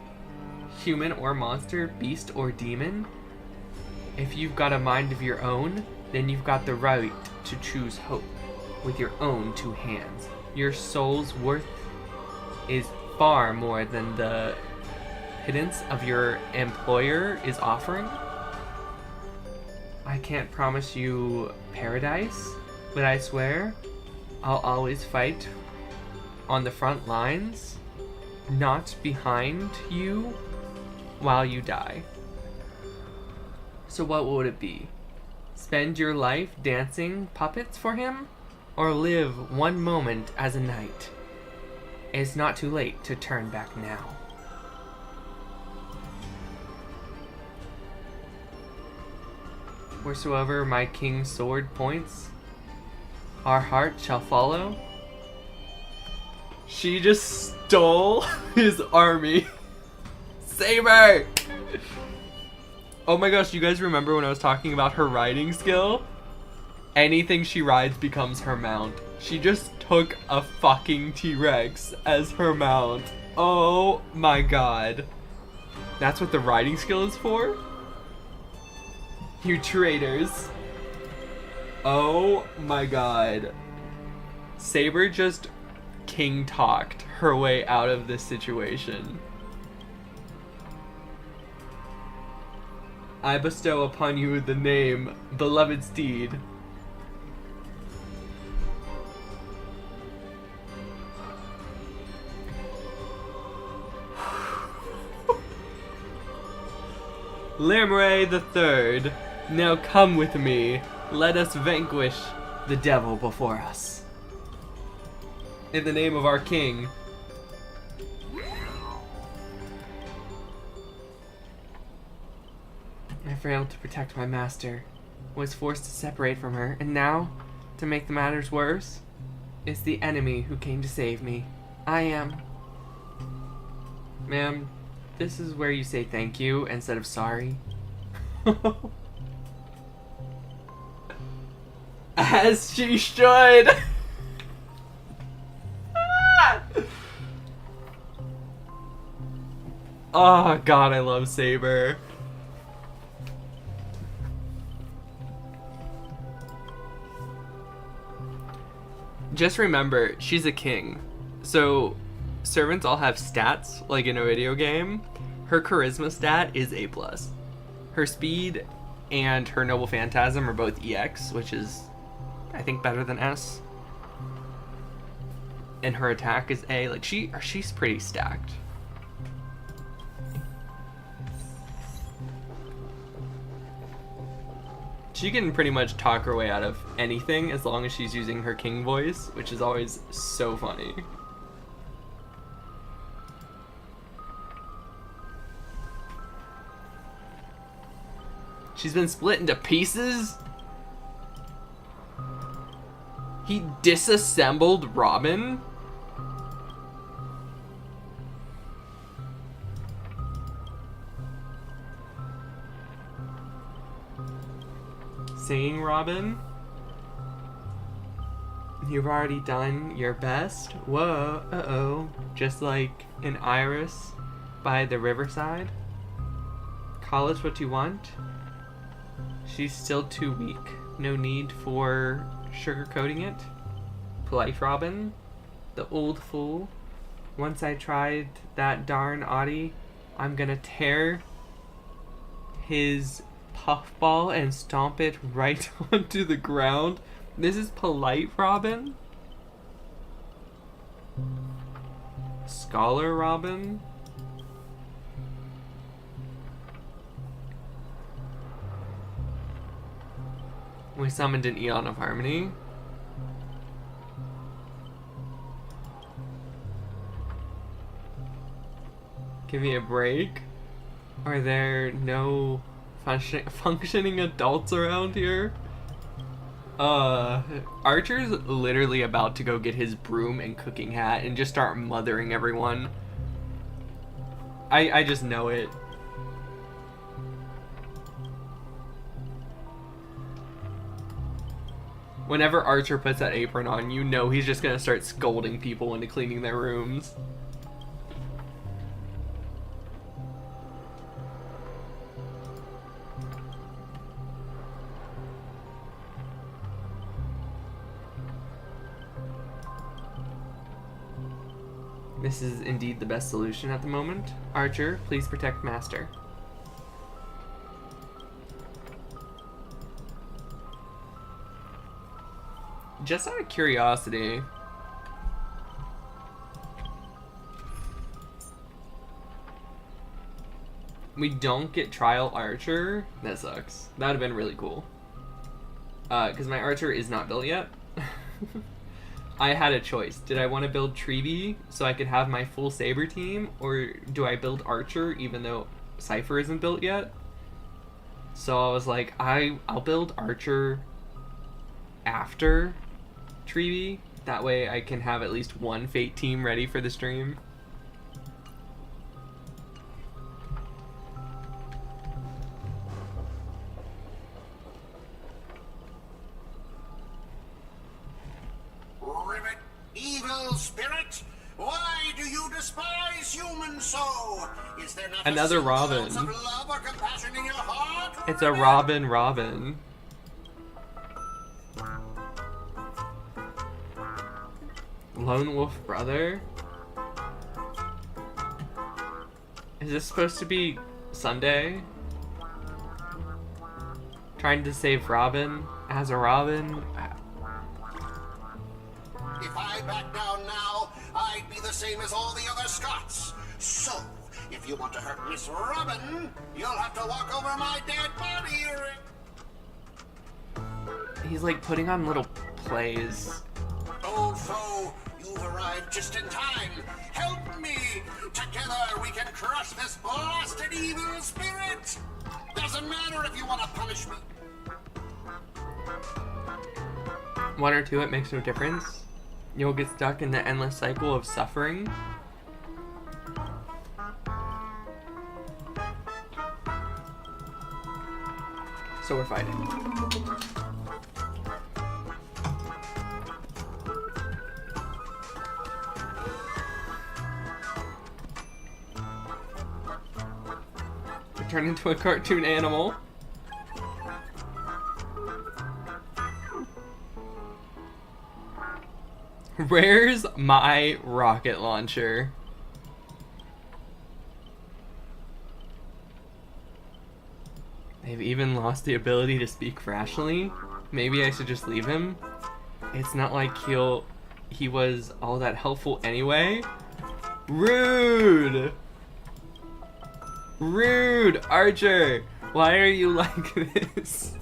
Human or monster, beast or demon? If you've got a mind of your own, then you've got the right to choose hope with your own 2 hands. Your soul's worth is far more than the pittance of your employer is offering. I can't promise you paradise, but I swear I'll always fight on the front lines, not behind you while you die. So what would it be? Spend your life dancing puppets for him? Or live one moment as a knight? It's not too late to turn back now. Wheresoever my king's sword points, our heart shall follow. She just stole his army. Saber! Oh my gosh, you guys remember when I was talking about her riding skill? Anything she rides becomes her mount. She just took a fucking T-Rex as her mount. Oh my god. That's what the riding skill is for? You traitors. Oh my god. Saber just king talked her way out of this situation. I bestow upon you the name Beloved Steed. Lamray the Third, now come with me. Let us vanquish the devil before us. In the name of our king. I failed to protect my master, was forced to separate from her, and now, to make the matters worse, it's the enemy who came to save me. I am... Ma'am, this is where you say thank you instead of sorry. As she should! Oh god, I love Saber. Just remember, she's a king. So, servants all have stats, like in a video game. Her charisma stat is A+. Her speed and her noble phantasm are both EX, which is, I think, better than S. And her attack is A. Like, she's pretty stacked. She can pretty much talk her way out of anything as long as she's using her king voice, which is always so funny. She's been split into pieces? He disassembled Robin? Singing Robin? You've already done your best? Whoa, uh-oh. Just like an iris by the riverside? Call it what you want? She's still too weak. No need for sugarcoating it. Polite Robin? The old fool? Once I tried that darn Audie, I'm gonna tear his puffball and stomp it right onto the ground. This is polite Robin? Scholar Robin? We summoned an Eon of Harmony. Give me a break. Are there no functioning adults around here? Archer's literally about to go get his broom and cooking hat and just start mothering everyone. I just know it. Whenever Archer puts that apron on, you know he's just gonna start scolding people into cleaning their rooms. This is indeed the best solution at the moment. Archer, please protect Master. Just out of curiosity, we don't get Trial Archer. That sucks. That would have been really cool. Because my Archer is not built yet. I had a choice. Did I want to build Treevee so I could have my full Saber team, or do I build Archer even though Cypher isn't built yet? So I was like, I'll build Archer after Treevee. That way I can have at least one Fate team ready for the stream. Rivet, evil spirit, why do you despise humans so? Is there not Another a Robin. ounce of love or compassion in your heart? It's a Robin. Lone Wolf brother? Is this supposed to be Sunday? Trying to save Robin as a Robin? If I back down now, I'd be the same as all the other Scots. So, if you want to hurt Miss Robin, you'll have to walk over my dead body. He's like putting on little plays. Old foe, you've arrived just in time. Help me! Together we can crush this blasted evil spirit! Doesn't matter if you want to punish me. One or two, it makes no difference. You'll get stuck in the endless cycle of suffering. So we're fighting. Turn into a cartoon animal. Where's my rocket launcher? They've even lost the ability to speak rationally. Maybe I should just leave him. It's not like he was all that helpful anyway. Rude! Rude, Archer! Why are you like this?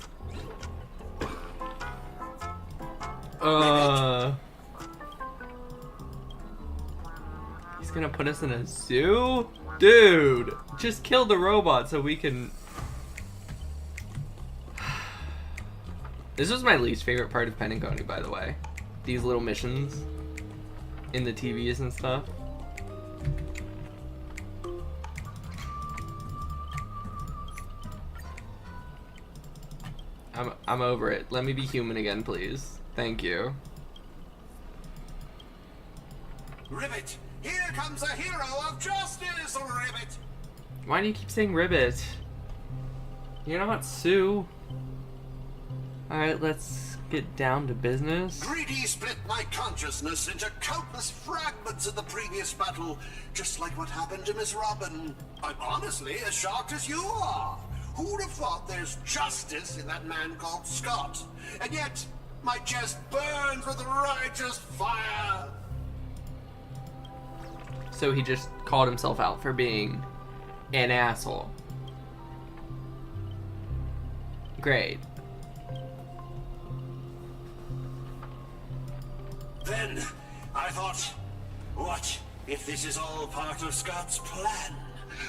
He's gonna put us in a zoo? Dude, just kill the robot so we can... This was my least favorite part of Pen and Coney, by the way. These little missions in the TVs and stuff. I'm over it. Let me be human again, please. Thank you. Rivet, here comes a hero of justice, Rivet! Why do you keep saying Ribbit? You're not Sue. Alright, let's get down to business. Greedy split my consciousness into countless fragments in the previous battle, just like what happened to Miss Robin. I'm honestly as shocked as you are. Who'd have thought there's justice in that man called Scott? And yet, my chest burns with righteous fire. So he just called himself out for being an asshole. Great. Then, I thought, what if this is all part of Scott's plan?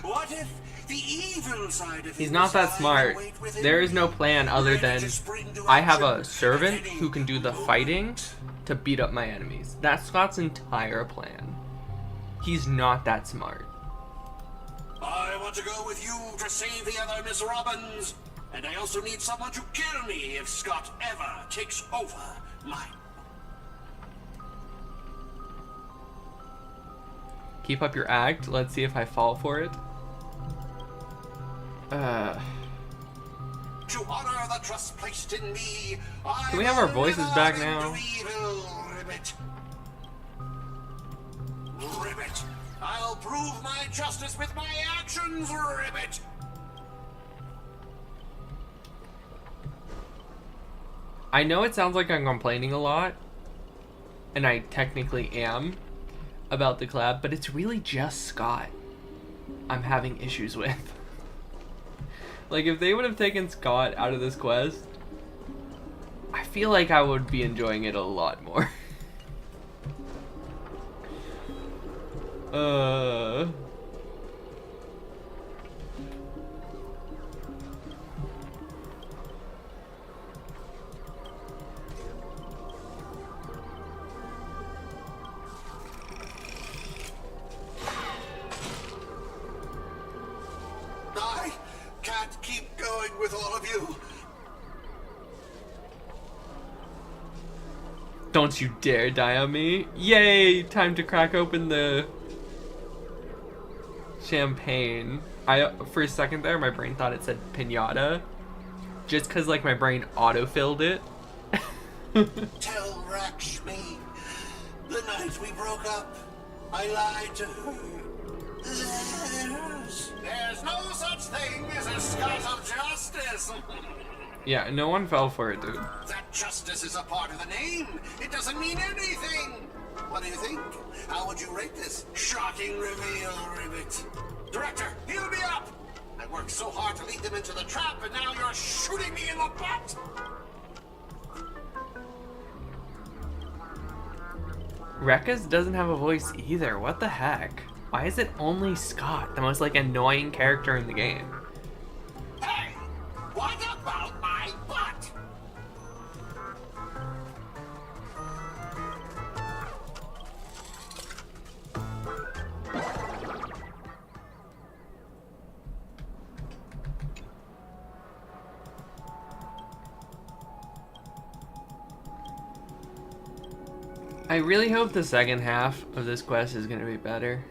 What if the evil side of He's not that smart. There is no plan other than I have a servant who can do the fighting to beat up my enemies. That's Scott's entire plan. He's not that smart. I want to go with you to save the other Miss Robbins. And I also need someone to kill me if Scott ever takes over my... Keep up your act. Let's see if I fall for it. To honor the trust placed in me, can we have our voices back now? Ribbit. I'll prove my justice with my actions, Ribbit. I know it sounds like I'm complaining a lot, and I technically am about the collab, but it's really just Scott I'm having issues with. Like, if they would have taken Scott out of this quest, I feel like I would be enjoying it a lot more. I can't keep going with all of you. Don't you dare die on me. Yay! Time to crack open the champagne. For a second there, my brain thought it said pinata. Just because, like, my brain autofilled it. Tell Rakshmi, the night we broke up, I lied to her. There's no such thing as a Scott of justice. Yeah, no one fell for it, dude. That justice is a part of the name. It doesn't mean anything. What do you think? How would you rate this shocking reveal, Ribbit? Director, heal me up! I worked so hard to lead them into the trap, and now you're shooting me in the butt! Rekka's doesn't have a voice either. What the heck? Why is it only Scott, the most, like, annoying character in the game? Hey! What about my butt? I really hope the second half of this quest is going to be better.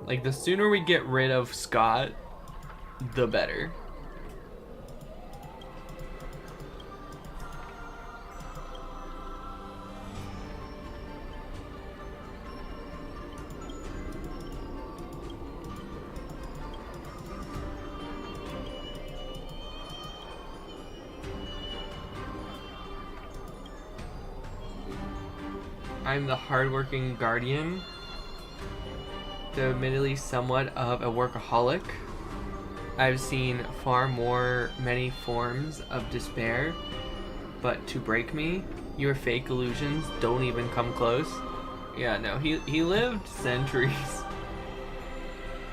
Like, the sooner we get rid of Scott, the better. I'm the hardworking guardian, though admittedly somewhat of a workaholic. I've seen far many forms of despair, but to break me, your fake illusions don't even come close. Yeah, no, he lived centuries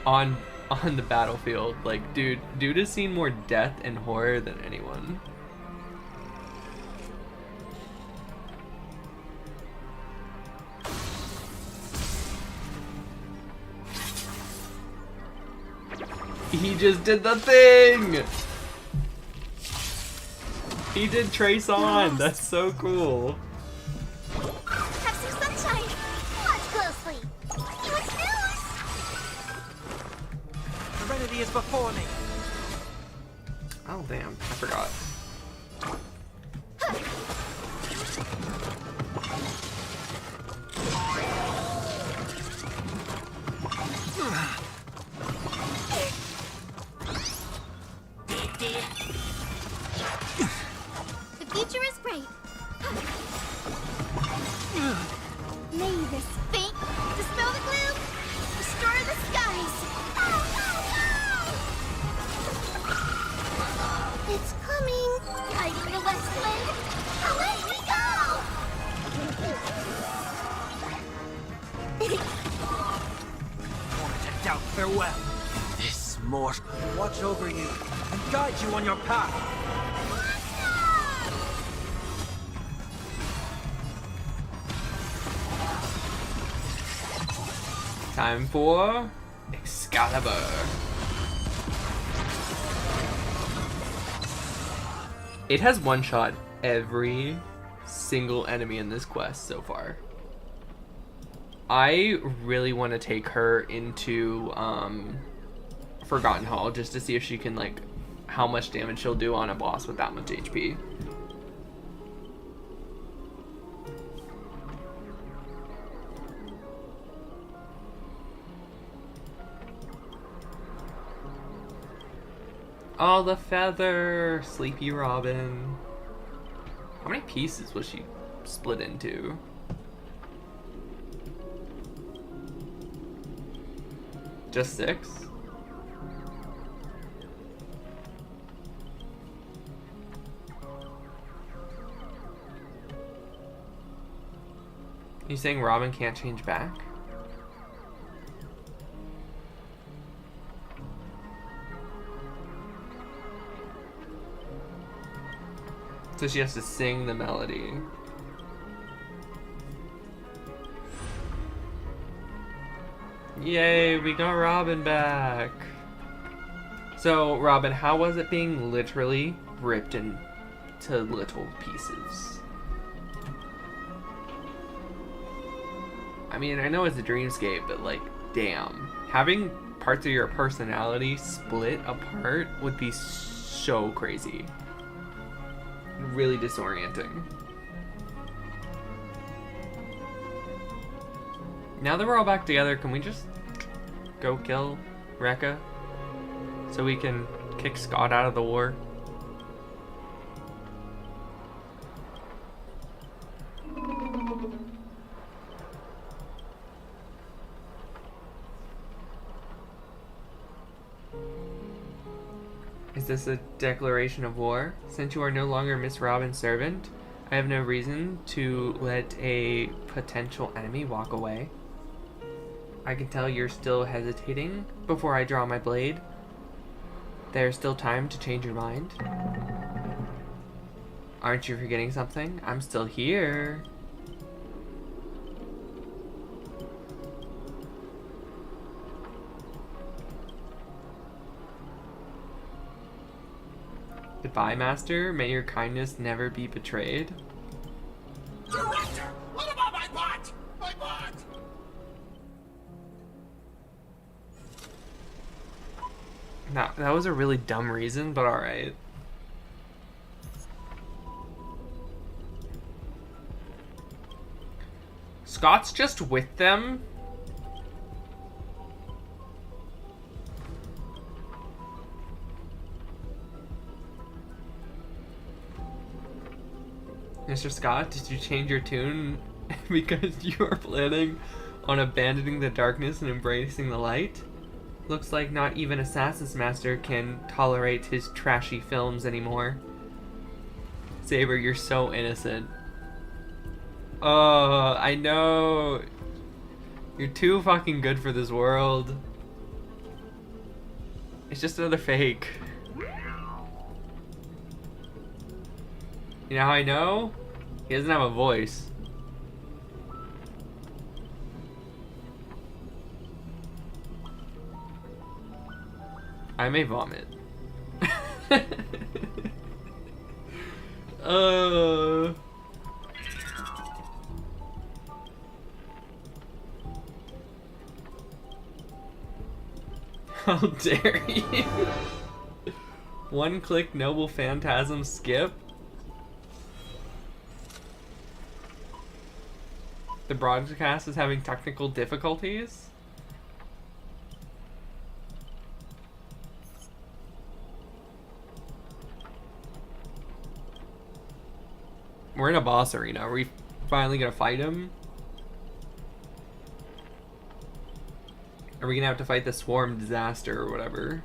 on the battlefield. Like, dude has seen more death and horror than anyone. He just did the thing! He did Trace On! That's so cool. Have some sunshine! Watch closely! What's news? Serenity is before me. Oh damn, I forgot. The future is bright. May this fate doubt farewell. This mortal watch over you and guide you on your path. Time for Excalibur. It has one-shot every single enemy in this quest so far. I really want to take her into Forgotten Hall just to see if she can, like, how much damage she'll do on a boss with that much HP. Oh, the feather! Sleepy Robin. How many pieces was she split into? Just 6? You saying Robin can't change back? So she has to sing the melody. Yay, we got Robin back. So, Robin, how was it being literally ripped into little pieces? I mean, I know it's a dreamscape, but like, damn. Having parts of your personality split apart would be so crazy. Really disorienting. Now that we're all back together, can we just go kill Rekka so we can kick Scott out of the war? Is this a declaration of war? Since you are no longer Miss Robin's servant, I have no reason to let a potential enemy walk away. I can tell you're still hesitating before I draw my blade. There's still time to change your mind. Aren't you forgetting something? I'm still here. Goodbye, Master. May your kindness never be betrayed. Director! What about my bot? My bot! Nah, that was a really dumb reason, but alright. Scott's just with them? Mr. Scott, did you change your tune because you are planning on abandoning the darkness and embracing the light? Looks like not even Assassin's Master can tolerate his trashy films anymore. Saber, you're so innocent. Oh, I know. You're too fucking good for this world. It's just another fake. You know how I know? He doesn't have a voice. I may vomit. How dare you? One click noble phantasm skip. The broadcast is having technical difficulties. We're in a boss arena. Are we finally gonna fight him? Are we gonna have to fight the swarm disaster or whatever?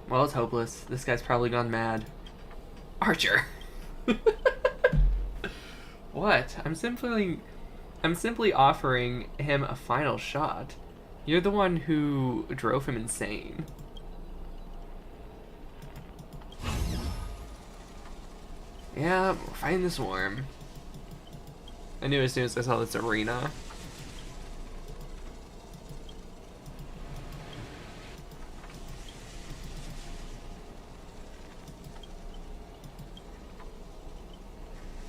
Well, it's hopeless. This guy's probably gone mad. Archer. What? I'm simply offering him a final shot. You're the one who drove him insane. Yeah, we're fighting this worm. I knew as soon as I saw this arena.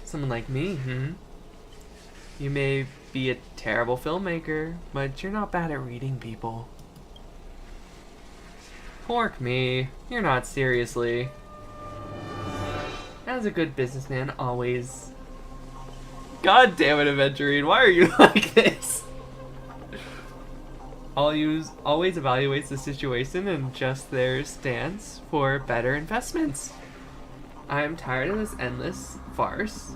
Someone like me, You may be a terrible filmmaker, but you're not bad at reading people. Pork me. You're not, seriously. As a good businessman, always. God damn it, Aventurine, why are you like this? Always evaluates the situation and adjusts their stance for better investments. I am tired of this endless farce.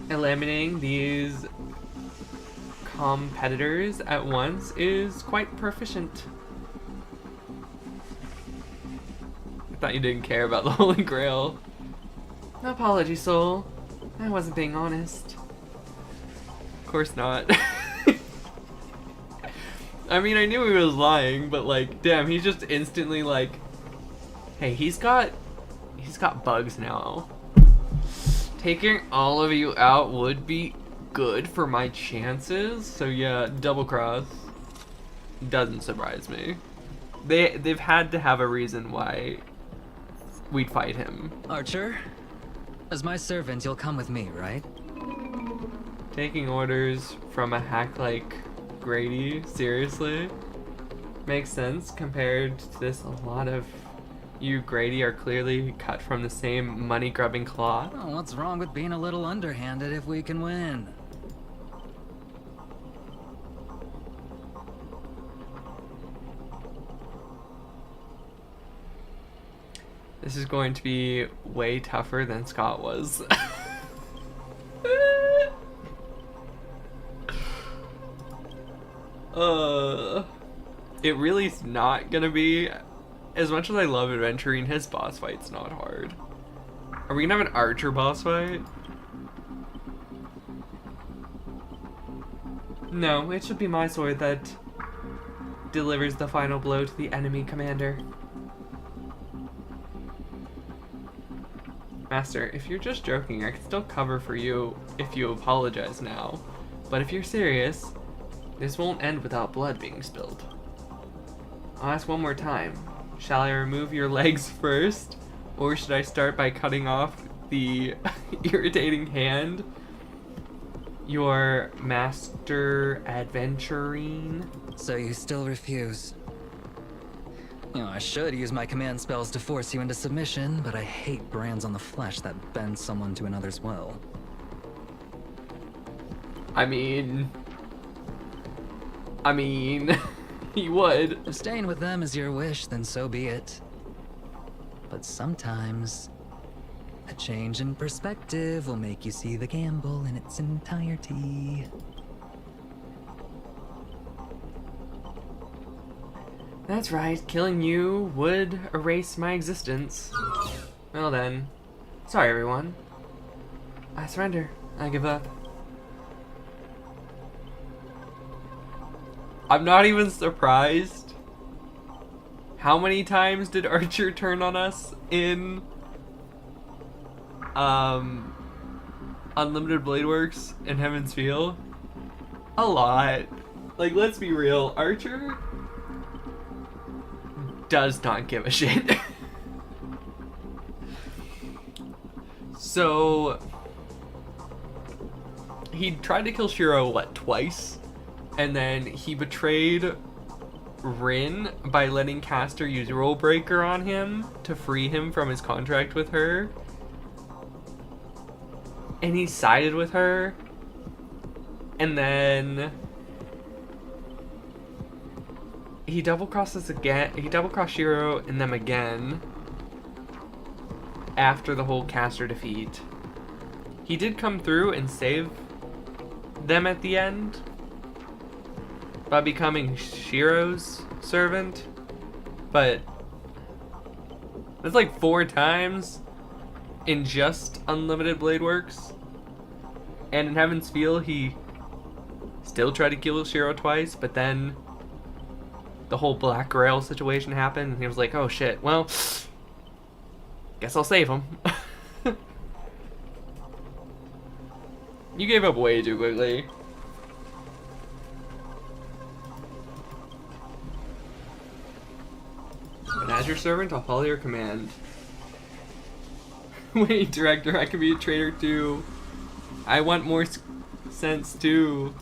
Eliminating these competitors at once is quite proficient. I thought you didn't care about the Holy Grail. Apology, Soul. I wasn't being honest. Of course not. I mean, I knew he was lying, but like, damn, he's just instantly like, hey, he's got bugs now. Taking all of you out would be good for my chances. So yeah, double cross doesn't surprise me. They've had to have a reason why we'd fight him. Archer, as my servant, you'll come with me, right? Taking orders from a hack like Grady, seriously? Makes sense compared to this. A lot of you, Grady, are clearly cut from the same money-grubbing cloth. Oh, what's wrong with being a little underhanded if we can win? This is going to be way tougher than Scott was. It really is not gonna be. As much as I love Aventurine, his boss fight's not hard. Are we gonna have an Archer boss fight? No, it should be my sword that delivers the final blow to the enemy commander. Master, if you're just joking, I can still cover for you if you apologize now. But if you're serious, this won't end without blood being spilled. I'll ask one more time. Shall I remove your legs first? Or should I start by cutting off the irritating hand? Your master Aventurine? So you still refuse? You know, I should use my command spells to force you into submission, but I hate brands on the flesh that bend someone to another's will. I mean, he would. If staying with them is your wish, then so be it. But sometimes, a change in perspective will make you see the gamble in its entirety. That's right, killing you would erase my existence. Well then, sorry everyone. I surrender. I give up. I'm not even surprised. How many times did Archer turn on us in Unlimited Blade Works in Heaven's Feel? A lot. Like, let's be real, Archer does not give a shit. So he tried to kill Shiro, what, twice? And then he betrayed Rin by letting Caster use Rule Breaker on him to free him from his contract with her. And he sided with her. And then he double-crossed us again. He double-crossed Shiro and them again after the whole Caster defeat. He did come through and save them at the end by becoming Shiro's servant, but That's like 4 times in just Unlimited Blade Works. And in Heaven's Feel, he still tried to kill Shiro twice, but then the whole Black Grail situation happened, and he was like, oh shit, well, guess I'll save him. You gave up way too quickly. But as your servant, I'll follow your command. Wait, director, I can be a traitor too. I want more sense too.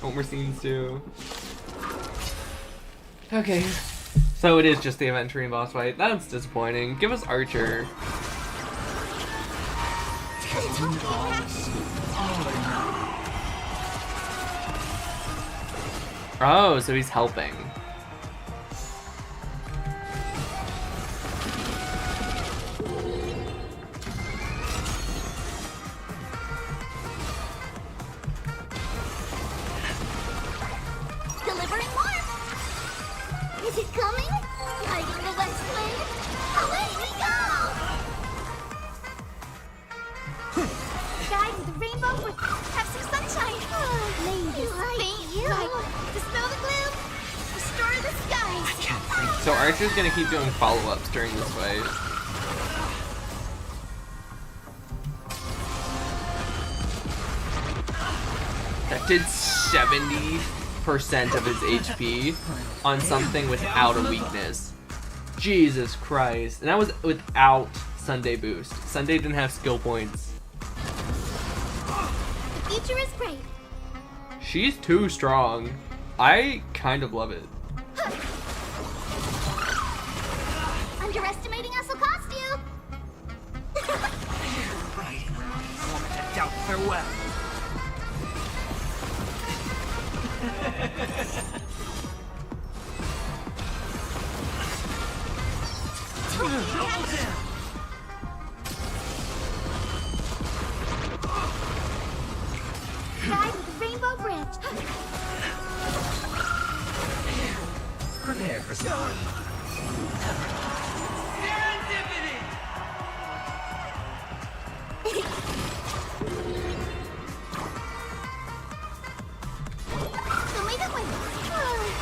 I want more scenes too. Okay. So it is just the aventurine boss fight. That's disappointing. Give us Archer. Oh, so he's helping. Delivering warmth! Is it coming? Guiding the west wind? Away we go! Guide with the rainbow for have some sunshine! Ladies, faint light, dispel the gloom, restore the skies! I can't think. So Archer's gonna keep doing follow-ups during this fight. That did 70% of his HP on something without a weakness. Jesus Christ. And that was without Sunday boost. Sunday didn't have skill points. The future is bright. She's too strong. I kind of love it. Underestimating us will cost you! Right. Moment to doubt farewell. Guide with the rainbow branch. Prepare for storm.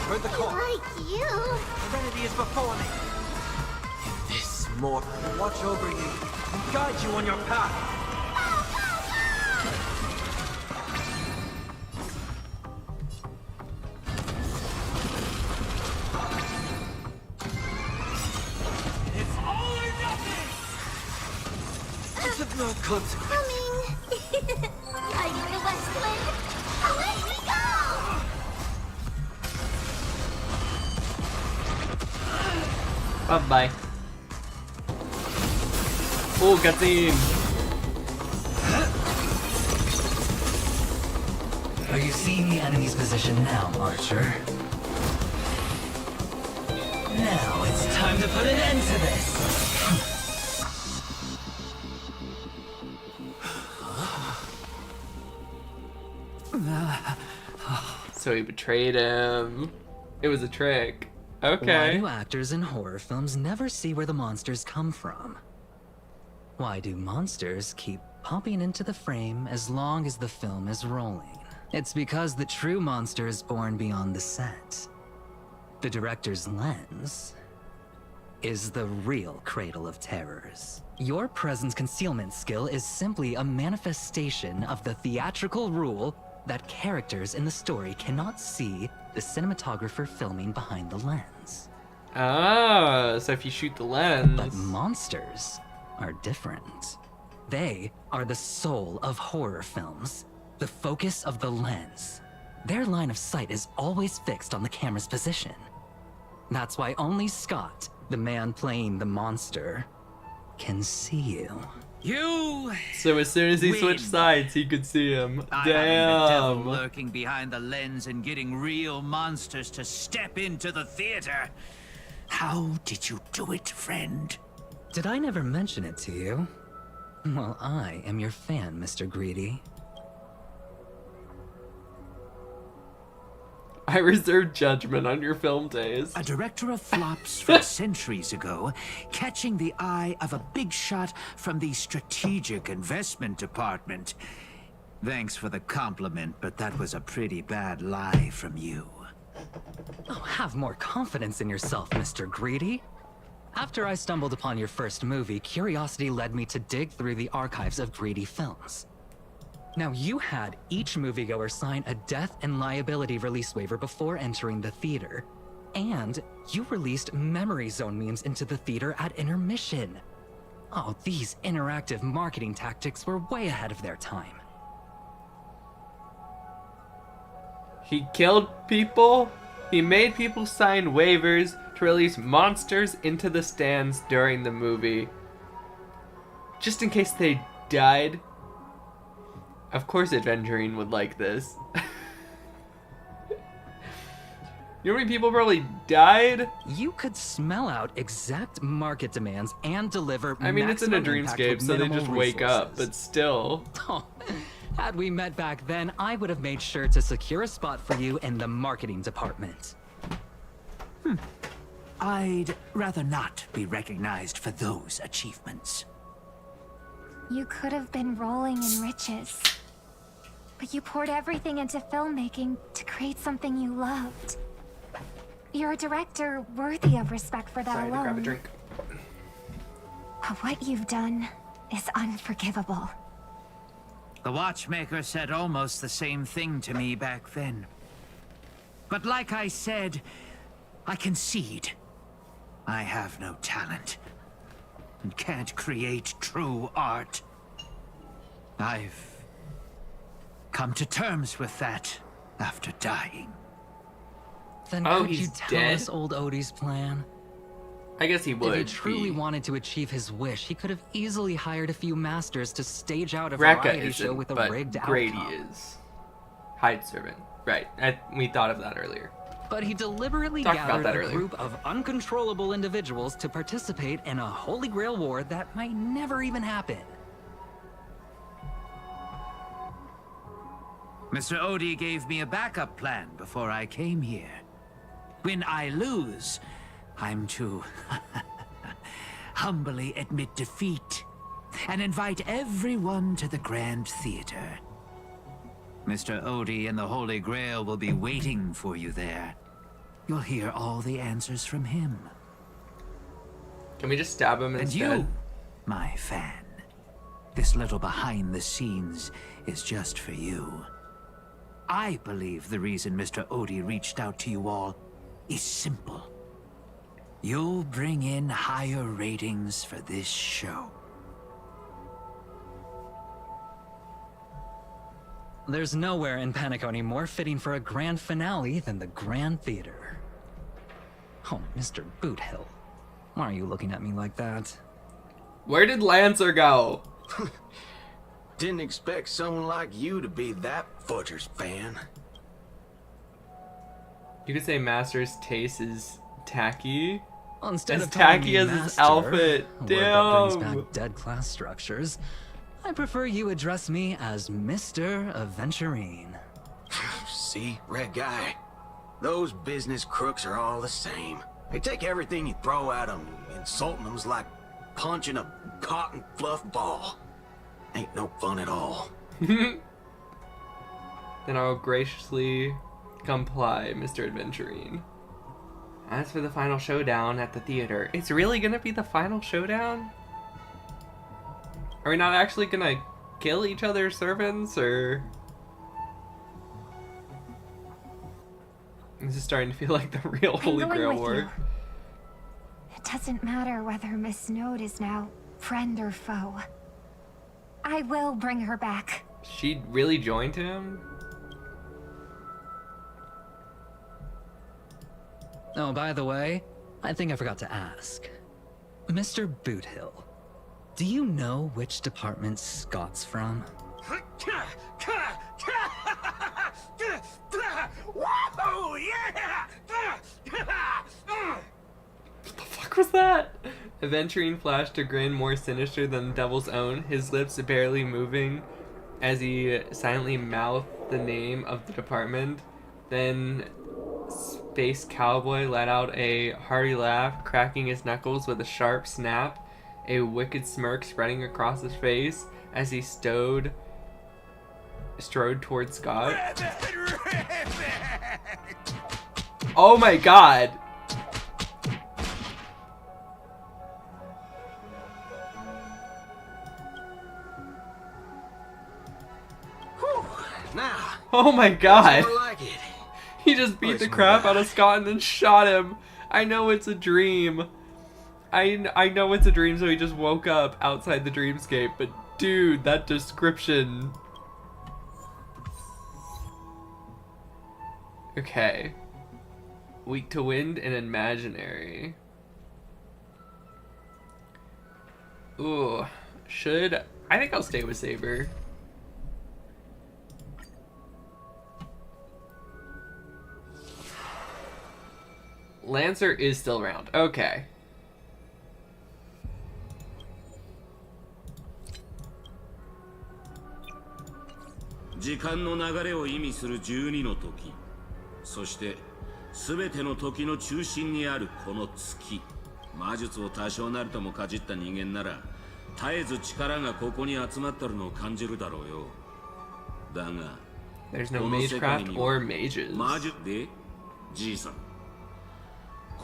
Heard the call. Like you. Serenity is before me. This mortal will watch over you and guide you on your path. It's all or nothing. It's of no consequence. Coming. Guiding the west wind. Away we go! Bye. Oh, cutscene. Are you seeing the enemy's position now, Archer? Now it's time to put an end to this! So he betrayed him. It was a trick. Okay. Why do actors in horror films never see where the monsters come from? Why do monsters keep popping into the frame as long as the film is rolling? It's because the true monster is born beyond the set. The director's lens is the real cradle of terrors. Your presence concealment skill is simply a manifestation of the theatrical rule that characters in the story cannot see the cinematographer filming behind the lens. Ah, so if you shoot the lens... But monsters are different. They are the soul of horror films, the focus of the lens. Their line of sight is always fixed on the camera's position. That's why only Scott, the man playing the monster, can see you. So as soon as he switched sides, he could see him. I haven't the devil Damn. lurking behind the lens and getting real monsters to step into the theater. How did you do it, friend? Did I never mention it to you? Well, I am your fan, Mr. Greedy. I reserve judgment on your film taste. A director of flops from centuries ago, catching the eye of a big shot from the strategic investment department. Thanks for the compliment, but that was a pretty bad lie from you. Oh, have more confidence in yourself, Mr. Greedy. After I stumbled upon your first movie, curiosity led me to dig through the archives of Greedy films. Now, you had each moviegoer sign a death and liability release waiver before entering the theater. And you released memory zone memes into the theater at intermission. Oh, these interactive marketing tactics were way ahead of their time. He killed people. He made people sign waivers to release monsters into the stands during the movie. Just in case they died. Of course Adventurine would like this. You know how many people probably died? You could smell out exact market demands and deliver. I mean, it's in a dreamscape, so they just wake up, but still. Oh, had we met back then, I would have made sure to secure a spot for you in the marketing department. I'd rather not be recognized for those achievements. You could have been rolling in riches. But you poured everything into filmmaking to create something you loved. You're a director worthy of respect for that Sorry alone. to grab a drink. But what you've done is unforgivable. The watchmaker said almost the same thing to me back then. But like I said, I concede. I have no talent and can't create true art. I've come to terms with that after dying. Then could you tell us old Odie's plan? I guess he would. If he truly wanted to achieve his wish, he could have easily hired a few masters to stage out a Rekka variety show isn't, with a but rigged Grady outcome. is. Hyde servant. Right. We thought of that earlier. But he deliberately Talked about gathered that a earlier. group of uncontrollable individuals to participate in a Holy Grail war that might never even happen. Mr. Odie gave me a backup plan before I came here. When I lose, I'm to humbly admit defeat and invite everyone to the Grand Theater. Mr. Odie and the Holy Grail will be waiting for you there. You'll hear all the answers from him. Can we just stab him And instead? you, my fan, this little behind the scenes is just for you. I believe the reason Mr. Odie reached out to you all is simple. You'll bring in higher ratings for this show. There's nowhere in Penacony more fitting for a grand finale than the Grand Theater. Oh, Mr. Boothill, why are you looking at me like that? Where did Lancer go? Didn't expect someone like you to be that Butcher's fan. You could say Master's taste is tacky. Well, instead as of calling tacky me as his master, outfit. a word that brings Damn. back dead class structures, I prefer you address me as Mr. Adventurine. See, red guy, those business crooks are all the same. They take everything you throw at them. Insulting them's like punching a cotton fluff ball. Ain't no fun at all. Then I will graciously comply, Mr. Adventurine. As for the final showdown at the theater, it's really gonna be the final showdown? Are we not actually gonna kill each other's servants, or...? This is starting to feel like the real Holy going Grail with War. you. It doesn't matter whether Miss Snowd is now friend or foe. I will bring her back. She really joined him? Oh, by the way, I think I forgot to ask. Mr. Boothill, do you know which department Scott's from? Whoa, yeah! What the fuck was that? Adventurine flashed a grin more sinister than the devil's own, his lips barely moving as he silently mouthed the name of the department. Then faced cowboy let out a hearty laugh, cracking his knuckles with a sharp snap, a wicked smirk spreading across his face as he strode towards Scott. Oh my god! Now, oh my god! more like it. He just beat the crap out of Scott and then shot him. I know it's a dream. I know it's a dream, so he just woke up outside the dreamscape, but dude, that description. Okay. Weak to wind and imaginary. Ooh. I think I'll stay with Saber. Lancer is still around. Okay. There's no magecraft or mages.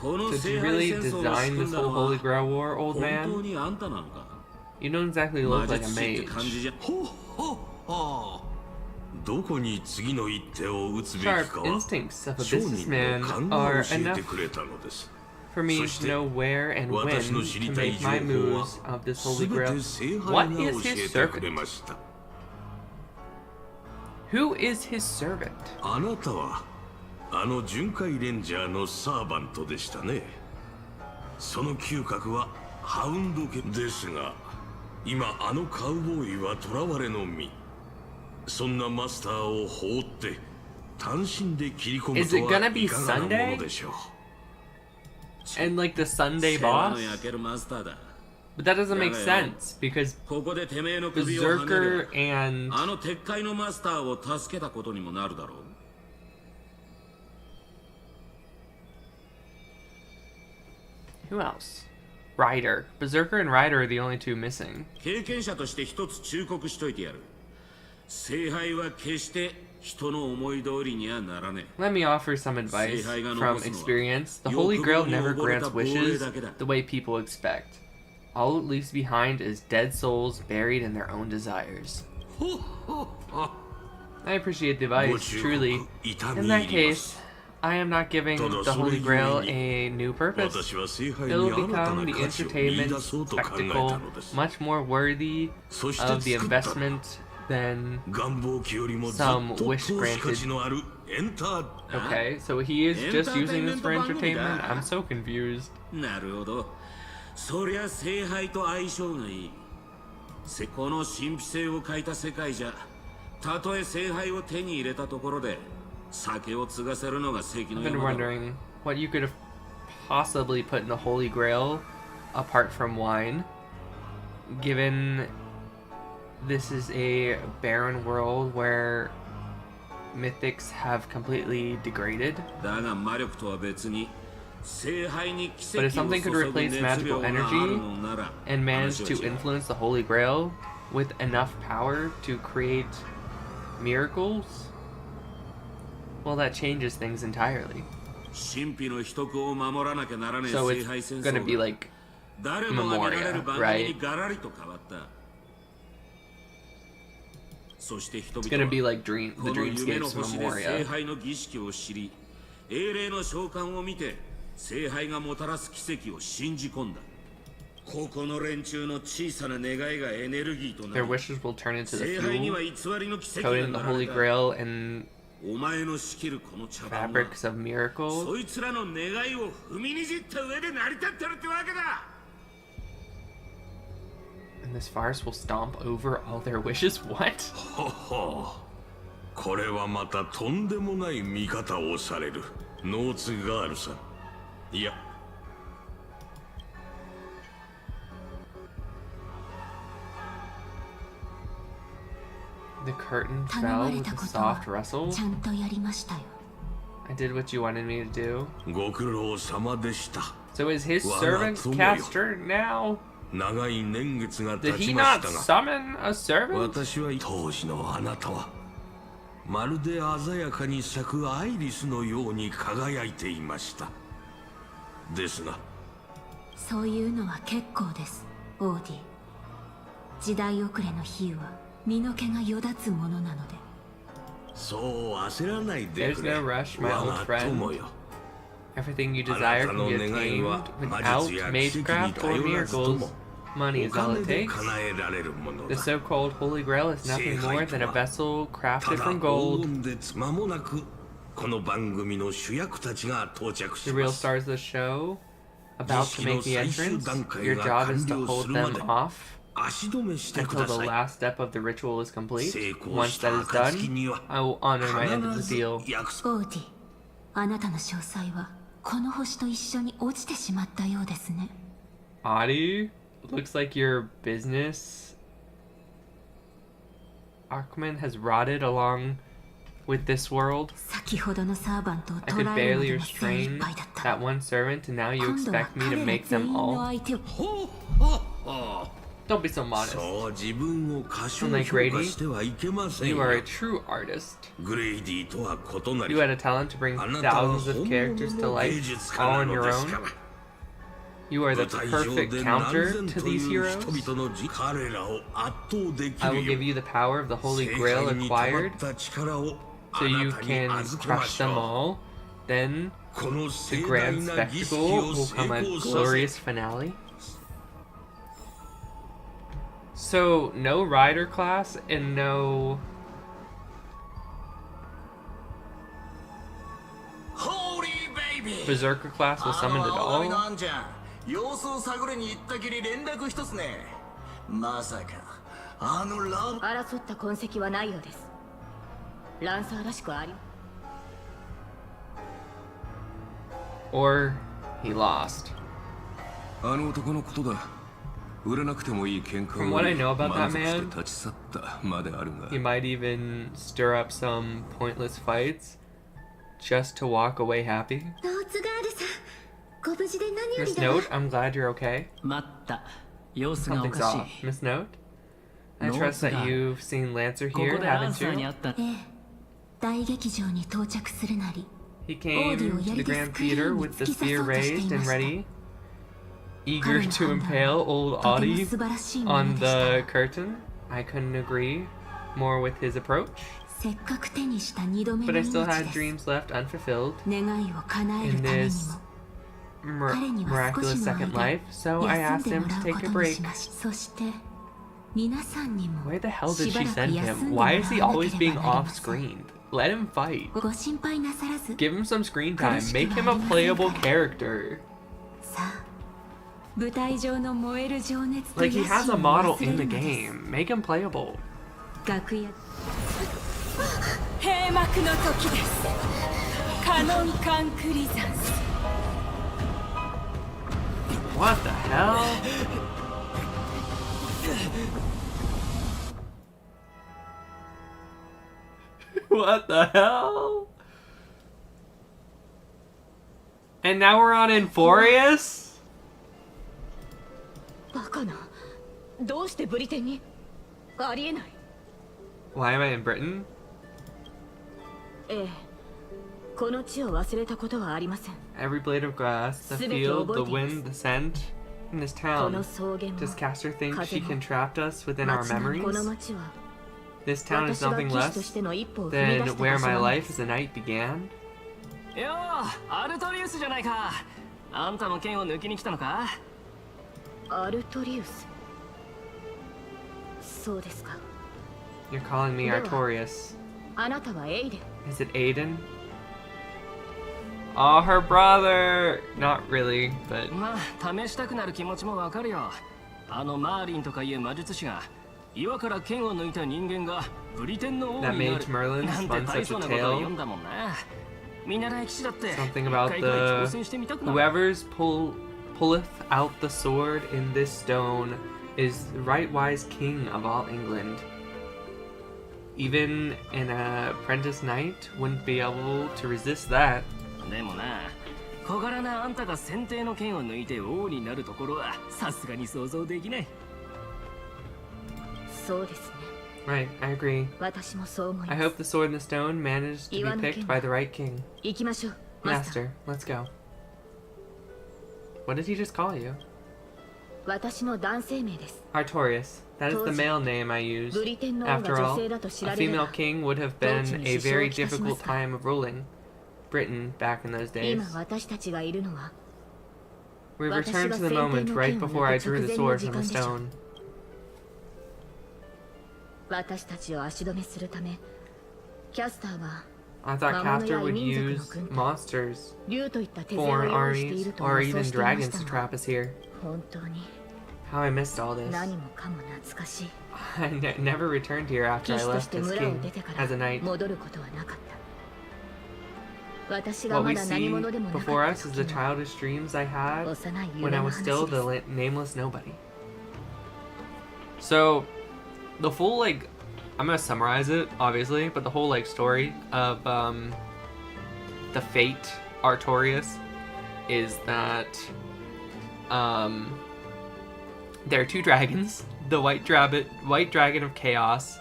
Did you really design this whole Holy Grail War, old man? You don't exactly look like a mage. Sharp instincts of a businessman are enough for me to know where and when to make my moves of this Holy Grail. What is his servant? Who is his servant? あの巡回レンジャーのサーバントでしたね。その嗅覚はハウンド系ですが、今あのカウボーイは囚われの身。そんなマスターを放って単身で切り込むとはいかがなものでしょう。And like the Sunday boss? But that doesn't make sense because Berserker and who else? Ryder. Berserker and Ryder are the only two missing. Let me offer some advice from experience. The Holy Grail never grants wishes the way people expect. All it leaves behind is dead souls buried in their own desires. I appreciate the advice, truly. In that case, I am not giving the Holy Grail a new purpose. It will become the entertainment spectacle much more worthy of the investment than some wish granted. Okay, so he is just using this for entertainment? I'm so confused. そりゃ聖杯と相性がいい。この神秘性を欠いた世界じゃ、たとえ聖杯を手に入れたところで、酒を継がせるのが正規の I've been wondering what you could have possibly put in the Holy Grail apart from wine, given this is a barren world where mythics have completely degraded. But if something could replace magical energy and manage to influence the Holy Grail with enough power to create miracles, well, that changes things entirely. So it's gonna be like Memoria, right? It's gonna be like the Dreamscape's Memoria. 聖杯がもたらす奇跡を信じ込んだ。ここの連中の小さな願いがエネルギーとなる。 Their wishes will turn into the fuel, coating the Holy Grail in fabrics of miracles. そいつらの願いを踏みにじった上で成り立ってるってわけだ。 And this farce will stomp over all their wishes? What? これはまたとんでもない見方をされる。ノーツガールさん。いや。 The curtain fell with a soft rustle. I did what you wanted me to do. ご苦労様でした。 So is his servant caster now? 長い年月が Did 経 he ちま not したが、 summon a servant? 私は当時のあなたはまるで鮮やかに咲くアイリスのように輝いていました。ですが、そういうのは結構です、オーディ。時代遅れの比喩は身の毛がよだつものなので。そう焦らないで There's くれ。 no rush, my 我 old が friend. 友よ。 Everything you desire can be obtained without magecraft or miracles. Money is all it takes. The so-called Holy Grail is nothing more than a vessel crafted from gold. The real stars of the show, about to make the entrance. Your job is to hold them off until the last step of the ritual is complete. Once that is done, I will honor my end of the deal. オーディ、あなたの詳細はこの星と一緒に落ちてしまったようですね。Adi, looks like your business Aquaman has rotted along with this world. 先ほどのサーバントを I 捕 could らえる barely のでも精一 restrain 杯だった。 that one servant, and now you 今度は expect me to 彼ら make 全 them 員の all? 相手を。 Don't be so modest. そう自分を過小 Unlike 評 Grady, 価してはいけません you よ。 are a true artist. グレイディとは異なり、 You had a talent to bring あなたは thousands of 本 characters 物 to の life 芸術家 all な on の your です own. から。 You are the 舞台上 perfect で counter 何 to 千と these いう heroes. 人々の彼らを圧倒でき I る will よ give you the power of the Holy 世 Grail 界に溜ま acquired った力を so あ you なたに can 預けま crush しょ them う。 all. Then この the 盛 grand 大な儀式 spectacle を will 成 come a 功さ glorious せ finale. So, no rider class and no... Berserker class was summoned at all? 様子を探りに行ったきり連絡一つね。まさかあのラブ争った痕跡はないようです。ランサーらしくあり。 Or he lost. あの男のことだ。売らなくてもいい喧嘩 From what I know を about that 満足して man, 立ち去ったまであるが。 he might even stir up some pointless fights just to walk away happy. ローズガールさん、ご無事で何より Miss だわ。 Note, I'm glad you're okay. 待った。様子がお Something's かし off. い。 Miss Note? I trust that you've seen Lancer こ here, こでアン haven't サーに you? あった。ええ、大劇場に到着するなり。 He came to the Grand Theater with the spear raised and ready, eager to impale old Audie on the curtain. I couldn't agree more with his approach, せっかく手にした二度目 but の I 命 still で had す。 dreams left unfulfilled 願いを叶える in ために this も。彼には少 miraculous しの second 間 life, so I 休ん asked で him もら to う take こ a とに break. しました。そして皆さんにも Where the hell did しば she らく send 休ん him? でも Why ら is he わな always けれ being ばなり off ません。 screen? Let him fight. ご心配なさらず。 Give him some screen time. Make him a playable character. さあ、舞台上の燃える情熱と Like he 野 has 心 a を model 忘れ in the るのです。 game. Make him playable. 楽屋閉幕の時です。カノンカンクリザンス。 What the hell? What the hell? And now we're on Inforius? バカな。どうしてブリテンに？ありえない。 Why am I in Britain? ええ。この地を忘れたことはありません。 Every blade of grass, the field, the wind, the scent in this この town. 草原も Does Caster think 風 she も can trap us within our 街のこの memories? 街は This town is 私が nothing 騎士と less しての一歩を踏み出 than した where 場所 my なので life す。 as a knight began. よー、アルトリウスじゃないか。あんたも剣を抜きに来たのか？アルトリウス。そうですか。 You're calling me では、 Artorias. あなたはエイデン。 Is it Aiden? Oh, her brother! Not really, but まあ、試したくなる気持ちもわかるよ。あのマーリンとかいう魔術師が岩から剣を抜いた人間がブリテンの王 that にな mage る Merlin なんて spun 大 such 層 a なことを読ん tale. だもんな。見習い騎士だって Something 一 about 回ぐらい挑 the 戦してみたくなる。 whoever's pulleth out the sword in this stone is the right wise king of all England. Even an apprentice knight wouldn't be able to resist that. でもな、小柄なあんたが選定の剣を抜いて王になるところはさすがに想像できない。そうですね。 Right, I agree. 私もそう思います。 I hope the sword in the stone managed to be picked by the right king. 行きましょう。Master, let's go. What did he just call you? 私の男性名です。 Artorias. That is the male name I used. After all, a female king would have been a very difficult time of ruling Britain back in those days. 今私たちがいるのは We returned to the moment right before I drew the sword from the stone. 私たちを足止めするため、キャスターは I thought Caster would use monsters, foreign armies, or even dragons to trap us here. 本当に How I missed all this. 何もかも懐かしい。 I never returned here after I 騎士と left して as 村を king, 出てから as a knight. 戻ることはなかった。私が What ま we だ何 see 者でもなか before っ us た is the 時の childish dreams I had 幼い when 夢 I の was still 話です。 the nameless nobody. So, the full, like, I'm gonna summarize it, obviously, but the whole, like, story of, the fate Artorias is that, there are two dragons, the white dragon of chaos,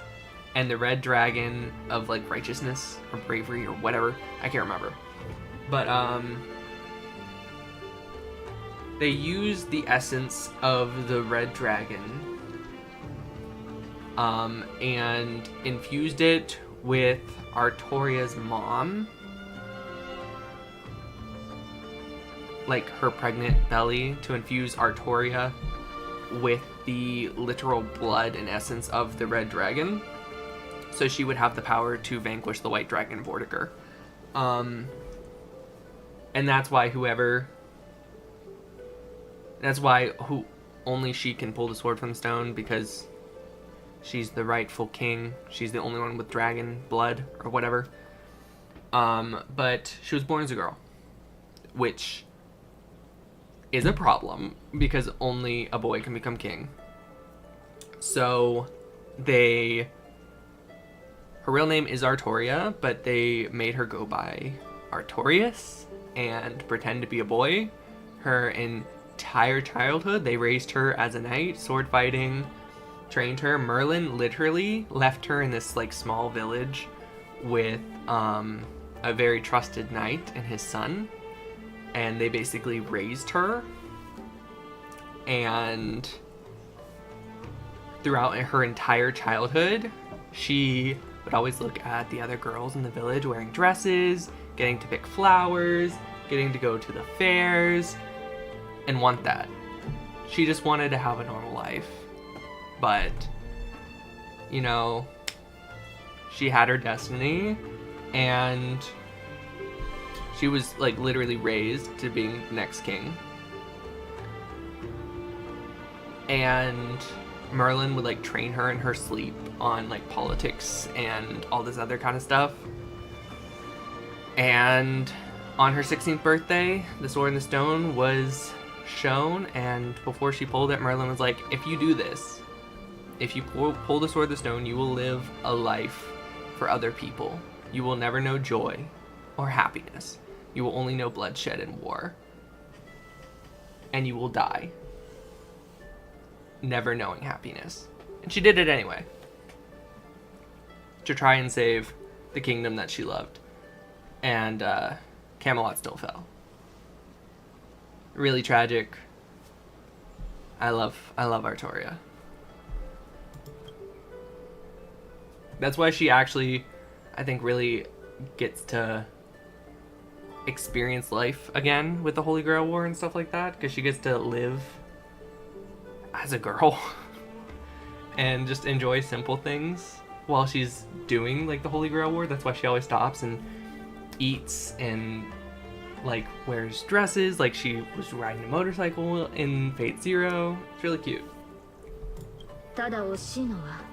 and the red dragon of, like, righteousness, or bravery, or whatever, I can't remember. But, they use the essence of the red dragon, and infused it with Artoria's mom, like her pregnant belly, to infuse Artoria with the literal blood and essence of the red dragon, so she would have the power to vanquish the white dragon Vortigern. And that's why only she can pull the sword from the stone, because she's the rightful king. She's the only one with dragon blood or whatever. But she was born as a girl, which is a problem because only a boy can become king. So her real name is Artoria, but they made her go by Artorias and pretend to be a boy. Her entire childhood, they raised her as a knight, sword fighting, trained her. Merlin literally left her in this, like, small village with a very trusted knight and his son, and they basically raised her. And throughout her entire childhood, she would always look at the other girls in the village wearing dresses, getting to pick flowers, getting to go to the fairs, and want that. She just wanted to have a normal life. But, you know, she had her destiny, and she was, like, literally raised to being the next king. And Merlin would, like, train her in her sleep on, like, politics and all this other kind of stuff. And on her 16th birthday, the sword in the stone was shown, and before she pulled it, Merlin was like, if you do this, if you pull the sword in the stone, you will live a life for other people. You will never know joy or happiness. You will only know bloodshed and war. And you will die, never knowing happiness. And she did it anyway, to try and save the kingdom that she loved. And Camelot still fell. Really tragic. I love Artoria. That's why she actually, I think, really gets to experience life again with the Holy Grail War and stuff like that, because she gets to live as a girl and just enjoy simple things while she's doing, like, the Holy Grail War. That's why she always stops and eats and, like, wears dresses, like she was riding a motorcycle in Fate Zero. It's really cute. ただ惜しいのは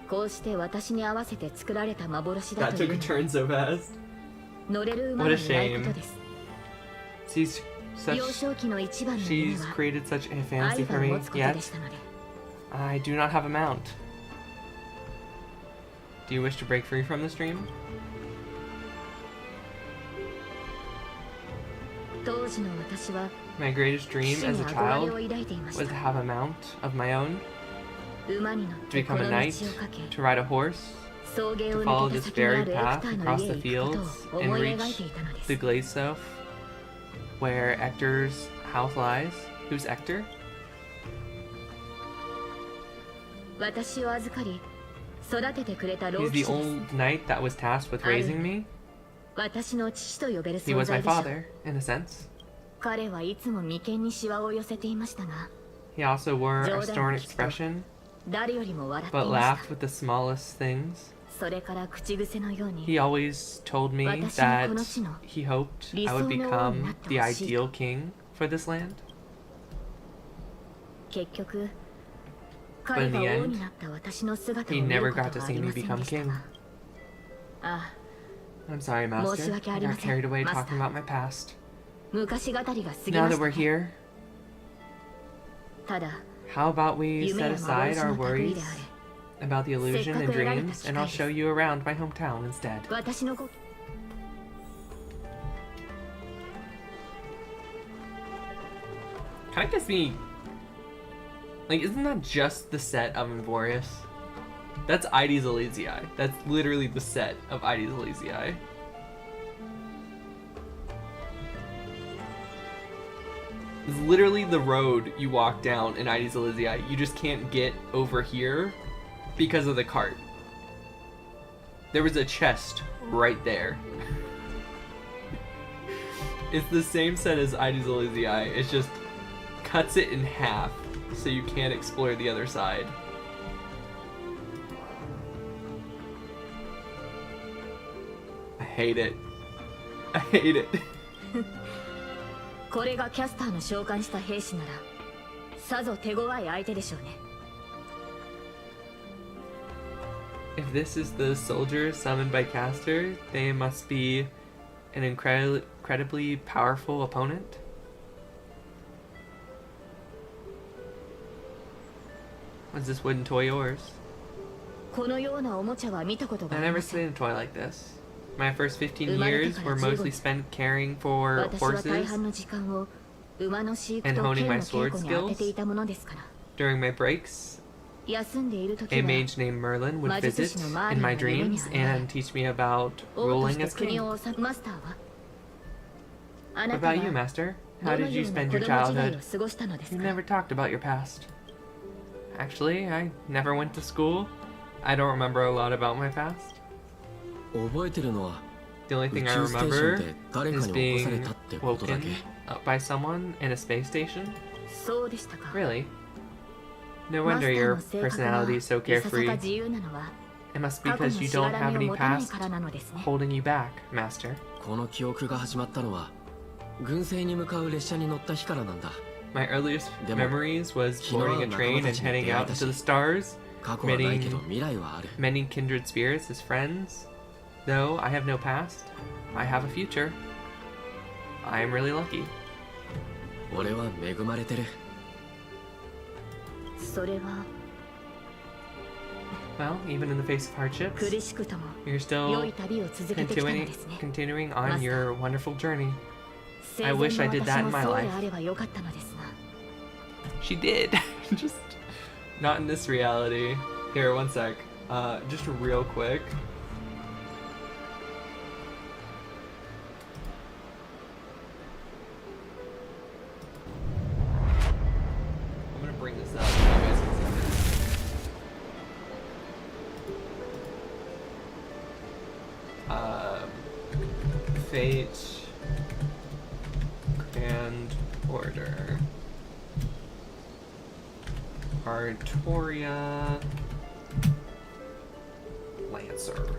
こうして私に合わせて作られた幻だ That とい took う a turn so fast. 乗れる馬 What が a いないこ shame. とです。 She's 幼少期の一番の夢 she's は created such a ア fantasy イバ for を me, 持つことで yet したので I do not have a mount. Do you wish to break free from this dream? My greatest dream as a child was to have a mount of my own, to become a knight, to ride a horse, to follow this very path across the fields and reach the Glazof, where Ector's house lies. Who's Ector? He's the old knight that was tasked with raising me. He was my father, in a sense. He also wore a stern expression, but laughed with the smallest things. He always told me that he hoped I would become the ideal king for this land. But in the end, he never got to see me become king. I'm sorry, Master. I got carried away talking about my past. Now that we're here, how about we set aside our worries about the illusion and dreams, and I'll show you around my hometown instead. Kinda gives me... Like, isn't that just the set of Invorious? That's Ides Elysiae. That's literally the set of Ides Elysiae. It's literally the road you walk down in Ides Elysiae. You just can't get over here because of the cart. There was a chest right there. It's the same set as Ides Elysiae. It's just cuts it in half so you can't explore the other side. I hate it. I hate it. If this is the soldier summoned by Castor, they must be an incredibly powerful opponent. Was this wooden toy yours? I've never seen a toy like this. My first 15 years were mostly spent caring for horses and honing my sword skills. During my breaks, a mage named Merlin would visit in my dreams and teach me about ruling as king. What about you, Master? How did you spend your childhood? You never talked about your past. Actually, I never went to school. I don't remember a lot about my past. The only thing I remember is being woken up by someone in a space station. Really? No wonder your personality is so carefree. It must be because you don't have any past holding you back, Master. My earliest memories was boarding a train and heading out into the stars, meeting many kindred spirits as friends. Though I have no past, I have a future. I am really lucky. Well, even in the face of hardships, you're still continuing on your wonderful journey. I wish I did that in my life. She did. Just not in this reality. Here, one sec. Just real quick. I'm gonna bring this up so you guys can see this. Fate and Order. Artoria Lancer.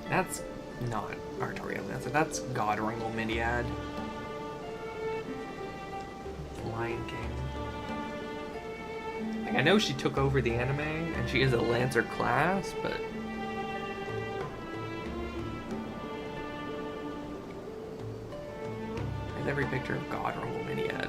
That's not Artoria Lancer, that's Godringle Midiad. Lion King. Like, I know she took over the anime and she is a Lancer class, but with every picture of God or woman yet.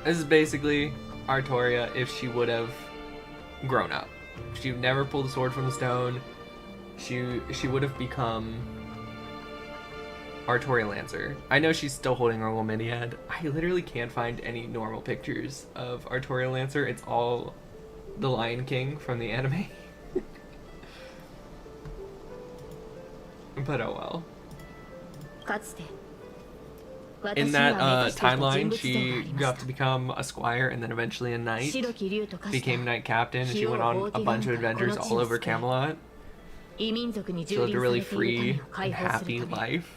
This is basically Artoria if she would have grown up. If she would never pulled the sword from the stone, she would have become Artoria Lancer. I know she's still holding her little mini head. I literally can't find any normal pictures of Artoria Lancer. It's all the Lion King from the anime. But oh well. In that timeline, she got to become a squire and then eventually a knight. Became knight captain, and she went on a bunch of adventures all over Camelot. She lived a really free and happy life.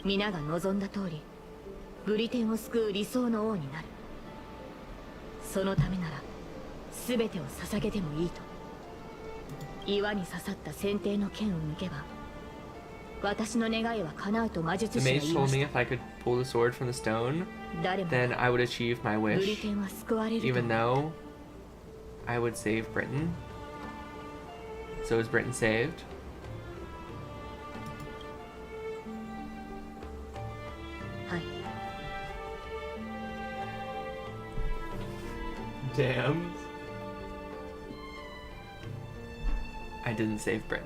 皆が望んだ通り、ブリテンを救う理想の王になる。そのためなら、すべてを捧げてもいいと。岩に刺さった先手の剣を抜けば、私の願いは叶うと魔術 The 師が mage 言いま told し me た。 if I could pull the sword from the stone, 誰も then I would achieve my ブリ wish, テンは救われると。 even though I would save Britain. So is Britain saved? Damn. I didn't save Britain.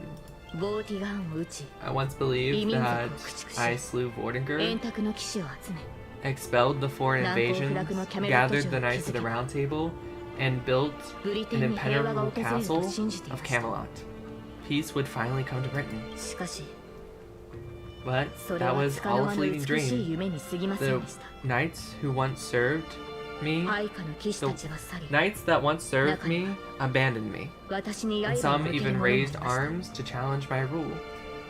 ボーティガンを撃ち、 I once believed that I slew Vortiger, 円卓の騎士を集め、 expelled the foreign invasions, gathered the knights of the Round Table, and built an impenetrable castle of Camelot. Peace would finally come to Britain. しかし、 But それ that は was つかの all a 間の fleeting 美しい dream. 夢に過ぎません The でした。 knights who once served me, 配下の騎士たちは去り、 knights that once served me, abandoned me. 私に And 刃を some 向ける even 者もいま raised した。 arms to challenge my rule.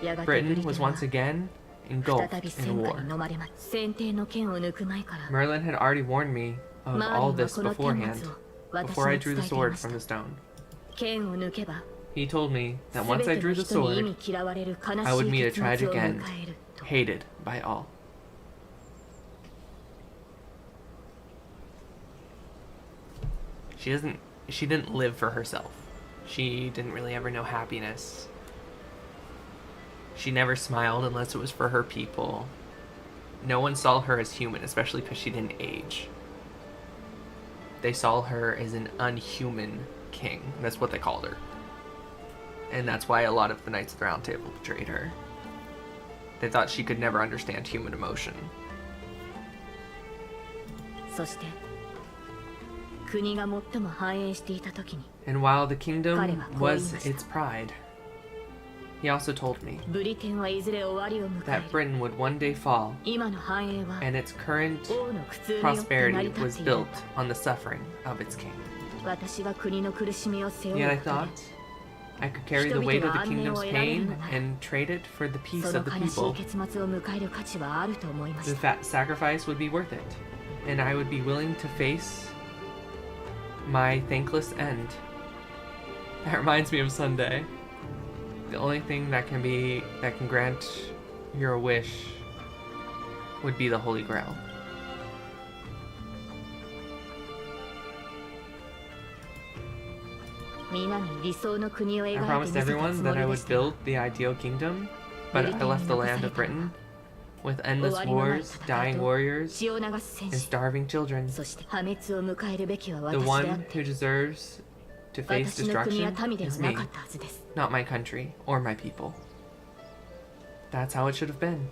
やがてブリ Britain テ was ンは once again 再 engulfed び in 戦火 war. に飲まれます。先手の剣を抜く前から、 Merlin had already warned me of マー all リンは this この顛 beforehand, 末を私 before I に drew 伝 the えてい sword まし from た。 the stone. 剣を抜けば、 He told me す that べ once I ての drew the 人に忌み sword, 嫌われる悲 I would し meet い a 結末を tragic 迎 end, えると。 hated by all. She didn't live for herself. She didn't really ever know happiness. She never smiled unless it was for her people. No one saw her as human, especially because she didn't age. They saw her as an unhuman king. That's what they called her. And that's why a lot of the Knights of the Round Table betrayed her. They thought she could never understand human emotion. そして、国が最も繁栄していた時に、 And while the kingdom 彼はこう言い was ました。 its pride, he also told me ブリテンはいずれ終わりを迎え that る。 Britain would one day fall, 今の繁栄は、 and its current 王の苦痛によって成 prosperity り立 was っている built on the suffering of its king. 私が国の苦しみを背負 Yet う I ことで thought I could carry the weight of the kingdom's pain and trade it for the peace その of the 悲しい people. 結末を迎える価値はあると思いま The した。 sacrifice would be worth it, and I would be willing to face my thankless end. That reminds me of Sunday. The only thing that can grant your wish would be the Holy Grail. I promised everyone that I would build the ideal kingdom, but I left the land of Britain with endless wars, dying warriors, and starving children. The one who deserves to face destruction is me, not my country or my people. That's how it should have been.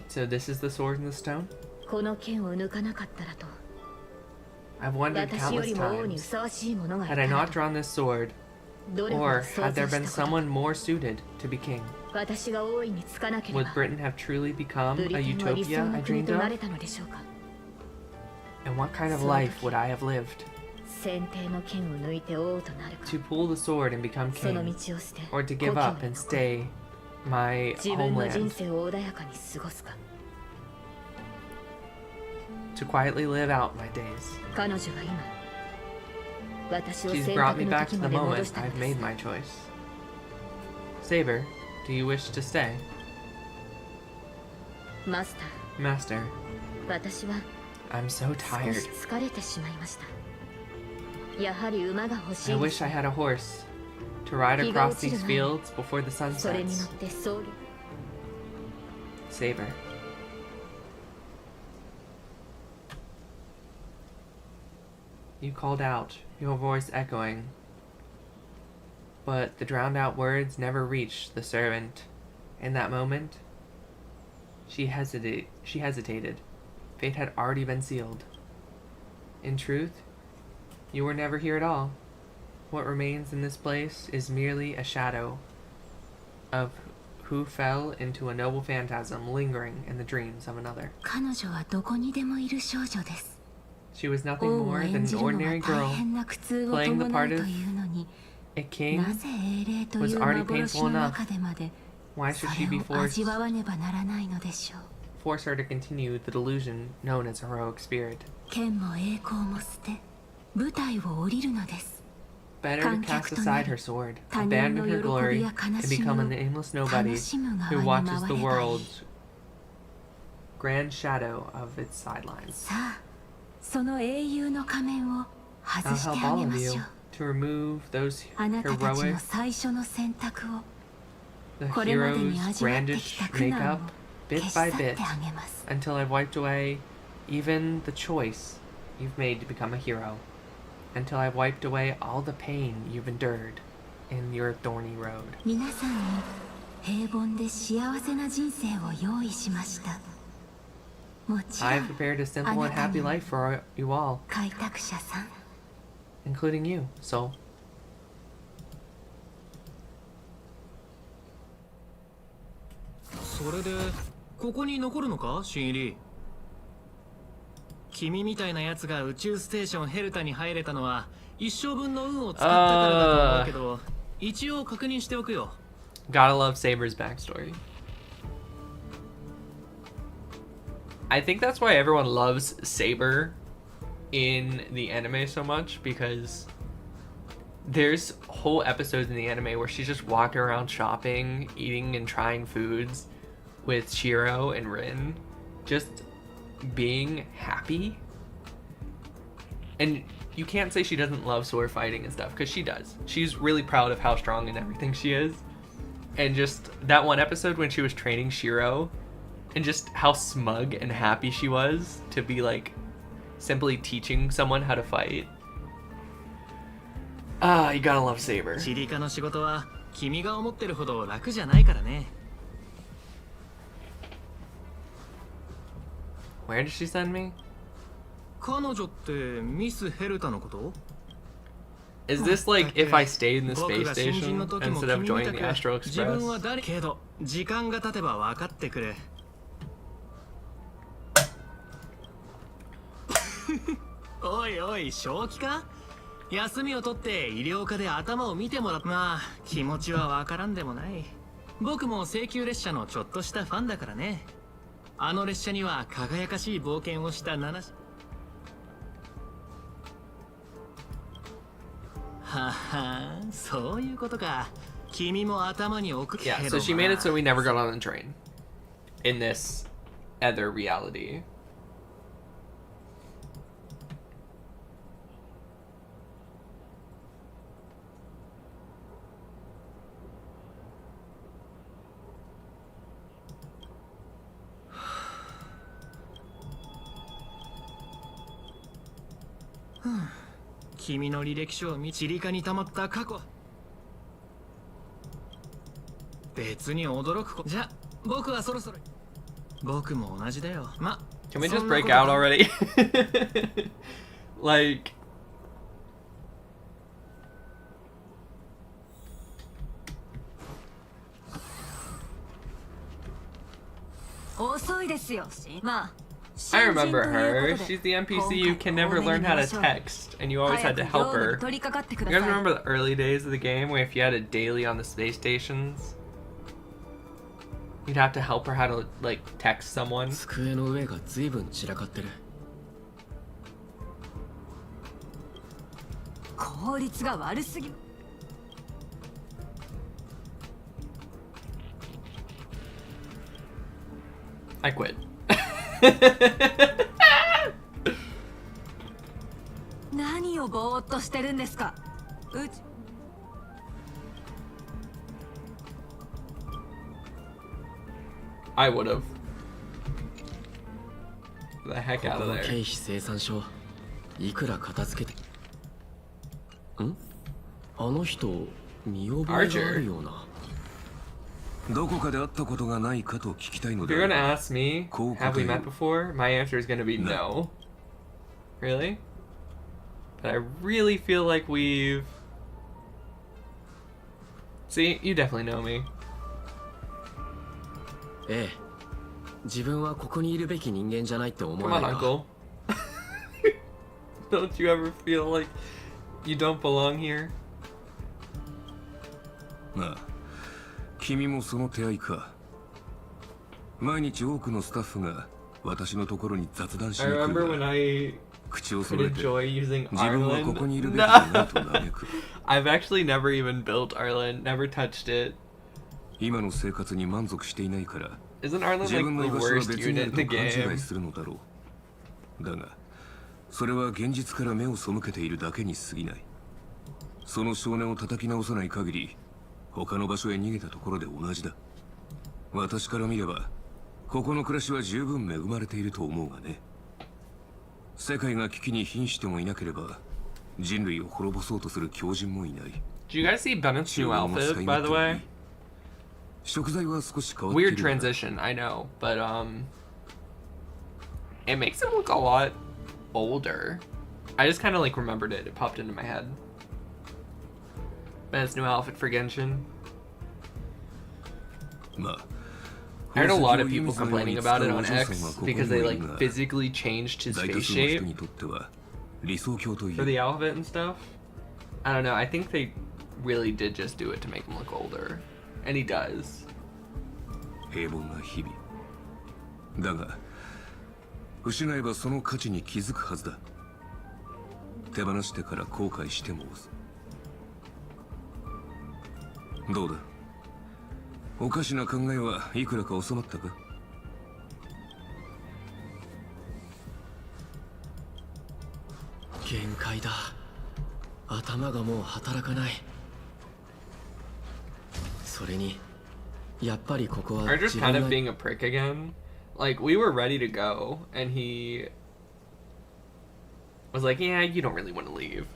So this is the sword in the stone? この剣を抜かなかったらと、 I've wondered 私よ countless りも王に times, ふさわしい者がいた had I ら not drawn this sword, Or had there been someone more suited to be king? Would Britain have truly become a utopia I dreamed of? And what kind of life would I have lived? To pull the sword and become king, or to give up and stay my homeland? To quietly live out my days. She's brought me back to the moment I've made my choice. Saber, do you wish to stay? Master, I'm so tired. I wish I had a horse to ride across these fields before the sun sets. Saber. You called out, your voice echoing, but the drowned out words never reached the servant. In that moment, she hesitated. Fate had already been sealed. In truth, you were never here at all. What remains in this place is merely a shadow of who fell into a noble phantasm lingering in the dreams of another. She was nothing more than an ordinary girl, playing the part of a king was already painful enough. Why should she be force her to continue the delusion known as heroic spirit? Better to cast aside her sword, abandon her glory, and become an aimless nobody who watches the world's grand shadow of its sidelines. I'll help all of you to remove those heroic, the hero's brandished makeup bit by bit until I've wiped away even the choice you've made to become a hero, until I've wiped away all the pain you've endured in your thorny road. I've prepared a simple and happy life for you all, including you, Soul. Gotta love Saber's backstory. I think that's why everyone loves Saber in the anime so much, because there's whole episodes in the anime where she's just walking around shopping, eating and trying foods with Shiro and Rin, just being happy. And you can't say she doesn't love sword fighting and stuff, because she does. She's really proud of how strong and everything she is. And just that one episode when she was training Shiro, and just how smug and happy she was to be like simply teaching someone how to fight. Ah, you gotta love Saber. Where did she send me? Is this like if I stayed in the space station instead of joining the Astral Express? Yeah, so she made it so we never got on the train in this other reality. Can we just break out already? Like, I remember her. She's the NPC you can never learn how to text, and you always had to help her. You guys remember the early days of the game where if you had a daily on the space stations, you'd have to help her how to, like, text someone? I quit. I would have. The heck out of there. Archer. If you're gonna ask me, have we met before? My answer is gonna be no. Really? But I really feel like we've... See, you definitely know me. Come on, Uncle. Don't you ever feel like you don't belong here? 君もその手合いか。毎日多くのスタッフが私のところに雑談しに来るが、口を揃えて自分はここにいるべきじゃないと嘆く。I've actually never even built Arlen, never touched it. 今の生活に満足していないから、 Isn't Arlen like the worst unit in the game? するのだろう。だが、それは現実から目を背けているだけに過ぎない。その少年を叩き直さない限り、 他の場所へ逃げたところで同じだ。私から見れば、ここの暮らしは十分恵まれていると思うがね。世界が危機に瀕してもいなければ、人類を滅ぼそうとする狂人もいない。Do you guys see Bennett's new outfit, by the way? 食材は少し変わっている。 Weird transition, I know, but it makes him look a lot older. I just kind of like remembered it. It popped into my head. Bennett's new outfit for Genshin. I heard a lot of people complaining about it on X because they like physically changed his face shape for the outfit and stuff. I don't know, I think they really did just do it to make him look older. And he does. 平凡な日々。だが、失えばその価値に気づくはずだ。手放してから後悔しても。 どうだ。おかしな考えはいくらか収まったか。限界だ。頭がもう働かない。それに、やっぱりここは Are just kind of being a prick again. Like we were ready to go, and he was like, "Yeah, you don't really want to leave."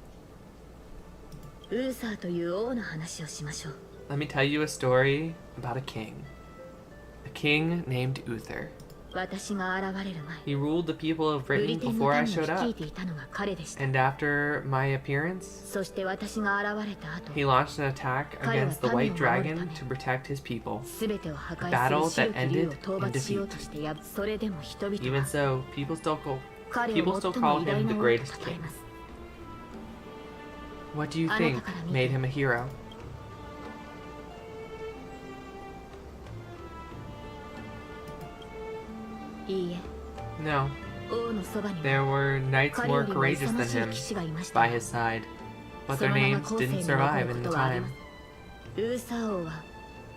Let me tell you a story about a king named Uther. He ruled the people of Britain before I showed up, and after my appearance, he launched an attack against the White Dragon to protect his people, a battle that ended in defeat. Even so, people still called him the greatest king. What do you think made him a hero? No. There were knights more courageous than him by his side, but their names didn't survive in the time.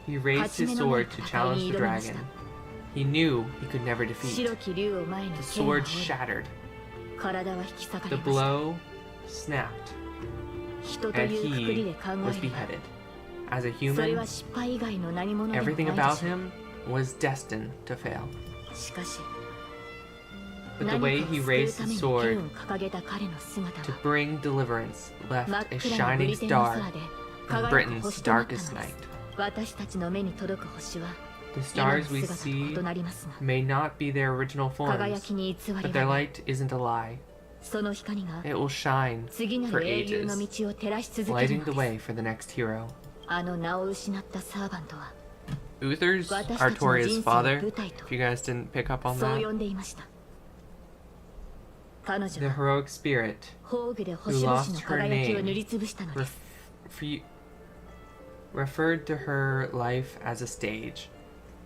He raised his sword to challenge the dragon. He knew he could never defeat. The sword shattered. The blow snapped, and he was beheaded. As a human, everything about him was destined to fail. But the way he raised his sword to bring deliverance left a shining star in Britain's darkest night. The stars we see may not be their original forms, but their light isn't a lie. It will shine for ages, lighting the way for the next hero. Uther's Artoria's father, if you guys didn't pick up on that. The heroic spirit who lost her name referred to her life as a stage.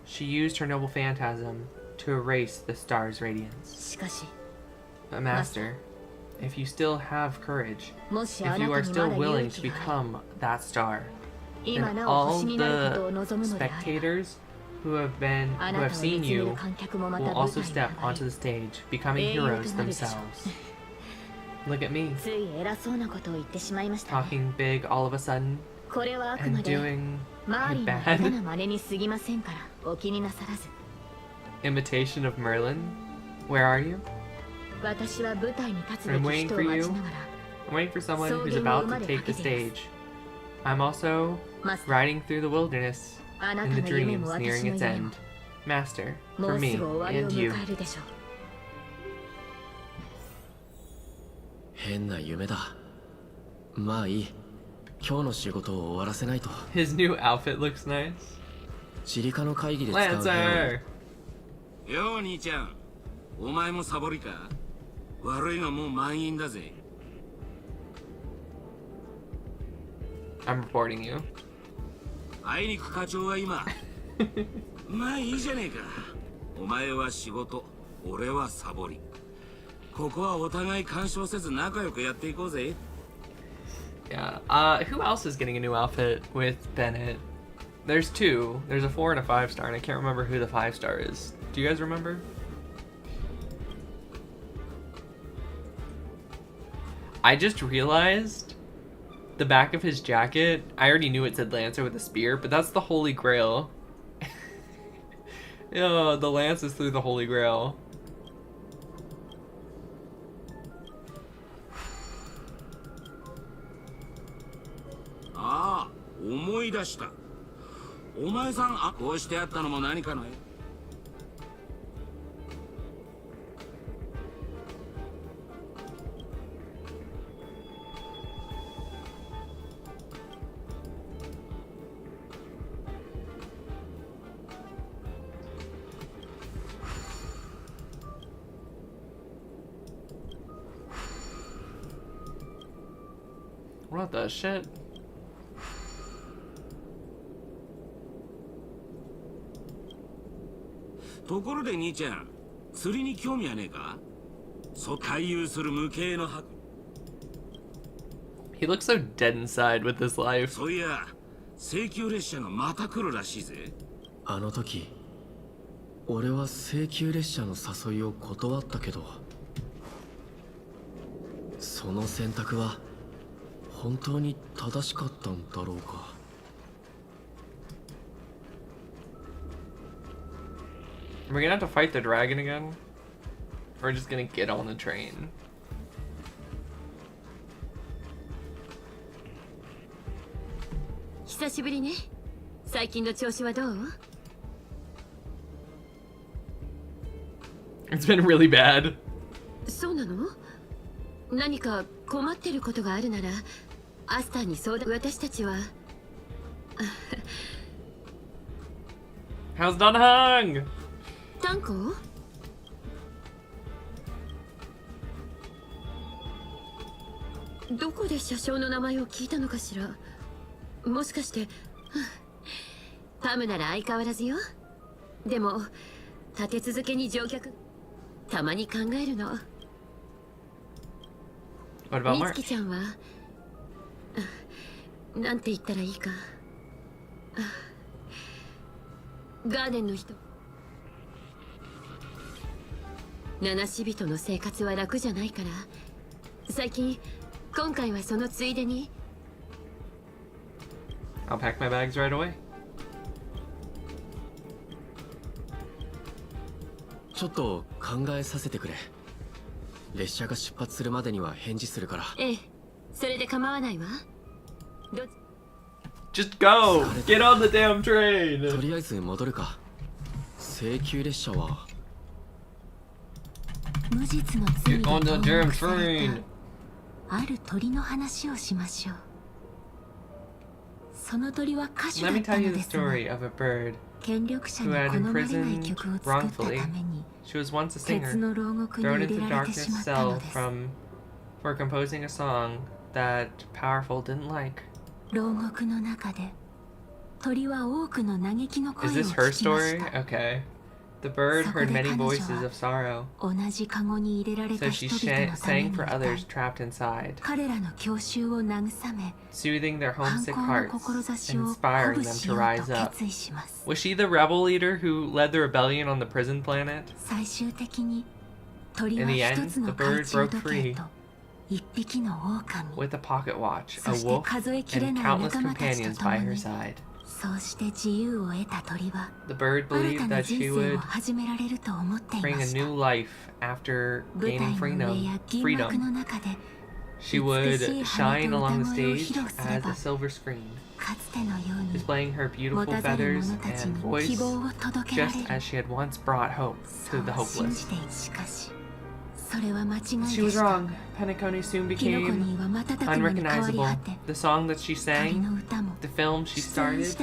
She used her noble phantasm to erase the star's radiance. But Master, if you still have courage, if you are still willing to become that star, then all the spectators who have seen you will also step onto the stage, becoming heroes themselves. Look at me, talking big all of a sudden, and doing a bad imitation of Merlin. Where are you? I'm waiting for you. I'm waiting for someone who's about to take the stage. I'm also riding through the wilderness in the dreams nearing its end. Master, for me and you. 変な夢だ。まあいい。今日の仕事を終わらせないと。His new outfit looks nice. チリカの会議で使う。Lancer! よう兄ちゃん、お前もサボりか？悪いがもう満員だぜ。I'm reporting you. あいにく課長は今。まあいいじゃねえか。お前は仕事、俺はサボり。ここはお互い干渉せず仲良くやっていこうぜ。Yeah. Who else is getting a new outfit with Bennett? There's two. There's a 4 and a 5 star, and I can't remember who the 5 star is. Do you guys remember? I just realized the back of his jacket. I already knew it said Lancer with a spear, but that's the Holy Grail. Oh, the lance is through the Holy Grail. Ah, 思い出した。お前さん、こうしてやったのも何かの？ What the shit? ところで兄ちゃん、釣りに興味はねえか？回遊する無形の白。 He looks so dead inside with this life. そういや、請求列車がまた来るらしいぜ。あの時、俺は請求列車の誘いを断ったけど、その選択は本当に正しかったんだろうか。 Are we gonna have to fight the dragon again? Or just gonna get on the train? It's been really bad. そうなの？何か困ってることがあるなら、アスターに相談。私たちは。How's Dunhung? タンコ？どこで車掌の名前を聞いたのかしら。もしかして、パムなら相変わらずよ。でも立て続けに乗客、たまに考えるの。みつきちゃんはなんて言ったらいいか。ガーデンの人。七死人の生活は楽じゃないから、最近今回はそのついでに。 I'll pack my bags right away. ちょっと考えさせてくれ。列車が出発するまでには返事するから。ええ、それで構わないわ。Just go! Get on the damn train! とりあえず戻るか。請求列車は。 無実の罪で投獄されたある鳥の話をしましょう。Let me tell you the story of a bird who had imprisoned wrongfully. She was once a singer, thrown into darkness cell for composing a song that powerful didn't like. Is this her story? Okay. The bird heard many voices of sorrow, so she sang for others trapped inside, soothing their homesick hearts, inspiring them to rise up. Was she the rebel leader who led the rebellion on the prison planet? In the end, the bird broke free with a pocket watch, a wolf, and countless companions by her side. The bird believed that she would bring a new life after gaining freedom. She would shine along the stage as a silver screen, displaying her beautiful feathers and voice, just as she had once brought hope to the hopeless. She was wrong. Penacony soon became unrecognizable. The song that she sang, the film she started,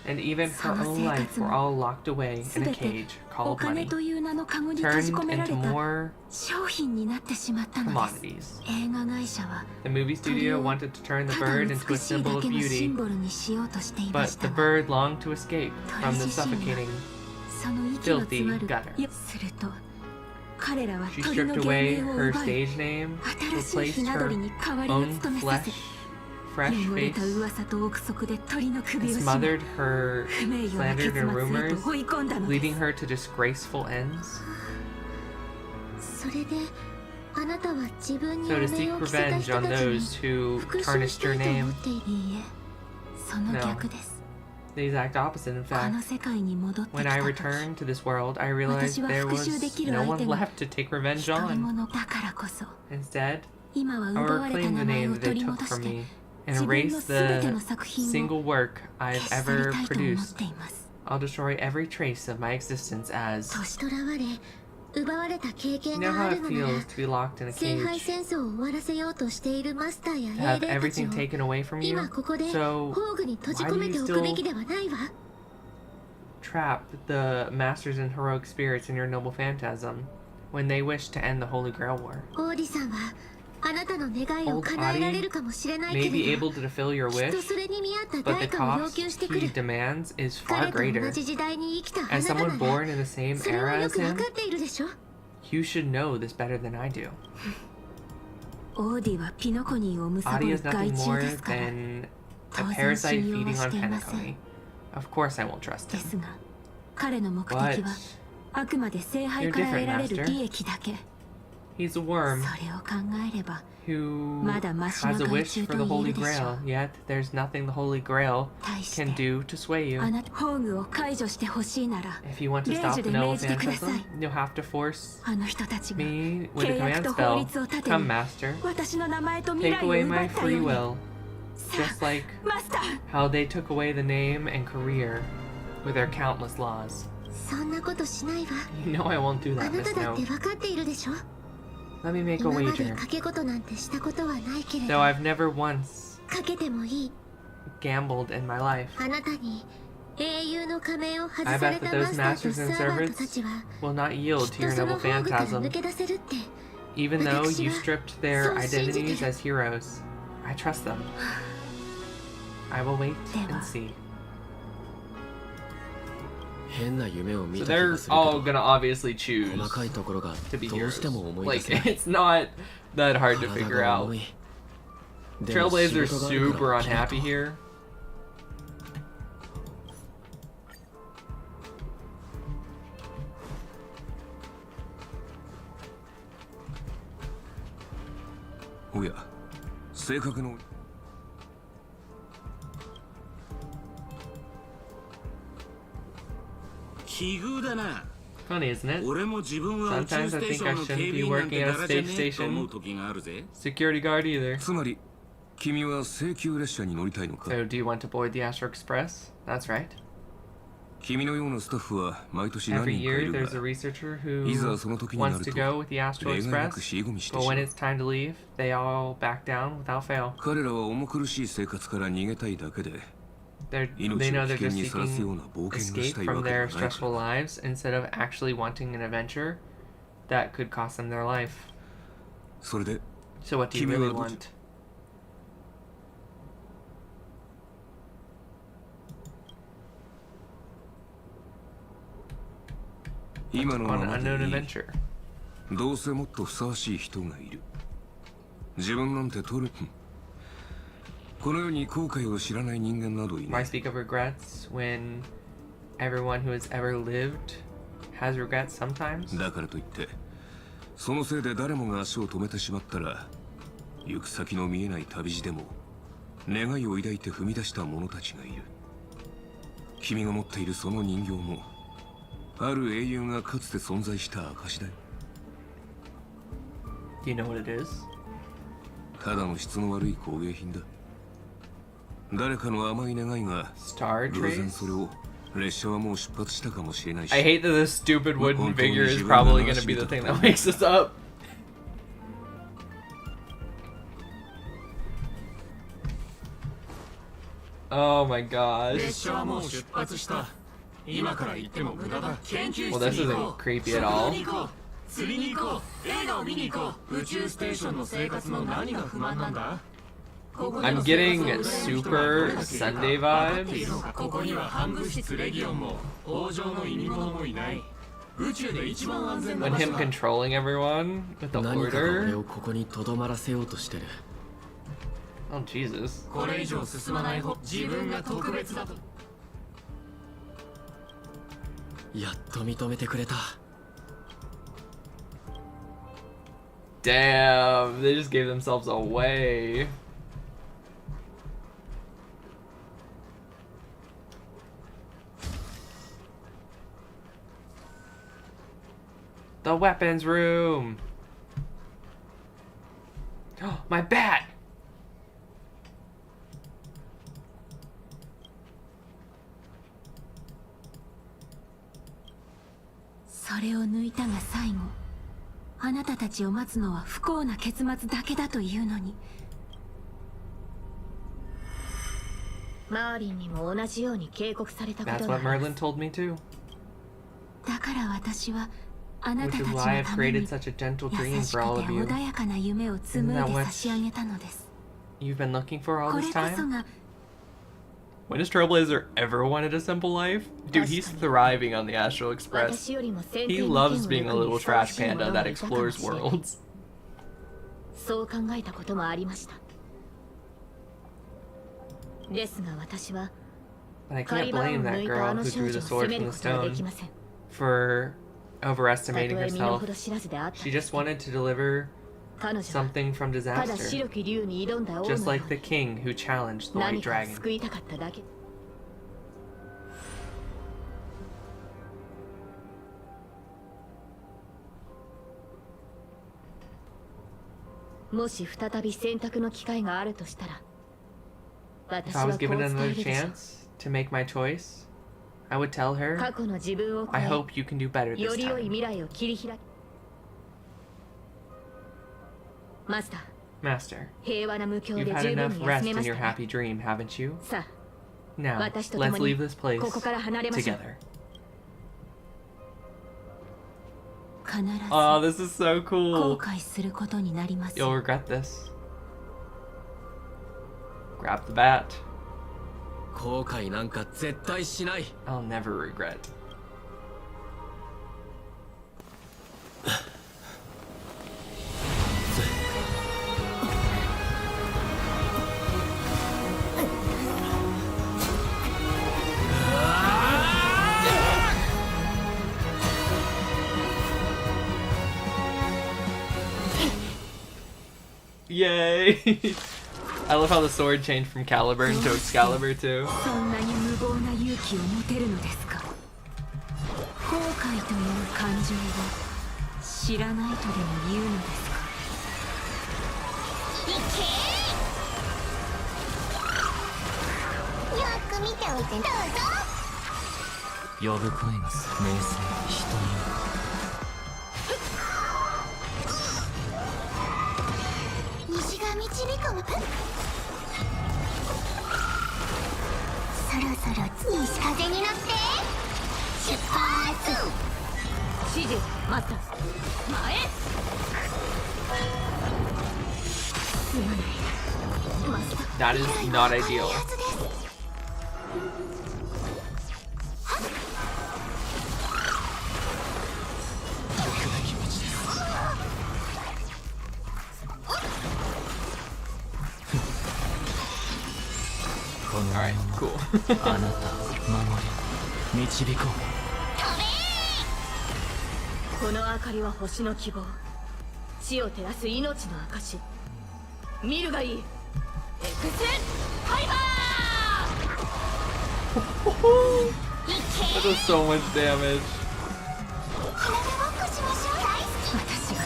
and even her own life were all locked away in a cage called money, turned into more commodities. The movie studio wanted to turn the bird into a symbol of beauty, but the bird longed to escape from the suffocating, filthy gutter. She stripped away her stage name, replaced her own fresh face, and smothered her slandered and rumors, leading her to disgraceful ends. So to seek revenge on those who tarnished her name? No. The exact opposite, in fact. When I returned to this world, I realized there was no one left to take revenge on. Instead, I will reclaim the name that they took from me and erase the single work I've ever produced. I'll destroy every trace of my existence as... You know how it feels to be locked in a cage, to have everything taken away from you? So, why do you still trap the masters and heroic spirits in your noble phantasm when they wish to end the Holy Grail War? Old Adi may be able to fulfill your wish, but the cost he demands is far greater. As someone born in the same era as him, you should know this better than I do. Adi is nothing more than a parasite feeding on Penacony. Of course I won't trust him. But you're different, Master. He's a worm who has a wish for the Holy Grail, yet there's nothing the Holy Grail can do to sway you. If you want to stop the noble phantasm, you'll have to force me with a command spell. Come, Master. Take away my free will, just like how they took away the name and career with their countless laws. You know I won't do that, Miss Snow. Let me make a wager. Though I've never once gambled in my life, I bet that those masters and servants will not yield to your noble phantasm. Even though you stripped their identities as heroes, I trust them. I will wait and see. So they're all gonna obviously choose to be heroes. Like, it's not that hard to figure out. Trailblazer's super unhappy here. Funny, isn't it? Sometimes I think I shouldn't be working at a space station security guard either. So, do you want to board the Astro Express? That's right. Every year, there's a researcher who wants to go with the Astro Express, but when it's time to leave, they all back down without fail. They know they're just seeking escape from their stressful lives instead of actually wanting an adventure that could cost them their life. So what do you really want? On an unknown adventure. どうせもっとふさわしい人がいる。自分なんて取る。この世に後悔を知らない人間などいない。 Why speak of regrets when everyone who has ever lived has regrets sometimes? だからといって、そのせいで誰もが足を止めてしまったら、行く先の見えない旅路でも願いを抱いて踏み出した者たちがいる。君が持っているその人形も、ある英雄がかつて存在した証だよ。Do you know what it is? ただの質の悪い工芸品だ。誰かの甘い願いが偶然それを列車はもう出発したかもしれないし。 I hate that this stupid wooden figure is probably going to be the thing that wakes us up. Oh my gosh. Well, this isn't creepy at all. I'm getting super Sunday vibes. When him controlling everyone with the order. Oh, Jesus. Damn, they just gave themselves away. The weapons room. Oh, my bat. That's what Merlin told me too. Which is why I've created such a gentle dream for all of you. Isn't that what you've been looking for all this time? When has Trailblazer ever wanted a simple life? Dude, he's thriving on the Astral Express. He loves being a little trash panda that explores worlds. But I can't blame that girl who threw the sword from the stone for overestimating herself. She just wanted to deliver something from disaster, just like the king who challenged the White Dragon. If I was given another chance to make my choice, I would tell her, I hope you can do better this time. Master, you've had enough rest in your happy dream, haven't you? Now, let's leave this place together. Oh, this is so cool. You'll regret this. Grab the bat. I'll never regret. Yay! I love how the sword changed from Caliburn to Excalibur too. そろそろ西風に乗って出発。指示マスター前。すまないマスター。 That is not ideal. Alright, cool. あなたを守り導ここの明かりは星の希望、地を照らす命の証。見るがいい。エクセファイバー。 That does so much damage. 私は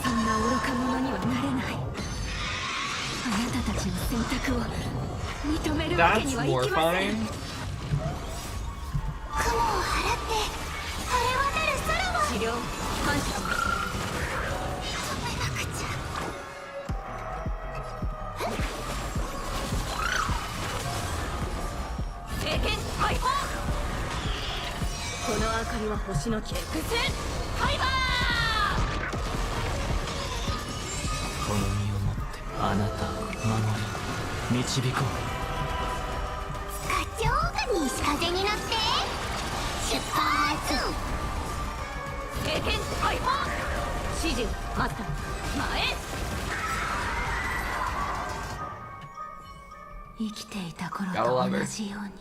そんな愚か者にはなれない。あなたたちの選択を認めるわけに That's はいきません。 mortifying. 雲を払って晴れ渡る空を。治療感謝します。止めなくちゃ。聖剣解放。この明かりは星のエクセファイバー。この身をもってあなたを守り導こう。課長が西風に乗って出発。聖剣解放。指示マスター前。生きていた頃と同じように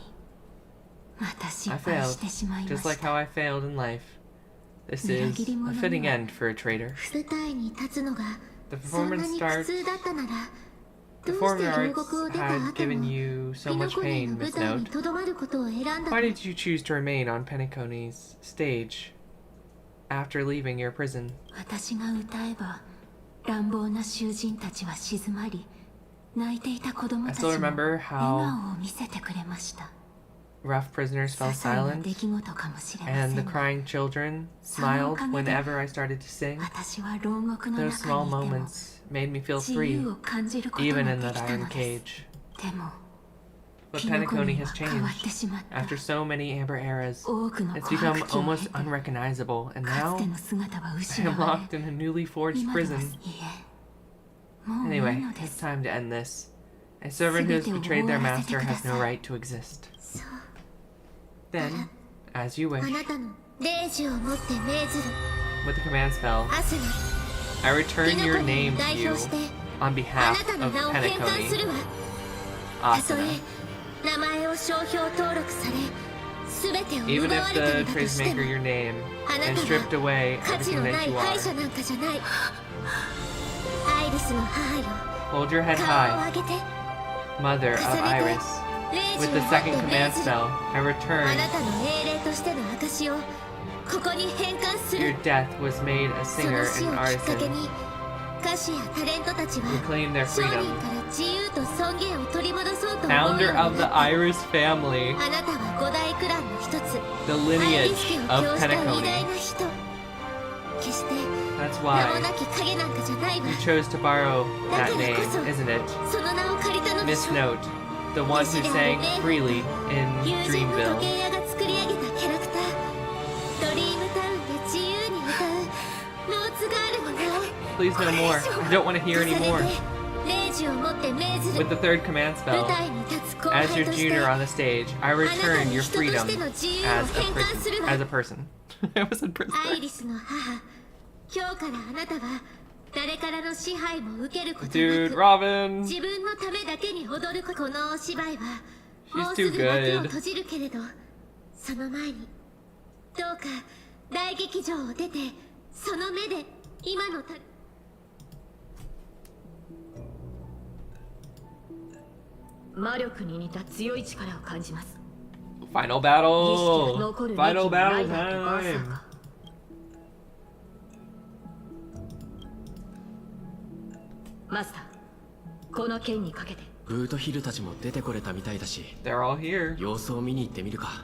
また失 I 敗 failed, してしまいま just し like た。 how I failed in life. This is a fitting end for a traitor. 舞台に立つのが The そんな performance に苦 starts. 痛だったなら The どうして performing 両 arts 国を出た had 後 given も you so ピノ much コネ pain, の舞 Miss 台に Note. とどまることを選んだ Why の。 did you choose to remain on Penacony's stage after leaving your prison? 私が歌えば乱暴な囚人たちは静まり、泣いていた子供 I たちも still 笑 remember 顔 how を見せてくれました rough prisoners 些 fell 細な silent, 出来事かもしれま and せ the んが crying children smiled whenever I started to sing. 私は牢獄の Those 中 small にいても moments made me feel 自 free, 由を感じることが even で in き that た iron のです cage. でも But ピノコ Penacony ニ has は変わって changed. しまった After so many Amber eras, 多くの it's 琥 become 珀期を経 almost て unrecognizable, and か now つての姿は I 失 am われ locked in a newly forged 今では prison. いえもういい Anyway, ので it's す time to end this. A servant who has betrayed their master has no right to exist. そう Then, as you あ wish, なたの令旨をもって命ずる with the command spell, 明日に I ピ return ノ your コニ name を to 代 you 表して on あ behalf なたの of 名を返還する Penacony. わたと Asuna. え名前を商標登録され全てを Even 奪わ if れた the のだとして tracemaker も your name あな and た stripped は away 価値 everything のな that い you 敗 are. 者なんかじゃないアイリスの母よ Hold your head 顔を high, 上げて Mother of 重ねて Iris. 令 With 旨 the をもって second 命 command ずる spell, I あ return. なたの英霊としての証をここに返還す Your る death was made a そ singer の死を and きっかけ artisan. に歌手やタレントたちは Reclaim their 商人 freedom. から自由と尊厳を取り戻そうと思うよう Founder に of the なった Iris family, あなたは五大クランの一つ the アイリ lineage ス家を of 供した偉大 Penacony. な人決して That's 名も why なき影なんかじゃないわ you chose to borrow that name, isn't it? その名を借りたので Miss しょう Note, the one who sang freely in 友人の Dreamville. 時計屋が作り上げたキャラクタードリームタウンで自由に歌うローズガールもなお Please no more. I don't want to hear any 重 more. ねて令旨をもって命ず With る the third command 舞 spell, 台に立つ後 as 輩 your として junior on the stage, I あなた return に your 人と freedom しての自由を as a 返還する person. わ As a person. I was in アイ prison. リスの母今日からあなたは誰からの支配も受けることな Dude, く Robin. 自分のためだけに踊るこのお芝居は She's もう too すぐ幕を good. 閉じるけれどその前にどうか大劇場を出てその目で今のた魔力に似た強い力を感じます。 Final 儀式が battle. 残る Final 2機のライ battle ダーとバーサー time. カー。マスター、この剣にかけて。ブートヒルたちも出てこれたみたいだし、 They're all here. 様子を見に行ってみるか。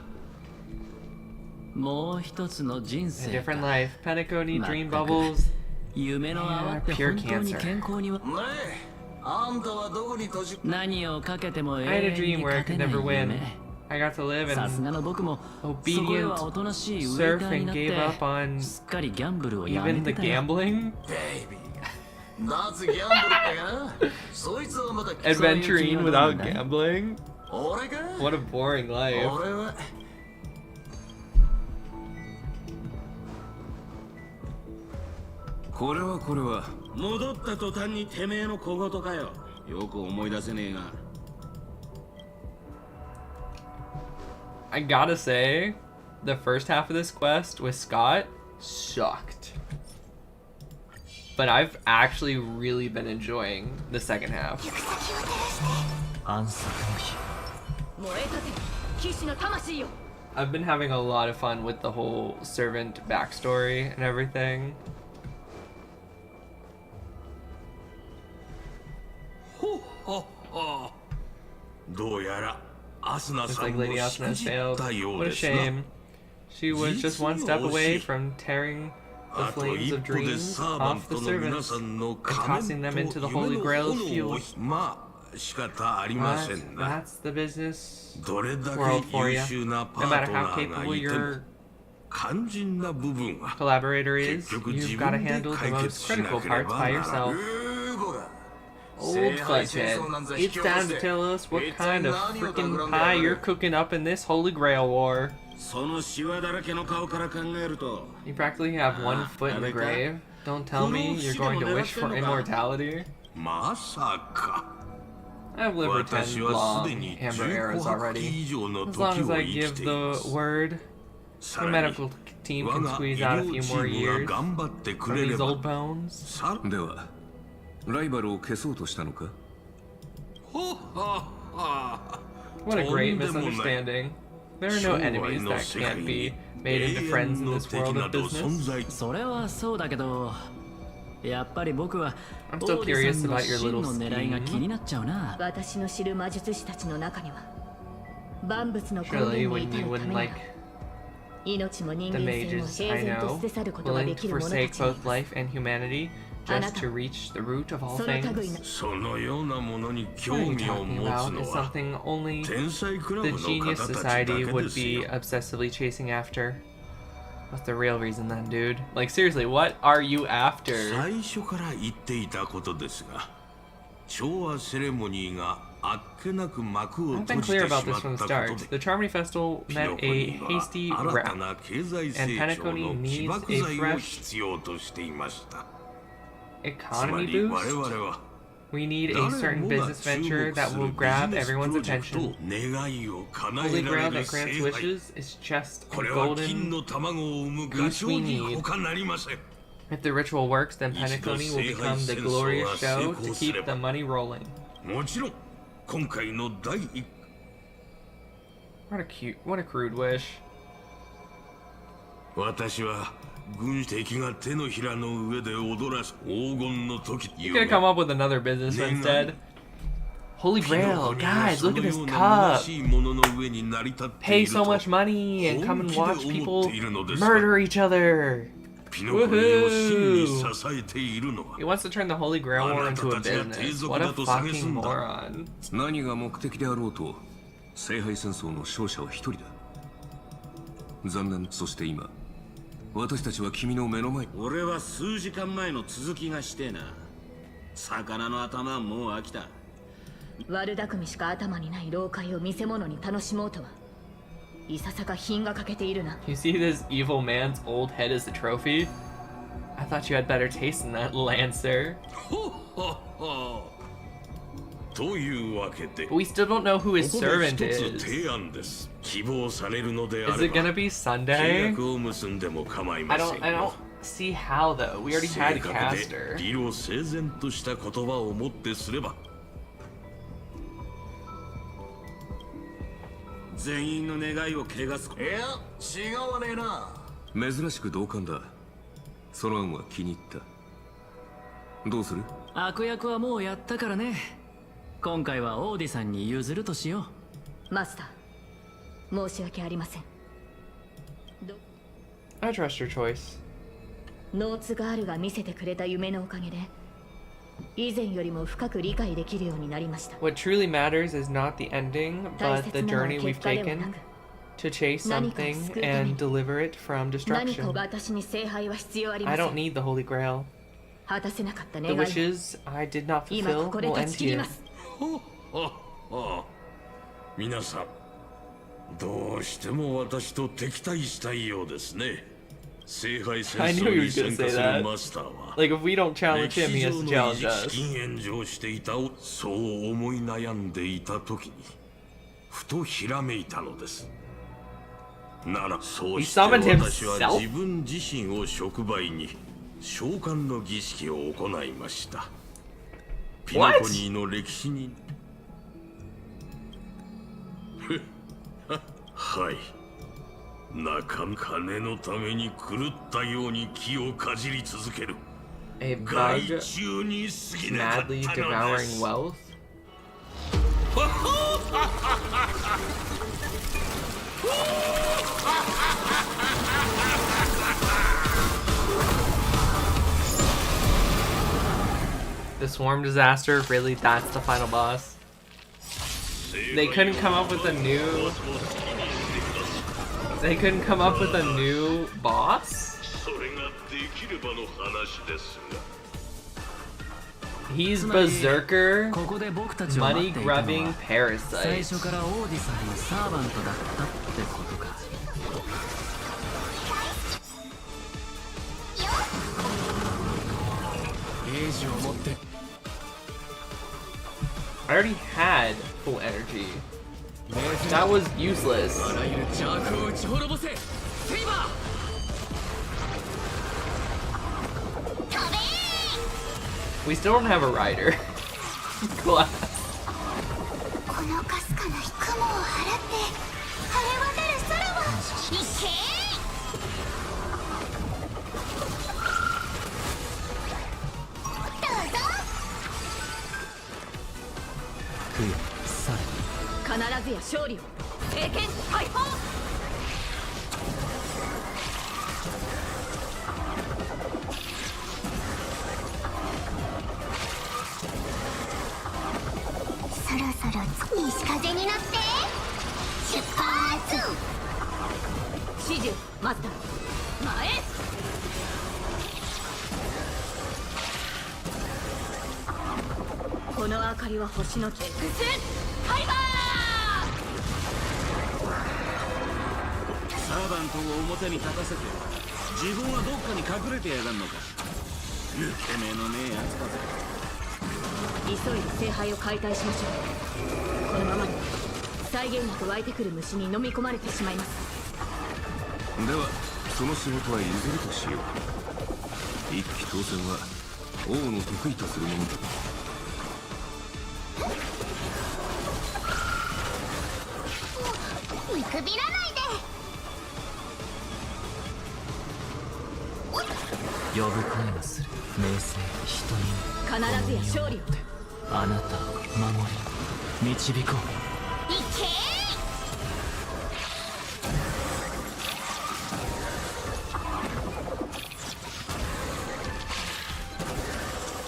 もう一つの人 A 生 different か。 life. Penacony, dream まったく bubbles. 夢の泡って Pure 本当に cancer. 健康には。ねえあんたはどこに閉じ何をかけても永 I had a 遠 dream に where I 勝 could てない never win. 夢。I got to live and obedient surf and gave up on even the gambling. Adventuring without gambling. What a boring life. これは戻った途端にてめえの小言かよ。よく思い出せねえが。I gotta say, the first half of this quest with Scott sucked. But I've actually really been enjoying the second half. I've been having a lot of fun with the whole servant backstory and everything. Looks like Lady Asuna has failed. What a shame. She was just one step away from tearing the flames of dreams off the servants and tossing them into the Holy Grail of fuel. That's the business world for you. No matter how capable your collaborator is, you've got to handle the most critical parts by yourself. Old Fudgehead, it's time to tell us what kind of freaking pie you're cooking up in this Holy Grail war. You practically have one foot in the grave. Don't tell me you're going to wish for immortality. I've lived for 10 long Amber eras already. As long as I give the word, the medical team can squeeze out a few more years from these old bones. What a great misunderstanding. There are no enemies that can't be made into friends in this world of business. I'm still curious about your little scheme. Surely when you wouldn't like the mages I know, willing to forsake both life and humanity just to reach the root of all things. What are you talking about is something only the genius society would be obsessively chasing after. What's the real reason then, dude? Like, seriously, what are you after? I've been clear about this from the start. The Charmony Festival met a hasty wrap, and Penacony needs a fresh economy boost. We need a certain business venture that will grab everyone's attention. Holy Grail that grants wishes is just a golden goose we need. If the ritual works, then Penacony will become the glorious show to keep the money rolling. What a crude wish. You could come up with another business instead. Holy Grail, guys, look at this cup. Pay so much money and come and watch people murder each other. Woohoo! He wants to turn the Holy Grail war into a business. What a fucking moron. You see this evil man's old head as a trophy? I thought you had better taste than that, Lancer. But we still don't know who his servant is. Is it gonna be Sunday? I don't see how though. We already had a caster. I trust your choice. What truly matters is not the ending, but the journey we've taken to chase something and deliver it from destruction. I don't need the Holy Grail. The wishes I did not fulfill will end here. 皆さん、どうしても私と敵対したいようですね。聖杯戦争に参加するマスターは、 Like if we don't challenge him, he has to challenge 資 us. 金援助していたをそう思い悩んでいた時に、ふとひらめいたのです。なら、そうして私は自分自身を触媒に召喚の儀式を行いました。ピノコニーの歴史に。はい。金のために狂ったように木をかじり続ける。A bug madly devouring wealth? The swarm disaster, really? That's the final boss? They couldn't come up with a new... They couldn't come up with a new boss? He's Berserker, money-grubbing parasite. I already had full energy. That was useless. We still don't have a rider. Glass.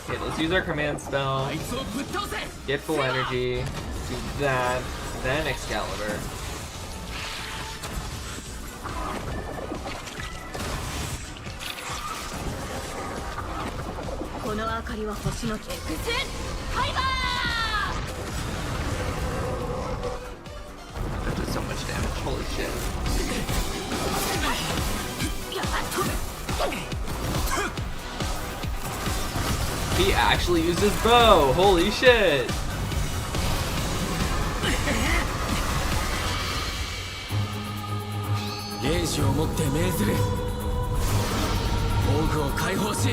Okay, let's use our command spell. Get full energy. Do that. Then Excalibur. That does so much damage. Holy shit. He actually used his bow. Holy shit.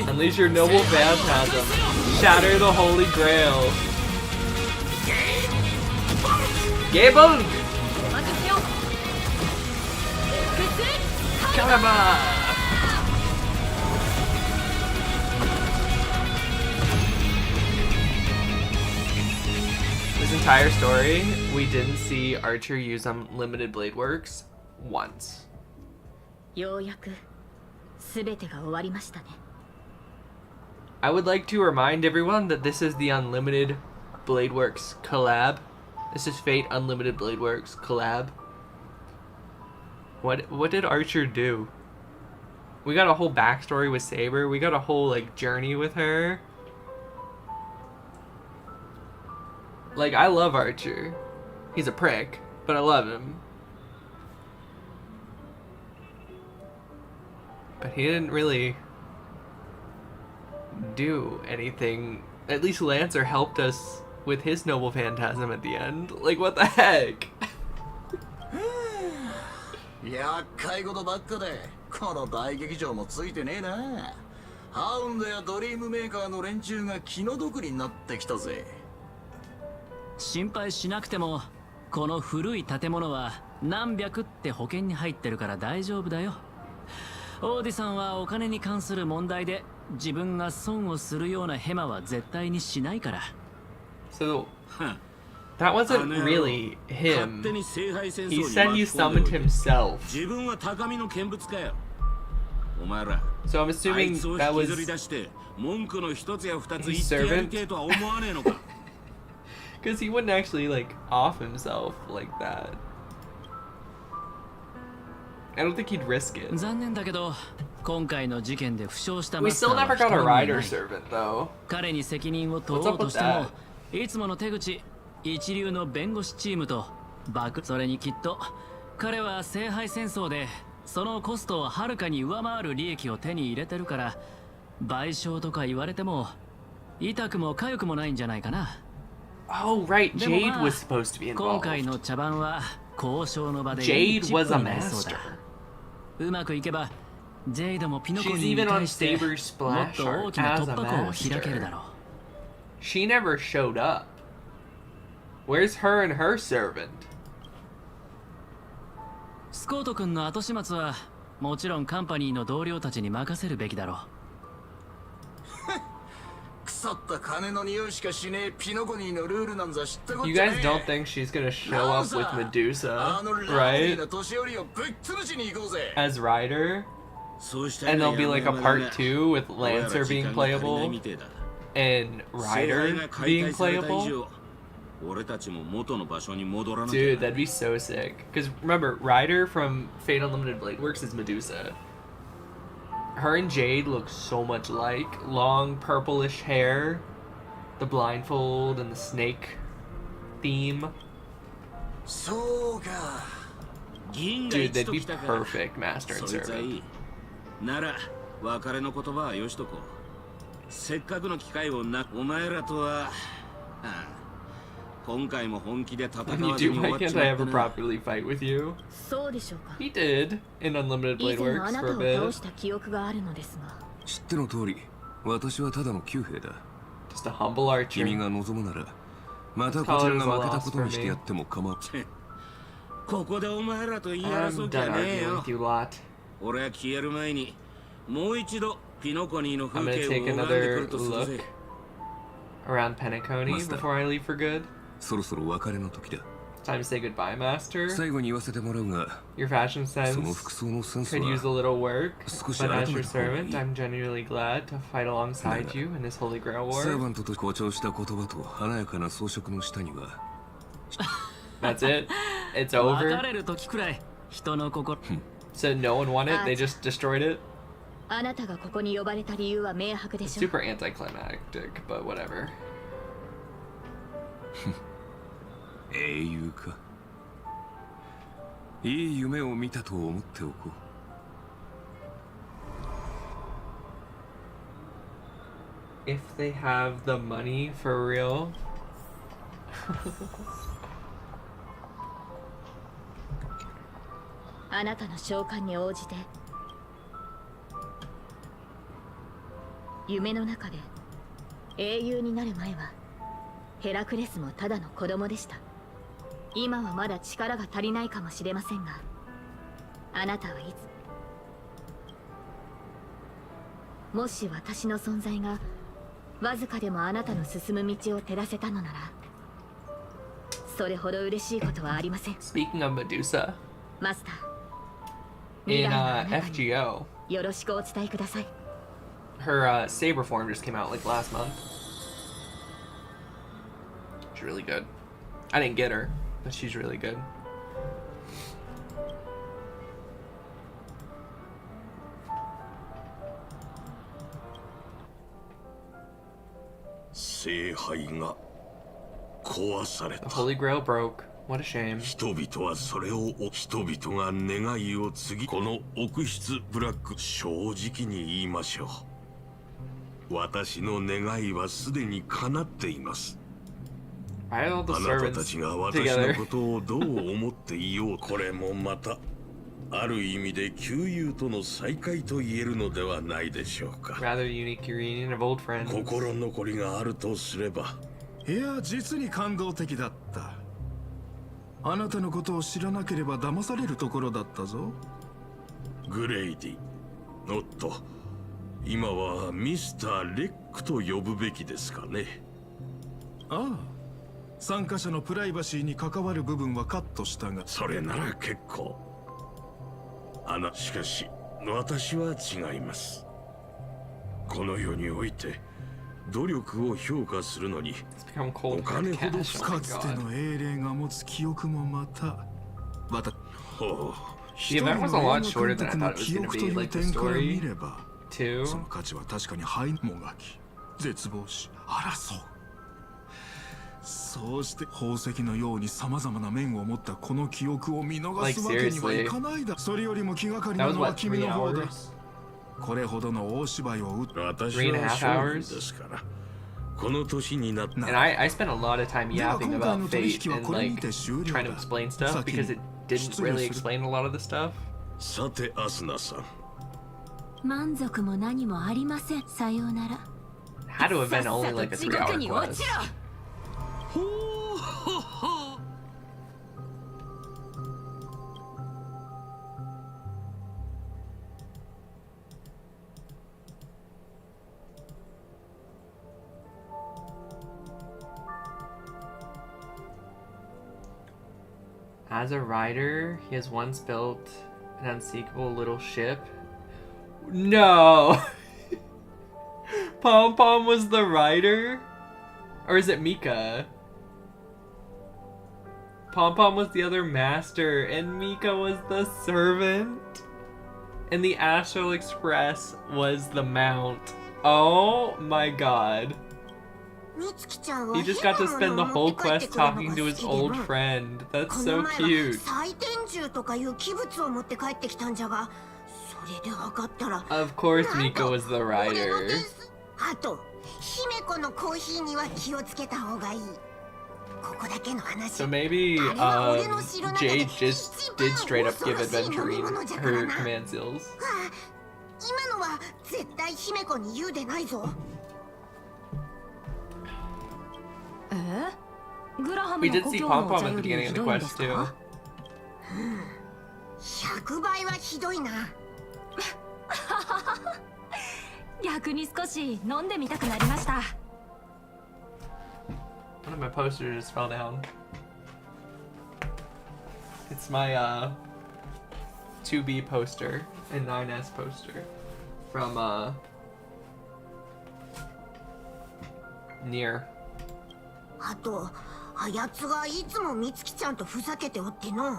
Unleash your noble phantasm. Shatter the Holy Grail. Gable! Collab! This entire story, we didn't see Archer use Unlimited Blade Works once. ようやく全てが終わりましたね。I would like to remind everyone that this is the Unlimited Bladeworks collab. This is Fate Unlimited Bladeworks collab. What did Archer do? We got a whole backstory with Saber. We got a whole like journey with her. Like, I love Archer. He's a prick, but I love him. But he didn't really do anything. At least Lancer helped us with his noble phantasm at the end. Like, what the heck? 厄介事ばっかでこの大劇場もついてねえな。ハウンドやドリームメーカーの連中が気の毒になってきたぜ。心配しなくてもこの古い建物は何百って保険に入ってるから大丈夫だよ。オーディさんはお金に関する問題で自分が損をするようなヘマは絶対にしないから。So, that wasn't really him. He said he summoned himself. So I'm assuming that was his servant. Because he wouldn't actually, like, off himself like that. I don't think he'd risk it. We still never got a rider servant, though. What's up with that? いつもの手口、一流の弁護士チームとそれにきっと彼は聖杯戦争でそのコストをはるかに上回る利益を手に入れてるから賠償とか言われても痛くも痒くもないんじゃないかな。Oh right, Jade was supposed to be involved. 今回の茶番は交渉の場で Jade was a master. うまくいけばジェイドもピノコに対してもっと大きな突破口を開けるだろう。She never showed up. Where's her and her servant? スコート君の後始末はもちろんカンパニーの同僚たちに任せるべきだろう。腐った金の匂いしかしねえピノコニーのルールなんざ知ったこっ You ちゃ guys ねえ。 don't think she's gonna show up with Medusa, right? As Ryder? And there'll be like a part 2 with Lancer being playable and Ryder being playable? Dude, that'd be so sick. Because remember, Ryder from Fate Unlimited Bladeworks is Medusa. Her and Jade look so much like. Long purplish hair, the blindfold, and the snake theme. Dude, they'd be perfect master and servant. せっかくの機会をなお前らとは今回も本気で戦わずに終わっちまったな。 Why can't I ever properly fight with you? He did in Unlimited Bladeworks for a bit. 知っての通り、私はただの旧兵だ。 Just a humble archer. 君が望むなら、またこちらが負けたことにしてやっても構わない。ここでお前らと言い争うじゃねえよ。俺は消える前にもう一度ピノコニーの風景を拝んでくるとするぜ。 Around Penacony before I leave for good. そろそろ別れの時だ。 Time to say goodbye, Master. 最後に言わせてもらうが、 Your fashion sense その服装のセンス could は use a little work, 少し but 改 as め your た方がい servant, い。 I'm genuinely glad to fight alongside you in this Holy Grail サー war. バントと誇張した言葉と華やかな装飾の下には That's it. It's over. 別れる時くらい人の心。 So no one won it. They just destroyed it. あなたがここに呼ばれた理由は明白でしょ。 Super anticlimactic, but whatever. 英雄か。いい夢を見たと思っておこう。 If they have the money for real. あなたの召喚に応じて夢の中で英雄になる前はヘラクレスもただの子供でした。今はまだ力が足りないかもしれませんが、あなたはいつもし私の存在がわずかでもあなたの進む道を照らせたのなら、それほど嬉しいことはありません。 Speaking of Medusa, マスター、 in 未来のあなたに FGO, よろしくお伝えください。Her Saber form just came out like last month. She's really good. I didn't get her, but she's really good. The Holy Grail broke. What a shame. 人々はそれを人々が願いを継ぎこの奥室ブラック正直に言いましょう私の願いはすでに叶っていますあなたたちが私のことをどう思っていようこれもまたある意味で旧友との再会と言えるのではないでしょうか Rather unique reunion of old friends. 心残りがあるとすればいや実に感動的だったあなたのことを知らなければ騙されるところだったぞグレイディおっと今はミスター・レックと呼ぶべきですかねああ参加者のプライバシーに関わる部分はカットしたがそれなら結構しかし私は違いますこの世において努力を評価するのにお金ほどかつての英霊が持つ記憶もまたThe event was a lot shorter than I thought it was going to be. Like the story, too. その価値は確かに灰もがき絶望し争うそうして宝石のように様々な面を持ったこの記憶を見逃すわけにはいかないだそれよりも気がかりなのは君の方だこれほどの大芝居を打って私は勝利ですからこの年になった And I spent a lot of time yapping about fate and like trying to explain stuff because it didn't really explain a lot of the stuff. さてアスナさん満足も何もありませんさようなら Had to have been only like a 3-hour quest. As a rider, he has once built an unsinkable little ship. No! Pom Pom was the rider? Or is it Mika? Pom Pom was the other master, and Mika was the servant? And the Astral Express was the mount. Oh my god. He just got to spend the whole quest talking to his old friend. That's so cute. Of course Mika was the rider. So maybe Jade just did straight up give Adventurine her command seals. We did see Pom Pom at the beginning of the quest too. 100倍はひどいな。逆に少し飲んでみたくなりました。One of my posters just fell down. It's my 2B poster and 9S poster from Near. あと、あやつがいつもみつきちゃんとふざけておっての。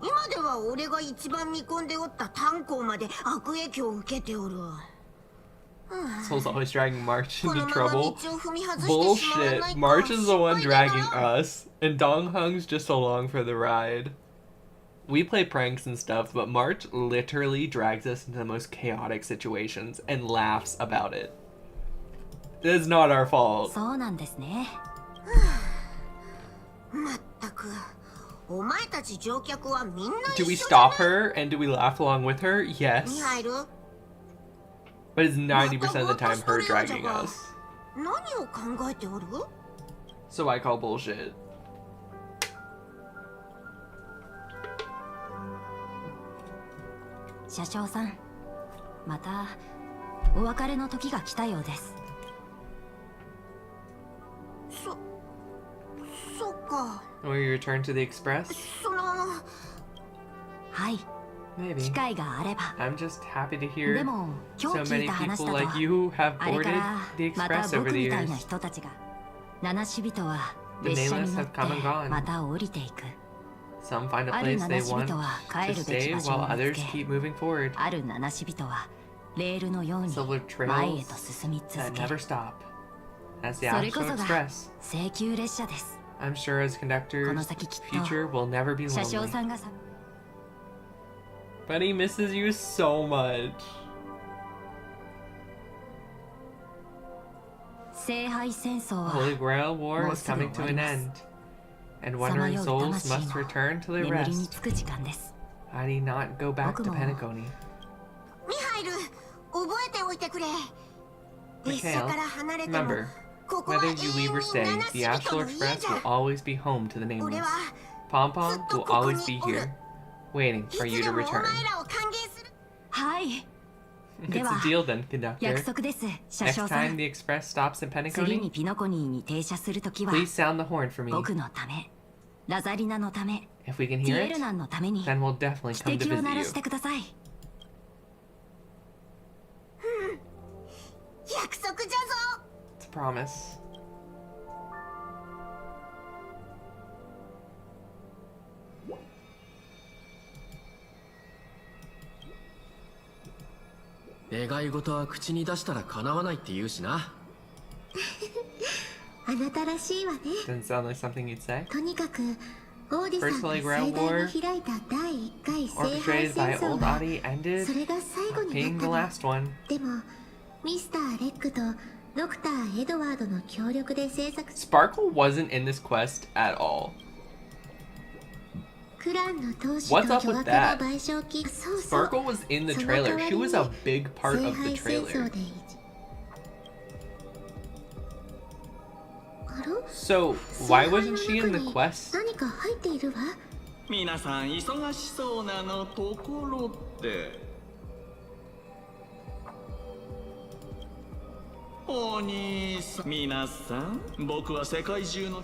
今では俺が一番見込んでおった炭鉱まで悪影響を受けておる。Soul's always dragging March into trouble. Bullshit. March is the one dragging us, and Donghung's just along for the ride. We play pranks and stuff, but March literally drags us into the most chaotic situations and laughs about it. It's not our fault. そうなんですね。まったく。お前たち乗客はみんな一緒 Do we stop her and do we laugh along with her? Yes. に入る But it's 90% of the time her dragging us. 何を考えておる So I call bullshit. 車掌さん、またお別れの時が来たようです。そっか。Will you return to the express? はい。Maybe. 機会があれば I'm just happy to hear でも今 so 日聞 many いた話 people だと like you have あれか boarded ら the また express over 僕 the みたい years. な人たちが七死人は The 列車に nameless 乗 have って come and gone. また降りていく Some find a ある place they 七死 want 人は帰 to るべき stay 場所 while を見 others つけ keep moving forward. ある七死人はレールのように Silver 前へ trails と進み続 that け never る stop. As the それこ actual そが express. 請求列車です I'm sure as こ conductors, の先きっと future will never be 車掌 lonely. さんがさ But he misses you so much. 聖杯戦争は Holy Grail War もう is すぐ coming 終 to わり an ます end. And さま wandering よう souls 魂 must も return to their 眠りに rest. つく時間です I need not go back to 僕も Penacony. ミハイル覚えておいてくれ列車 Mikhail, から離れても remember, ここは whether 永 you 遠 leave or に stay, 七 the 死人 Astral の家 Express じ will ゃ always be home to the 俺 nameless. は Pom Pom ずっと will ここ always に be おる here, waiting い for つ you で to もお return. 前らを歓迎するはい It's で a は deal then, conductor. 約束です車 Next 掌さ time ん the express stops in 次 Penacony, にピノコニーに停車するときは please sound the horn for me. 僕のためラザリナのため If we can テ hear ィエ it, ルナンのために then we'll definitely 汽 come to 笛を visit 鳴ら you. してください約束じゃぞ It's a promise. Doesn't sound like something you'd say. とにかくオーディさんが Personally, 最 Grail 大 War, に開いた第1回聖杯 orchestrated 戦 by 争 Old は Adi, ended それが最後に being な the ったの last one. でもミスター・レックとドクター・エドワードの協力で制作 Sparkle wasn't in this quest at all. クランの当主 What's と up 巨 with 額な that? 賠償金そうそう Sparkle was in the その trailer. 代わ She りに was a big part 聖 of the 杯戦 trailer. 争であら So, why wasn't she in the quest? 何か入っているわ皆さん忙しそうなのところでお兄さん皆さん僕は世界中の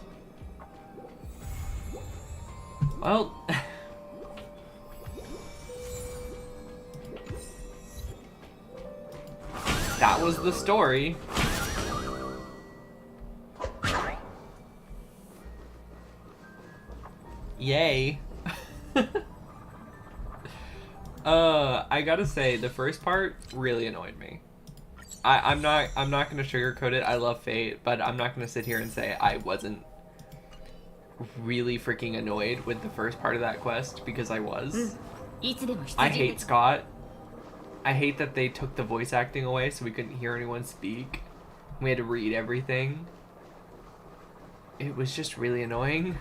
Well, that was the story. Yay. I gotta say, the first part really annoyed me. I'm not gonna sugarcoat it. I love Fate, but I'm not gonna sit here and say I wasn't really freaking annoyed with the first part of that quest, because I was. I hate Scott. I hate that they took the voice acting away so we couldn't hear anyone speak. We had to read everything. It was just really annoying.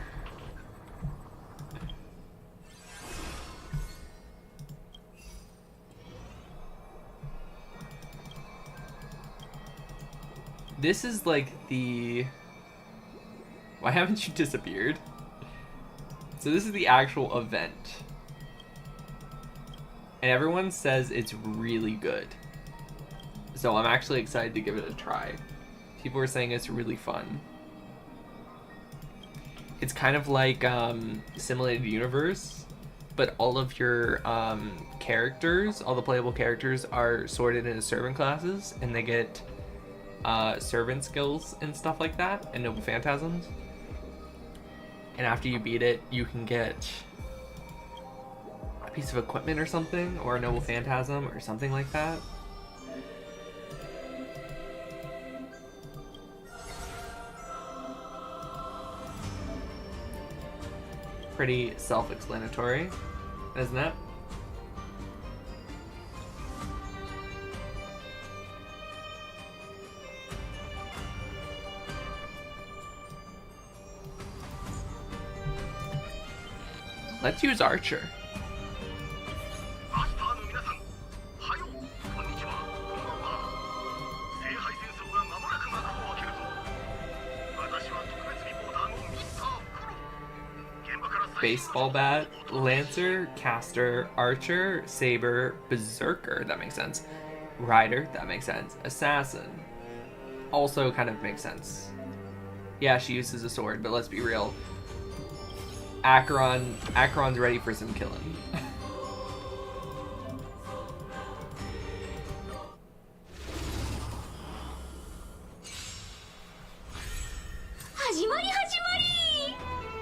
This is like the... Why haven't you disappeared? So this is the actual event. And everyone says it's really good. So I'm actually excited to give it a try. People are saying it's really fun. It's kind of like Simulated Universe, but all of your characters, all the playable characters are sorted into servant classes, and they get servant skills and stuff like that, and noble phantasms. And after you beat it, you can get a piece of equipment or something, or a noble phantasm or something like that. Pretty self-explanatory, isn't it? Let's use Archer. Baseball bat, Lancer, Caster, Archer, Saber, Berserker, that makes sense. Rider, that makes sense. Assassin, also kind of makes sense. Yeah, she uses a sword, but let's be real. Acheron's ready for some killing.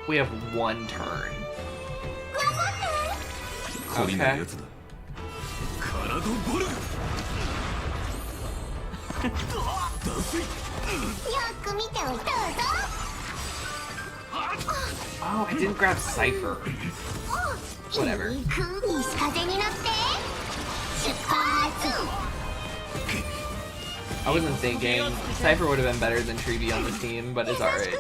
We have 1 turn. Okay. Oh, I didn't grab Cypher. Whatever. I wasn't thinking. Cypher would have been better than Treevee on the team, but it's alright.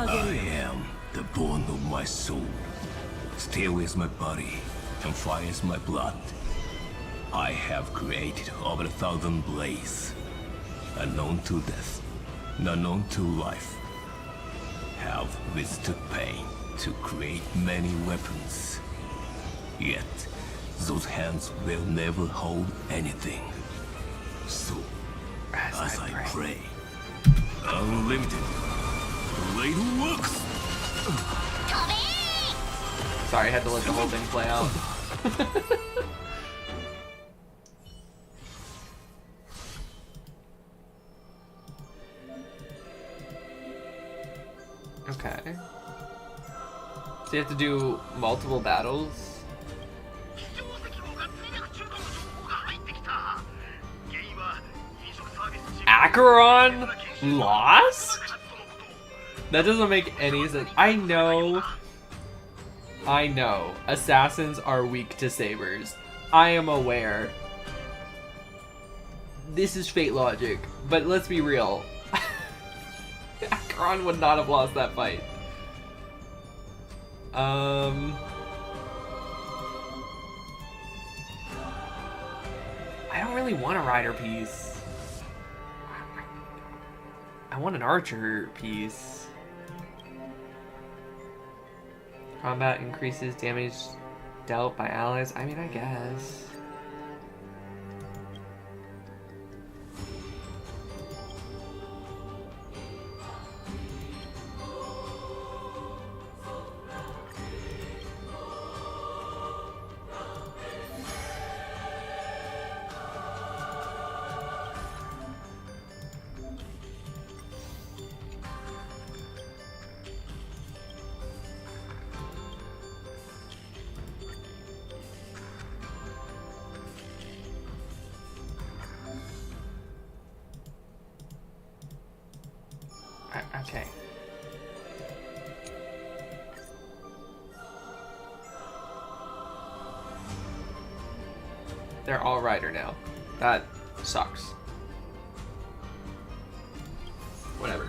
I am the bone of my soul. Steel is my body, and fire is my blood. I have created over 1,000 blades, unknown to death, unknown to life. Have withstood pain to create many weapons. Yet, those hands will never hold anything. So, as I pray, unlimited, blade works! Sorry, I had to let the whole thing play out. Okay. So you have to do multiple battles? Acheron lost? That doesn't make any sense. I know. Assassins are weak to sabers. I am aware. This is fate logic, but let's be real. Acheron would not have lost that fight. I don't really want a rider piece. I want an archer piece. Combat increases damage dealt by allies. I mean, I guess. Okay. They're all rider now. That sucks. Whatever.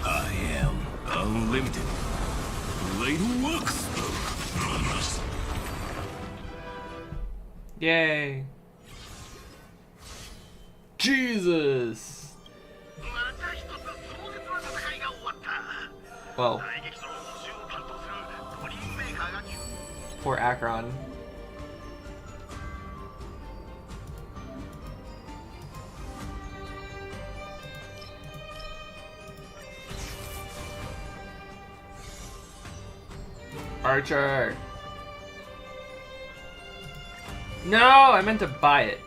I am unlimited. Blade works. Yay. Jesus. Well. Poor Acheron. Archer. No, I meant to buy it.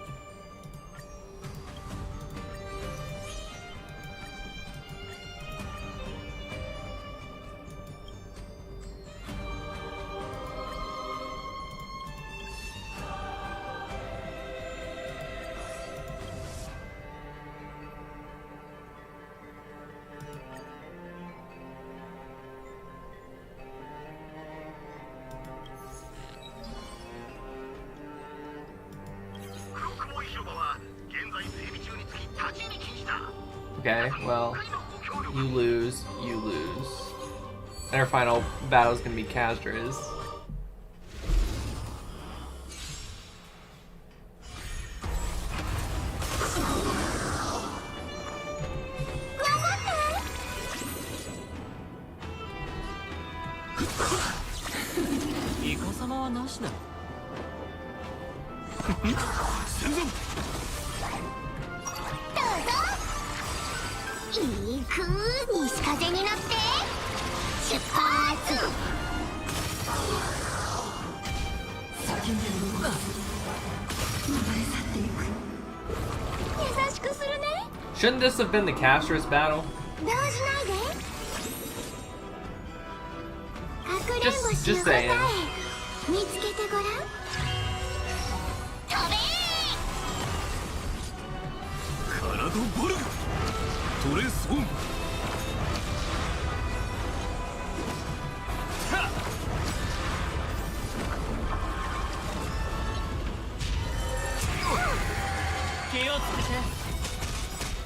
Okay, well, you lose, you lose. And our final battle is gonna be Kastra's. Shouldn't this have been the Kastra's battle? Just saying.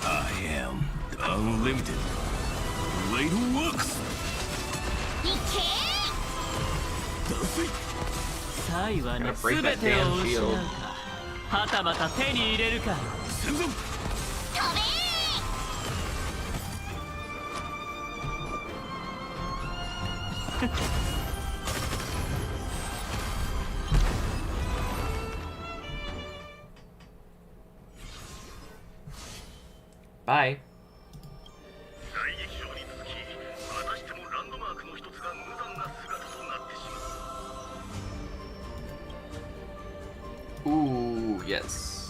I am the unlimited. Blade works. Gonna break that damn shield. Bye. Ooh, yes.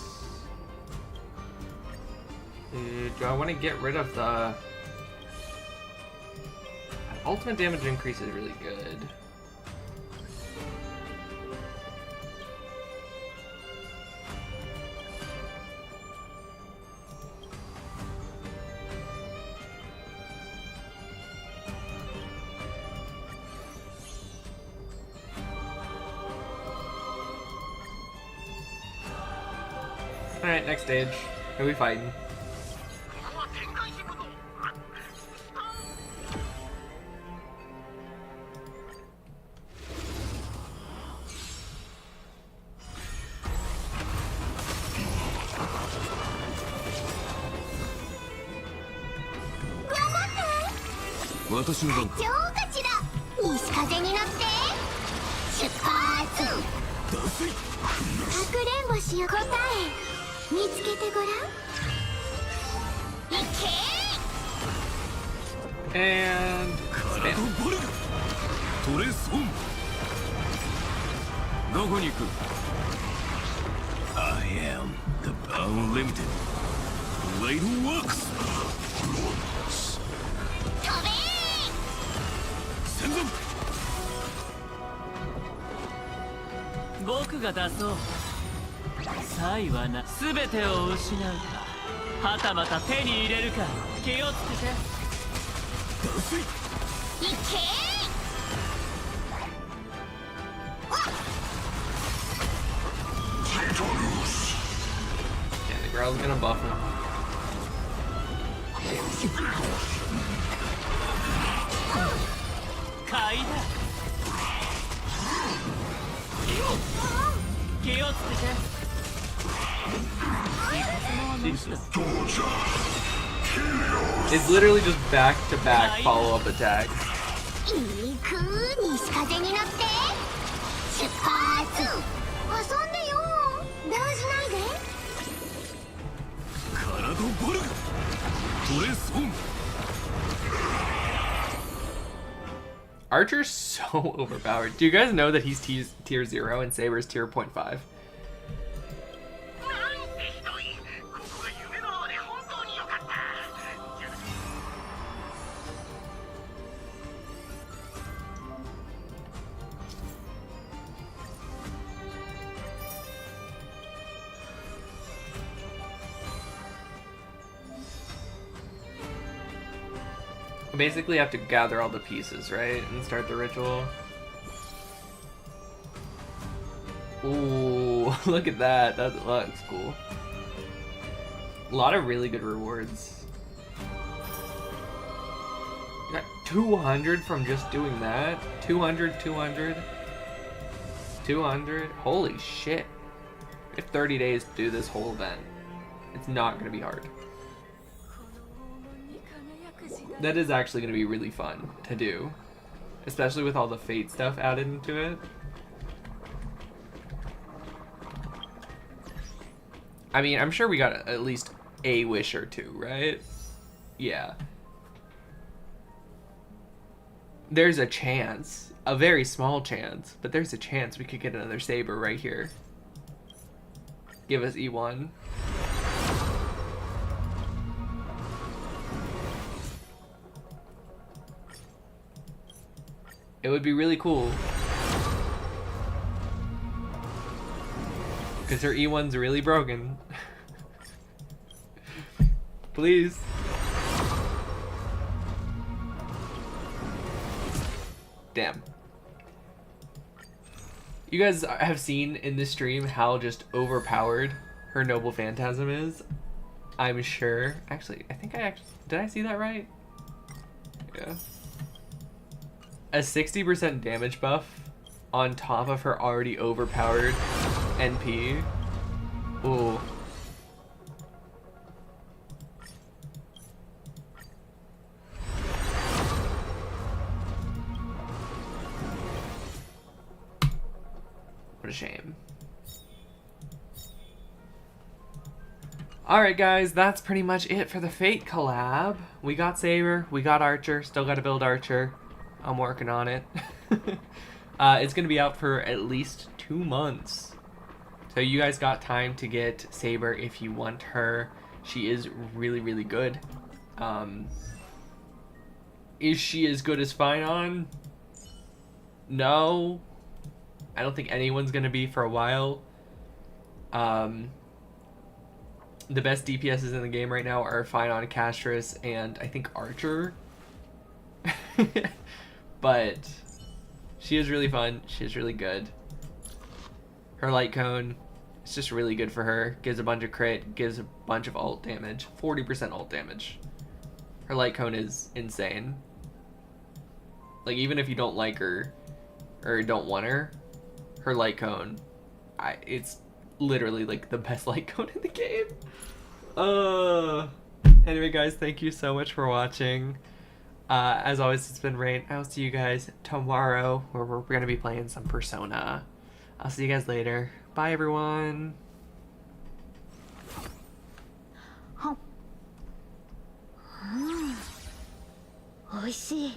Do I want to get rid of the... Ultimate damage increase is really good. Alright, next stage. Who are we fighting? And I am the unlimited. Blade works. Yeah, the Grail's gonna buff him. It's literally just back-to-back follow-up attacks. Archer's so overpowered. Do you guys know that he's tier 0 and Saber's tier 0.5? Basically have to gather all the pieces, right? And start the ritual. Ooh, look at that. That looks cool. A lot of really good rewards. 200 from just doing that? 200, 200, 200? Holy shit. We have 30 days to do this whole event. It's not going to be hard. That is actually going to be really fun to do. Especially with all the fate stuff added into it. I mean, I'm sure we got at least a wish or two, right? Yeah. There's a chance. A very small chance. But there's a chance we could get another saber right here. Give us E1. It would be really cool. Because her E1's really broken. Please. Damn. You guys have seen in this stream how just overpowered her Noble Phantasm is. I'm sure. Actually, I think did I see that right? Yeah. A 60% damage buff on top of her already overpowered NP. Ooh. What a shame. Alright guys, that's pretty much it for the Fate collab. We got Saber, we got Archer, still gotta build Archer. I'm working on it. It's gonna be out for at least 2 months. So you guys got time to get Saber if you want her. She is really, really good. Is she as good as Finon? No. I don't think anyone's gonna be for a while. The best DPSs in the game right now are Finon, Castris, and I think Archer. But she is really fun. She is really good. Her light cone, it's just really good for her. Gives a bunch of crit, gives a bunch of ult damage. 40% ult damage. Her light cone is insane. Like, even if you don't like her, or don't want her, her light cone, it's literally like the best light cone in the game. Anyway guys, thank you so much for watching. As always, it's been Rain. I'll see you guys tomorrow, where we're going to be playing some Persona. I'll see you guys later. Bye, everyone. Oishii.